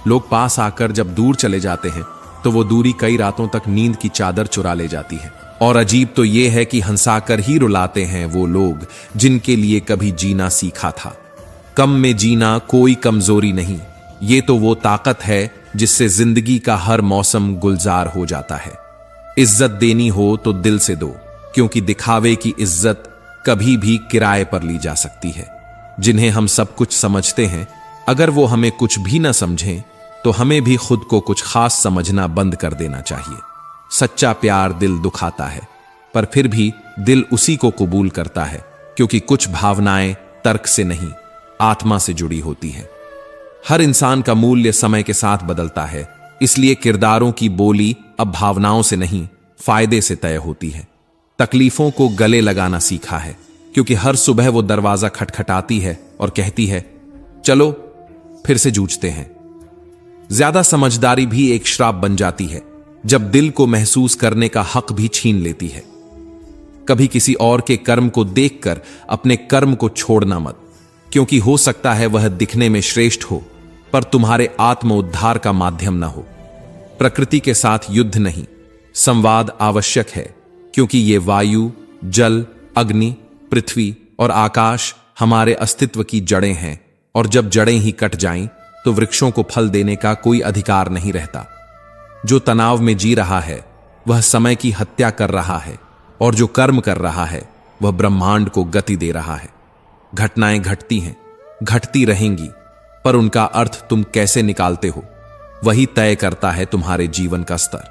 लोग पास आकर जब दूर चले जाते हैं तो वो दूरी कई रातों तक नींद की चादर चुरा ले जाती है। और अजीब तो ये है कि हंसाकर ही रुलाते हैं वो लोग जिनके लिए कभी जीना सीखा था। कम में जीना कोई कमजोरी नहीं, ये तो वो ताकत है जिससे जिंदगी का हर मौसम गुलजार हो जाता है। इज्जत देनी हो तो दिल से दो, क्योंकि दिखावे की इज्जत कभी भी किराए पर ली जा सकती है। जिन्हें हम सब कुछ समझते हैं, अगर वो हमें कुछ भी न समझें तो हमें भी खुद को कुछ खास समझना बंद कर देना चाहिए। सच्चा प्यार दिल दुखाता है, पर फिर भी दिल उसी को कबूल करता है, क्योंकि कुछ भावनाएं तर्क से नहीं, आत्मा से जुड़ी होती हैं। हर इंसान का मूल्य समय के साथ बदलता है, इसलिए किरदारों की बोली अब भावनाओं से नहीं, फायदे से तय होती है। तकलीफों को गले लगाना सीखा है, क्योंकि हर सुबह वो दरवाजा खटखटाती है और कहती है, चलो फिर से जूझते हैं। ज्यादा समझदारी भी एक श्राप बन जाती है, जब दिल को महसूस करने का हक भी छीन लेती है। कभी किसी और के कर्म को देखकर अपने कर्म को छोड़ना मत, क्योंकि हो सकता है वह दिखने में श्रेष्ठ हो, पर तुम्हारे आत्म उद्धार का माध्यम न हो। प्रकृति के साथ युद्ध नहीं, संवाद आवश्यक है, क्योंकि ये वायु, जल, अग्नि, पृथ्वी और आकाश हमारे अस्तित्व की जड़ें हैं, और जब जड़ें ही कट जाएं तो वृक्षों को फल देने का कोई अधिकार नहीं रहता। जो तनाव में जी रहा है वह समय की हत्या कर रहा है, और जो कर्म कर रहा है वह ब्रह्मांड को गति दे रहा है। घटनाएं घटती हैं, घटती रहेंगी, पर उनका अर्थ तुम कैसे निकालते हो वही तय करता है तुम्हारे जीवन का स्तर।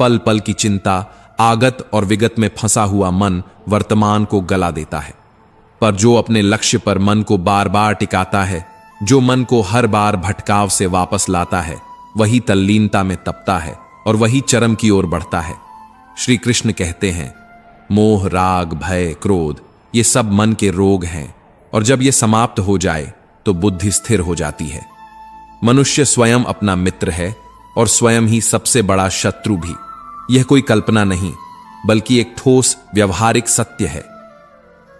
पल पल की चिंता, आगत और विगत में फंसा हुआ मन वर्तमान को गला देता है, पर जो अपने लक्ष्य पर मन को बार बार टिकाता है, जो मन को हर बार भटकाव से वापस लाता है, वही तल्लीनता में तपता है और वही चरम की ओर बढ़ता है। श्री कृष्ण कहते हैं, मोह, राग, भय, क्रोध ये सब मन के रोग हैं, और जब ये समाप्त हो जाए तो बुद्धि स्थिर हो जाती है। मनुष्य स्वयं अपना मित्र है और स्वयं ही सबसे बड़ा शत्रु भी। यह कोई कल्पना नहीं, बल्कि एक ठोस व्यवहारिक सत्य है।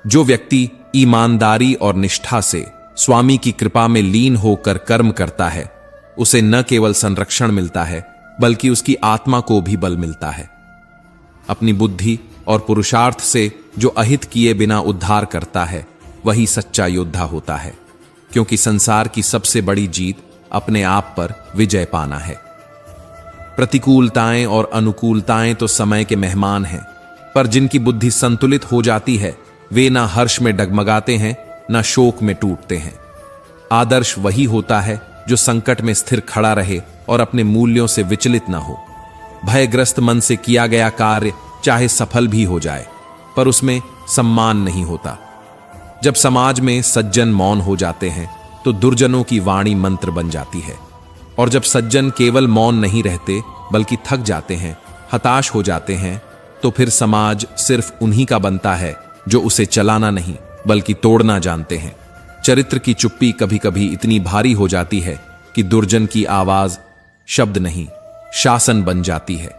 जो व्यक्ति ईमानदारी और निष्ठा से स्वामी की कृपा में लीन होकर कर्म करता है, उसे न केवल संरक्षण मिलता है, बल्कि उसकी आत्मा को भी बल मिलता है। अपनी बुद्धि और पुरुषार्थ से जो अहित किए बिना उद्धार करता है, वही सच्चा योद्धा होता है। क्योंकि संसार की सबसे बड़ी जीत अपने आप पर विजय पाना है। प्रतिकूलताएं और अनुकूलताएं तो समय के मेहमान हैं, पर जिनकी बुद्धि संतुलित हो जाती है वे ना हर्ष में डगमगाते हैं ना शोक में टूटते हैं। आदर्श वही होता है जो संकट में स्थिर खड़ा रहे और अपने मूल्यों से विचलित ना हो। भयग्रस्त मन से किया गया कार्य चाहे सफल भी हो जाए, पर उसमें सम्मान नहीं होता। जब समाज में सज्जन मौन हो जाते हैं तो दुर्जनों की वाणी मंत्र बन जाती है, और जब सज्जन केवल मौन नहीं रहते बल्कि थक जाते हैं, हताश हो जाते हैं, तो फिर समाज सिर्फ उन्हीं का बनता है जो उसे चलाना नहीं बल्कि तोड़ना जानते हैं। चरित्र की चुप्पी कभी कभी इतनी भारी हो जाती है कि दुर्जन की आवाज शब्द नहीं शासन बन जाती है।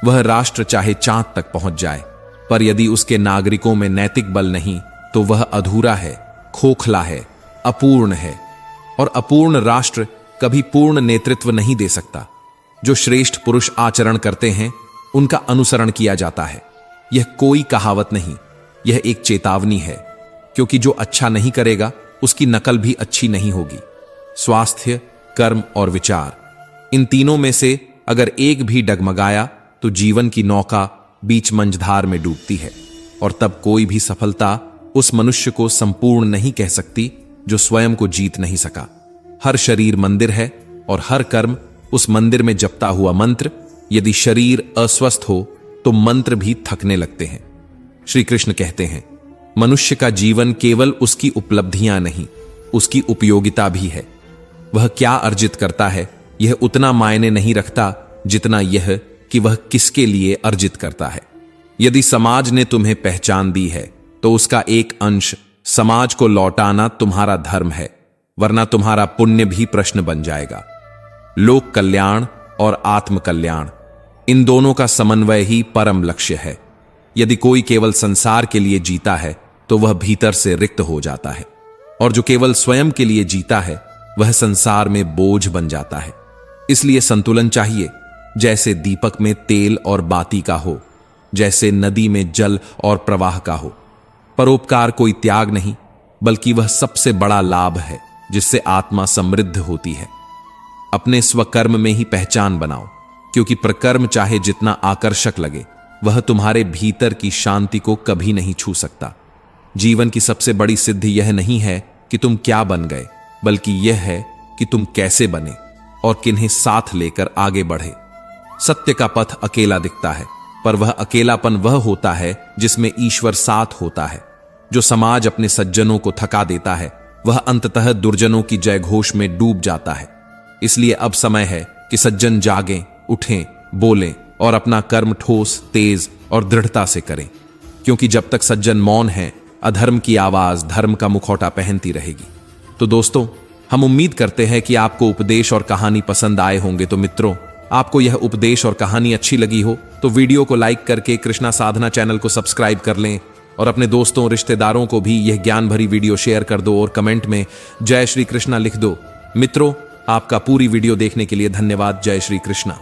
वह राष्ट्र चाहे चांद तक पहुंच जाए, पर यदि उसके नागरिकों में नैतिक बल नहीं तो वह अधूरा है, खोखला है, अपूर्ण है। और अपूर्ण राष्ट्र कभी पूर्ण नेतृत्व नहीं दे सकता। जो श्रेष्ठ पुरुष आचरण करते हैं उनका अनुसरण किया जाता है। यह कोई कहावत नहीं, यह एक चेतावनी है, क्योंकि जो अच्छा नहीं करेगा उसकी नकल भी अच्छी नहीं होगी। स्वास्थ्य, कर्म और विचार, इन तीनों में से अगर एक भी डगमगाया तो जीवन की नौका बीच मंझधार में डूबती है, और तब कोई भी सफलता उस मनुष्य को संपूर्ण नहीं कह सकती जो स्वयं को जीत नहीं सका। हर शरीर मंदिर है और हर कर्म उस मंदिर में जपता हुआ मंत्र। यदि शरीर अस्वस्थ हो तो मंत्र भी थकने लगते हैं। श्री कृष्ण कहते हैं, मनुष्य का जीवन केवल उसकी उपलब्धियां नहीं, उसकी उपयोगिता भी है। वह क्या अर्जित करता है यह उतना मायने नहीं रखता जितना यह कि वह किसके लिए अर्जित करता है। यदि समाज ने तुम्हें पहचान दी है तो उसका एक अंश समाज को लौटाना तुम्हारा धर्म है, वरना तुम्हारा पुण्य भी प्रश्न बन जाएगा। लोक कल्याण और आत्म कल्याण, इन दोनों का समन्वय ही परम लक्ष्य है। यदि कोई केवल संसार के लिए जीता है तो वह भीतर से रिक्त हो जाता है, और जो केवल स्वयं के लिए जीता है वह संसार में बोझ बन जाता है। इसलिए संतुलन चाहिए, जैसे दीपक में तेल और बाती का हो, जैसे नदी में जल और प्रवाह का हो। परोपकार कोई त्याग नहीं बल्कि वह सबसे बड़ा लाभ है जिससे आत्मा समृद्ध होती है। अपने स्वकर्म में ही पहचान बनाओ, क्योंकि प्रकर्म चाहे जितना आकर्षक लगे वह तुम्हारे भीतर की शांति को कभी नहीं छू सकता। जीवन की सबसे बड़ी सिद्धि यह नहीं है कि तुम क्या बन गए, बल्कि यह है कि तुम कैसे बने और किन्हें साथ लेकर आगे बढ़े। सत्य का पथ अकेला दिखता है, पर वह अकेलापन वह होता है जिसमें ईश्वर साथ होता है। जो समाज अपने सज्जनों को थका देता है वह अंततः दुर्जनों की जयघोष में डूब जाता है। इसलिए अब समय है कि सज्जन जागें, उठें, बोलें और अपना कर्म ठोस, तेज और दृढ़ता से करें, क्योंकि जब तक सज्जन मौन है अधर्म की आवाज धर्म का मुखौटा पहनती रहेगी। तो दोस्तों, हम उम्मीद करते हैं कि आपको उपदेश और कहानी पसंद आए होंगे। तो मित्रों, आपको यह उपदेश और कहानी अच्छी लगी हो तो वीडियो को लाइक करके कृष्णा साधना चैनल को सब्सक्राइब कर लें, और अपने दोस्तों रिश्तेदारों को भी यह ज्ञान भरी वीडियो शेयर कर दो और कमेंट में जय श्री कृष्णा लिख दो। मित्रों, आपका पूरी वीडियो देखने के लिए धन्यवाद। जय श्री कृष्णा।